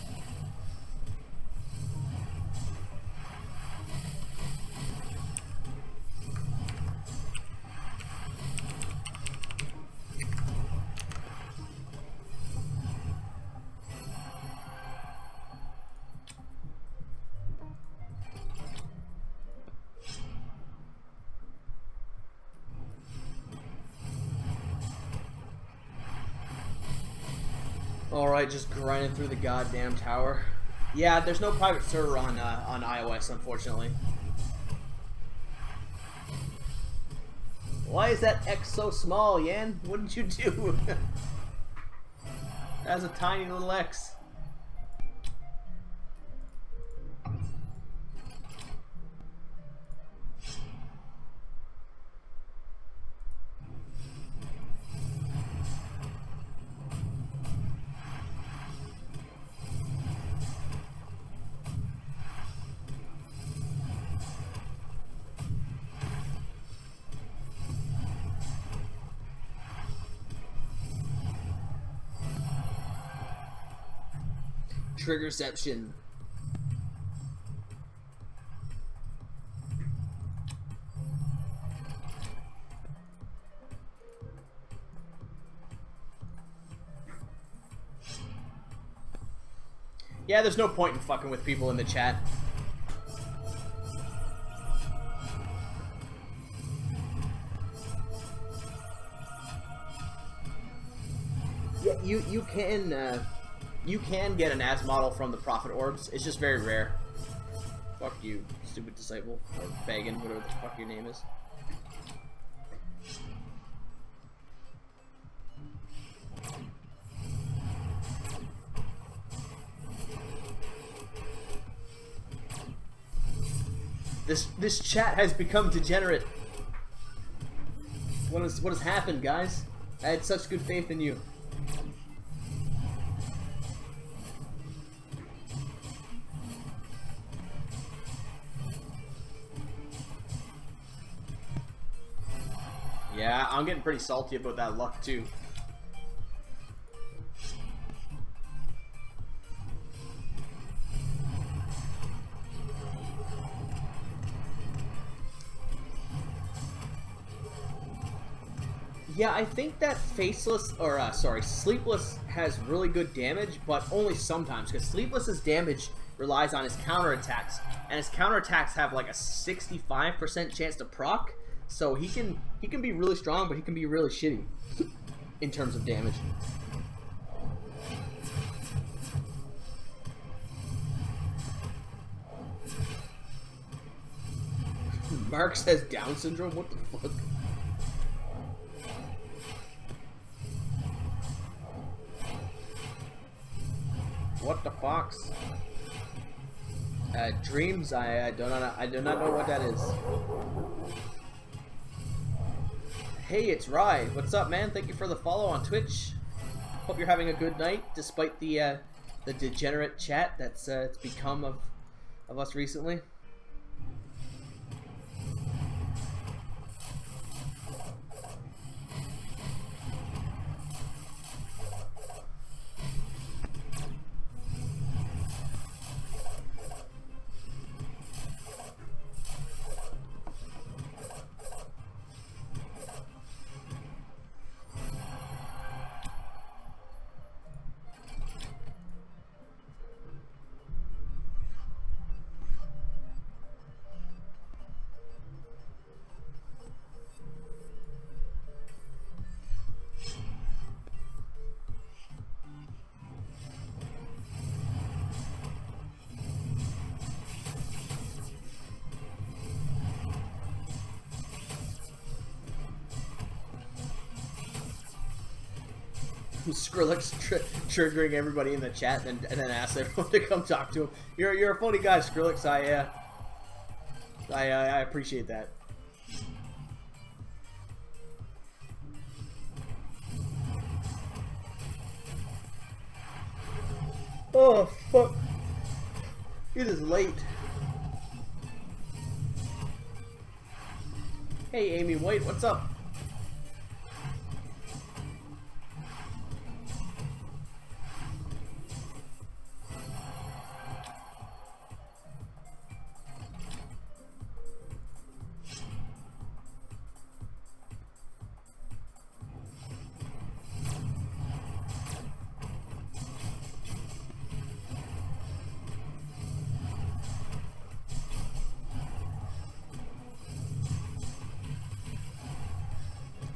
Alright, just grinding through the goddamn tower. Yeah, there's no private server on iOS, unfortunately. Why is that X so small, Yan? What did you do? That's a tiny little X. Triggerception. Yeah, there's no point in fucking with people in the chat. Yeah, you can get an as model from the Prophet Orbs. It's just very rare. Fuck you, stupid disciple. Or Fagan, whatever the fuck your name is. This chat has become degenerate. What has happened, guys? I had such good faith in you. Yeah, I'm getting pretty salty about that luck too. Yeah, I think that Faceless, or Sleepless has really good damage, but only sometimes, because Sleepless's damage relies on his counterattacks, and his counterattacks have like a 65% chance to proc, so he can be really strong, but he can be really shitty in terms of damage. Mark says Down syndrome? What the fuck? What the fox? Dreams? I do not know what that is. Hey, it's Rye. What's up, man? Thank you for the follow on Twitch. Hope you're having a good night, despite the degenerate chat that's it's become of us recently. Skrillex triggering everybody in the chat and then asks everyone to come talk to him. You're a funny guy, Skrillex. I appreciate that. Oh fuck! It is late. Hey, Amy White, what's up?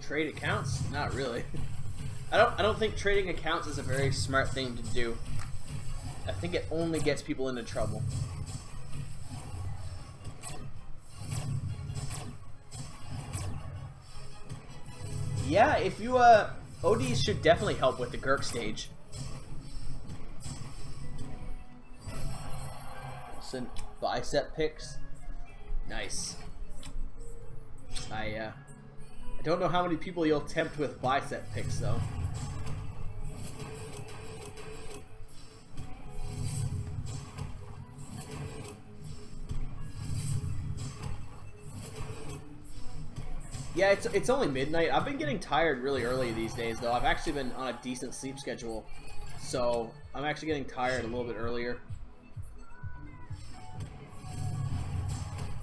Trade accounts? Not really. I don't think trading accounts is a very smart thing to do. I think it only gets people into trouble. Yeah, if you ODs should definitely help with the Gurk stage. Some bicep picks. Nice. I don't know how many people you'll tempt with bicep picks, though. Yeah, it's only midnight. I've been getting tired really early these days, though. I've actually been on a decent sleep schedule, so I'm actually getting tired a little bit earlier.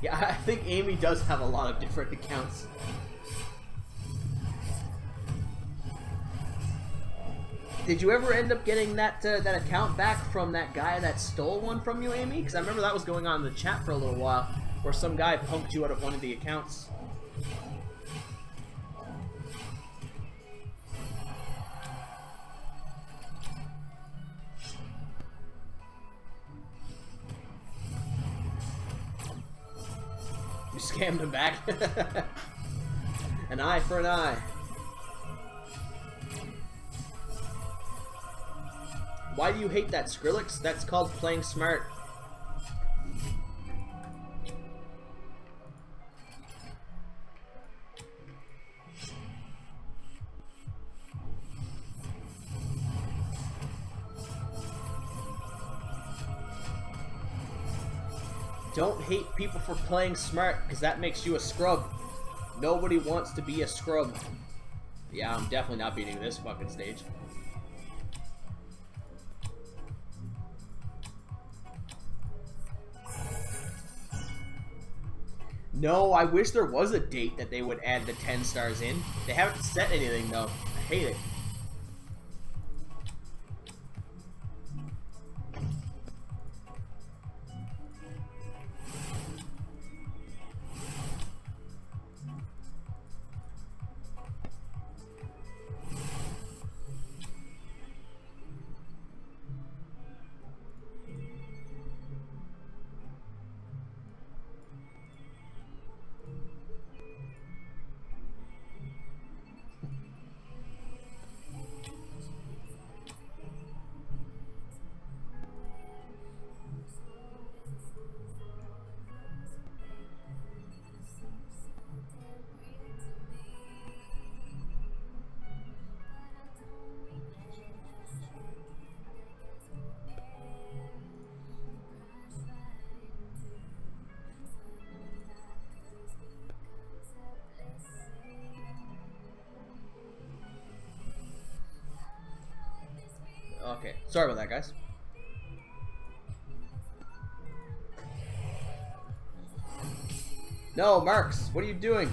Yeah, I think Amy does have a lot of different accounts. Did you ever end up getting that that account back from that guy that stole one from you, Amy? Because I remember that was going on in the chat for a little while, where some guy punked you out of one of the accounts. You scammed him back? An eye for an eye. Why do you hate that, Skrillex? That's called playing smart. Don't hate people for playing smart, because that makes you a scrub. Nobody wants to be a scrub. Yeah, I'm definitely not beating this fucking stage. No, I wish there was a date that they would add the 10 stars in. They haven't set anything, though. I hate it. Sorry about that, guys. No, Marks, what are you doing?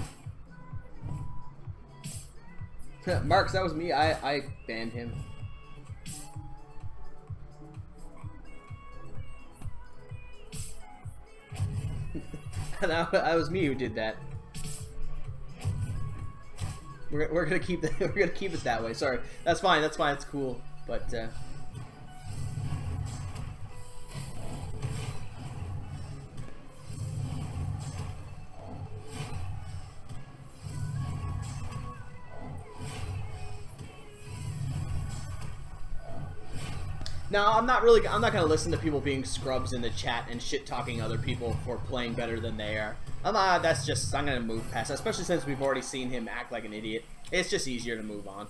Marks, that was me. I banned him. That was me who did that. We're gonna keep we're gonna keep it that way. Sorry, that's fine. That's fine. It's cool. But no, I'm not gonna listen to people being scrubs in the chat and shit talking other people for playing better than they are. I'm gonna move past that, especially since we've already seen him act like an idiot. It's just easier to move on.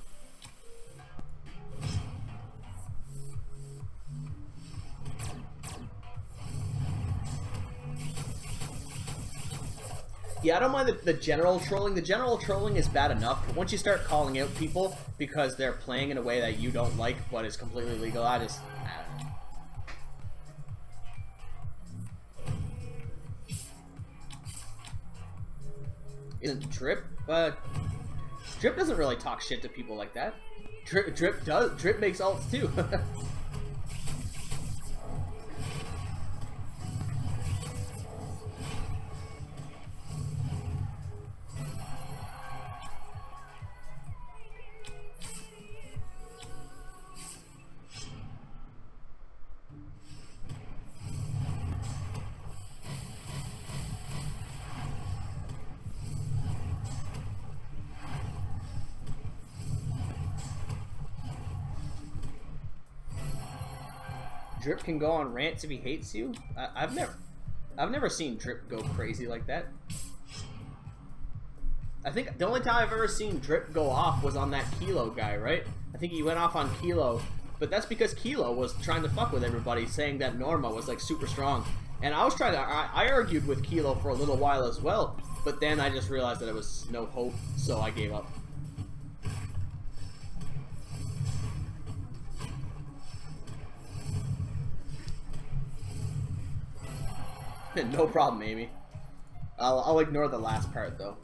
Yeah, I don't mind the general trolling. The general trolling is bad enough, but once you start calling out people because they're playing in a way that you don't like but is completely legal, I don't know. Isn't Drip? Drip doesn't really talk shit to people like that. Drip does. Drip makes ults too. Drip can go on rants if he hates you. I've never seen Drip go crazy like that. I think the only time I've ever seen Drip go off was on that Kilo guy, right? I think he went off on Kilo, but that's because Kilo was trying to fuck with everybody, saying that Norma was like super strong. And I was trying to, I argued with Kilo for a little while as well, but then I just realized that it was no hope, so I gave up. No problem, Amy. I'll ignore the last part, though.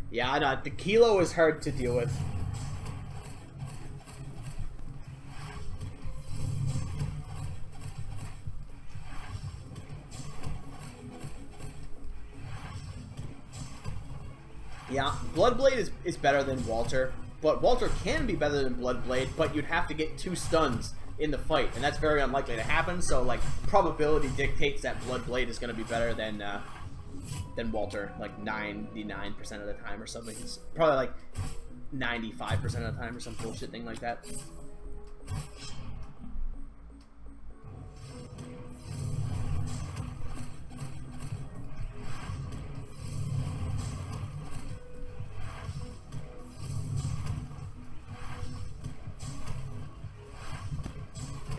Yeah, I know. The Kilo is hard to deal with. Yeah, Bloodblade is better than Walter, but Walter can be better than Bloodblade, but you'd have to get 2 stuns in the fight, and that's very unlikely to happen, so like probability dictates that Bloodblade is going to be better than Walter, like 99% of the time or something. It's probably like 95% of the time or some bullshit thing like that.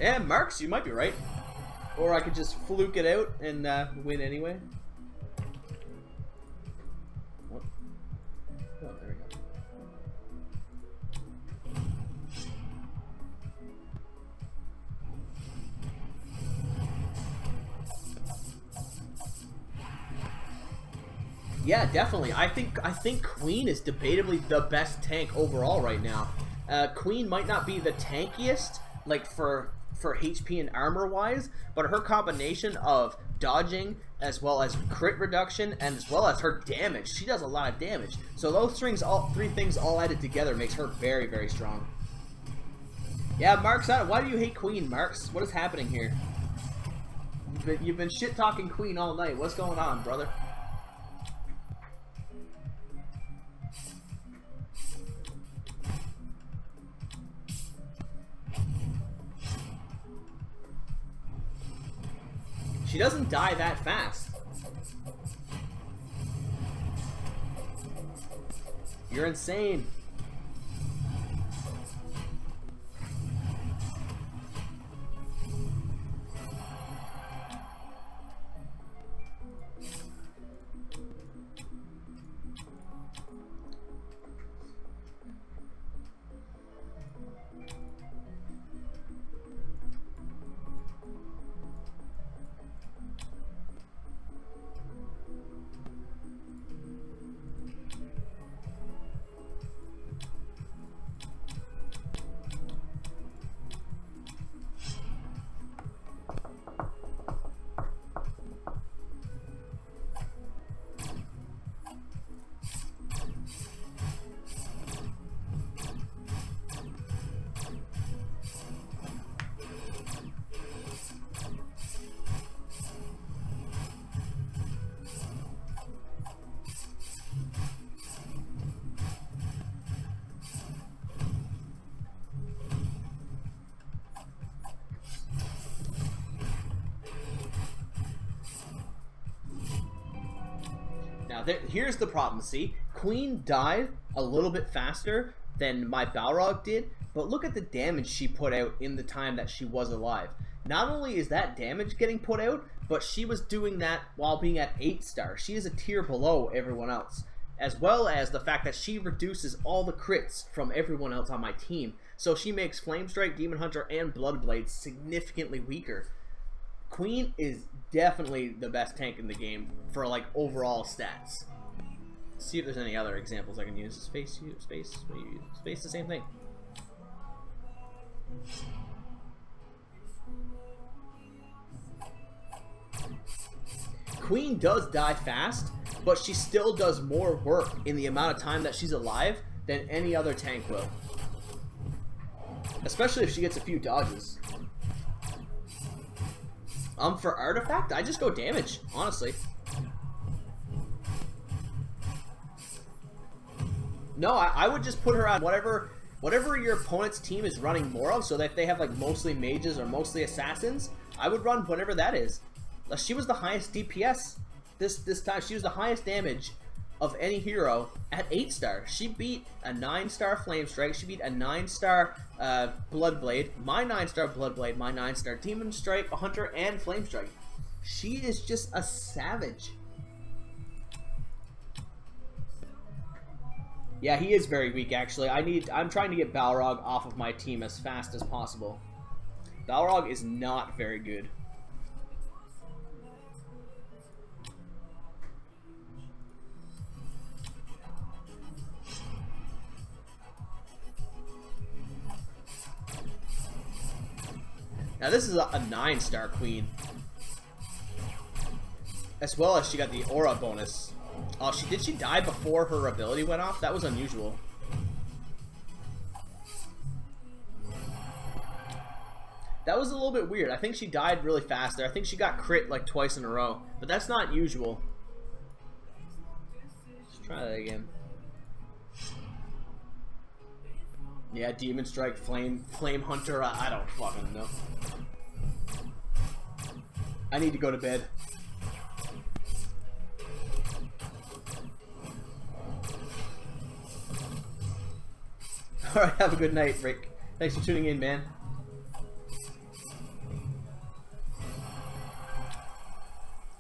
Yeah, Marks, you might be right. Or I could just fluke it out and win anyway. What? Oh, there we go. Yeah, definitely. I think Queen is debatably the best tank overall right now. Queen might not be the tankiest, like for HP and armor wise, but her combination of dodging as well as crit reduction and as well as her damage, she does a lot of damage. So those three things all added together makes her very, very strong. Yeah, Marks, why do you hate Queen, Marks? What is happening here? You've been shit talking Queen all night. What's going on, brother? She doesn't die that fast. You're insane. here's the problem. See, Queen died a little bit faster than my Balrog did, but look at the damage she put out in the time that she was alive. Not only is that damage getting put out, but she was doing that while being at 8-star. She is a tier below everyone else, as well as the fact that she reduces all the crits from everyone else on my team. So she makes Flame Strike, Demon Hunter, and Bloodblade significantly weaker. Queen is definitely the best tank in the game for like overall stats. Let's see if there's any other examples I can use. Space, what do you use? Space, the same thing. Queen does die fast, but she still does more work in the amount of time that she's alive than any other tank will. Especially if she gets a few dodges. For Artifact, I just go damage, honestly. No, I would just put her on whatever your opponent's team is running more of, so that if they have like mostly mages or mostly assassins, I would run whatever that is. She was the highest DPS this time. She was the highest damage of any hero at 8-star. She beat a 9-star Flame Strike. She beat a 9-star Bloodblade, my 9-star Bloodblade, my 9-star Demon Strike, a Hunter, and Flame Strike. She is just a savage. Yeah, he is very weak, actually. I'm trying to get Balrog off of my team as fast as possible. Balrog is not very good. Now this is a 9-star Queen. As well as she got the aura bonus. Oh, did she die before her ability went off? That was unusual. That was a little bit weird. I think she died really fast there. I think she got crit like twice in a row. But that's not usual. Let's try that again. Yeah, Demon Strike, Flame Hunter, I don't fucking know. I need to go to bed. Alright, have a good night, Rick. Thanks for tuning in, man.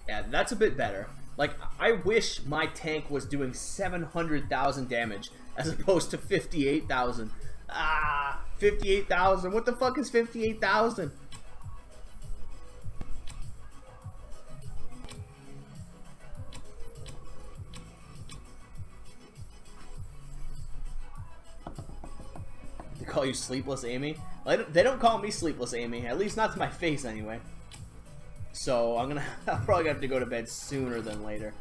Yeah, that's a bit better. Like, I wish my tank was doing 700,000 damage as opposed to 58,000. Ah, 58,000. What the fuck is 58,000? They call you Sleepless Amy? They don't call me Sleepless Amy, at least not to my face anyway. So I'm probably gonna have to go to bed sooner than later.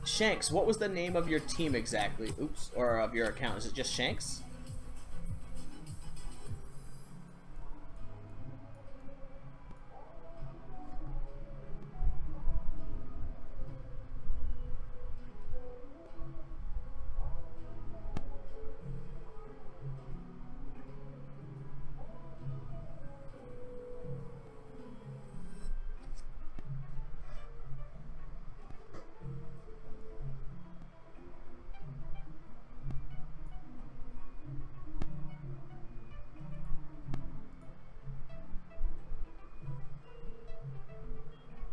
Shanks, what was the name of your team exactly? Oops, or of your account? Is it just Shanks?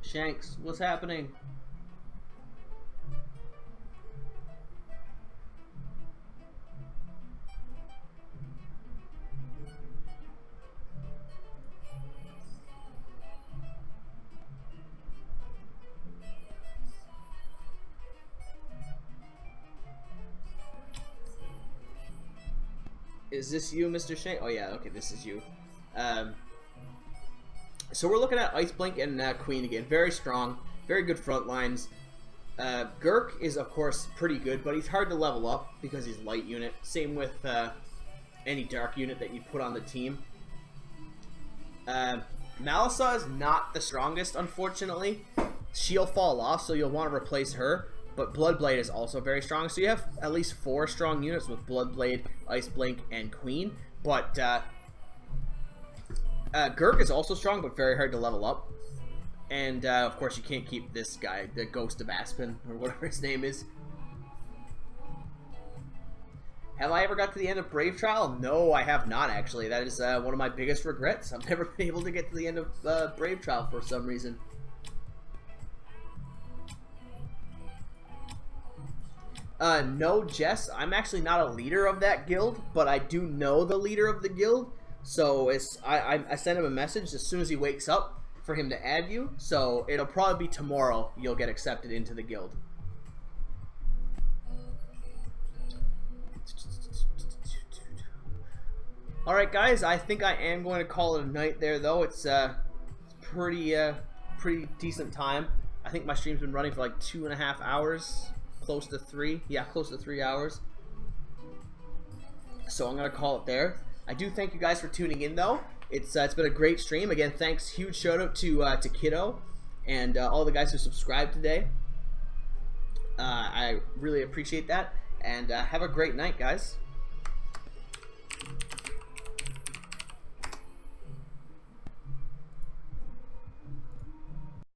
Shanks, what's happening? Is this you, Mr. Shanks? Oh yeah, okay, this is you. So we're looking at Ice Blink and Queen again. Very strong, very good front lines. Gurk is, of course, pretty good, but he's hard to level up because he's light unit. Same with any dark unit that you put on the team. Malisa is not the strongest, unfortunately. She'll fall off, so you'll want to replace her. But Bloodblade is also very strong, so you have at least 4 strong units with Bloodblade, Ice Blink, and Queen. But Gurk is also strong, but very hard to level up. And of course you can't keep this guy, the Ghost of Aspen, or whatever his name is. Have I ever got to the end of Brave Trial? No, I have not actually. That is one of my biggest regrets. I've never been able to get to the end of Brave Trial for some reason. No, Jess, I'm actually not a leader of that guild, but I do know the leader of the guild. So I sent him a message as soon as he wakes up for him to add you. So it'll probably be tomorrow you'll get accepted into the guild. Alright guys, I think I am going to call it a night there though. It's pretty decent time. I think my stream's been running for like 2.5 hours. Close to 3. Yeah, close to 3 hours. So I'm going to call it there. I do thank you guys for tuning in though. It's been a great stream. Again, thanks, huge shout out to Kiddo and all the guys who subscribed today. I really appreciate that. And have a great night, guys.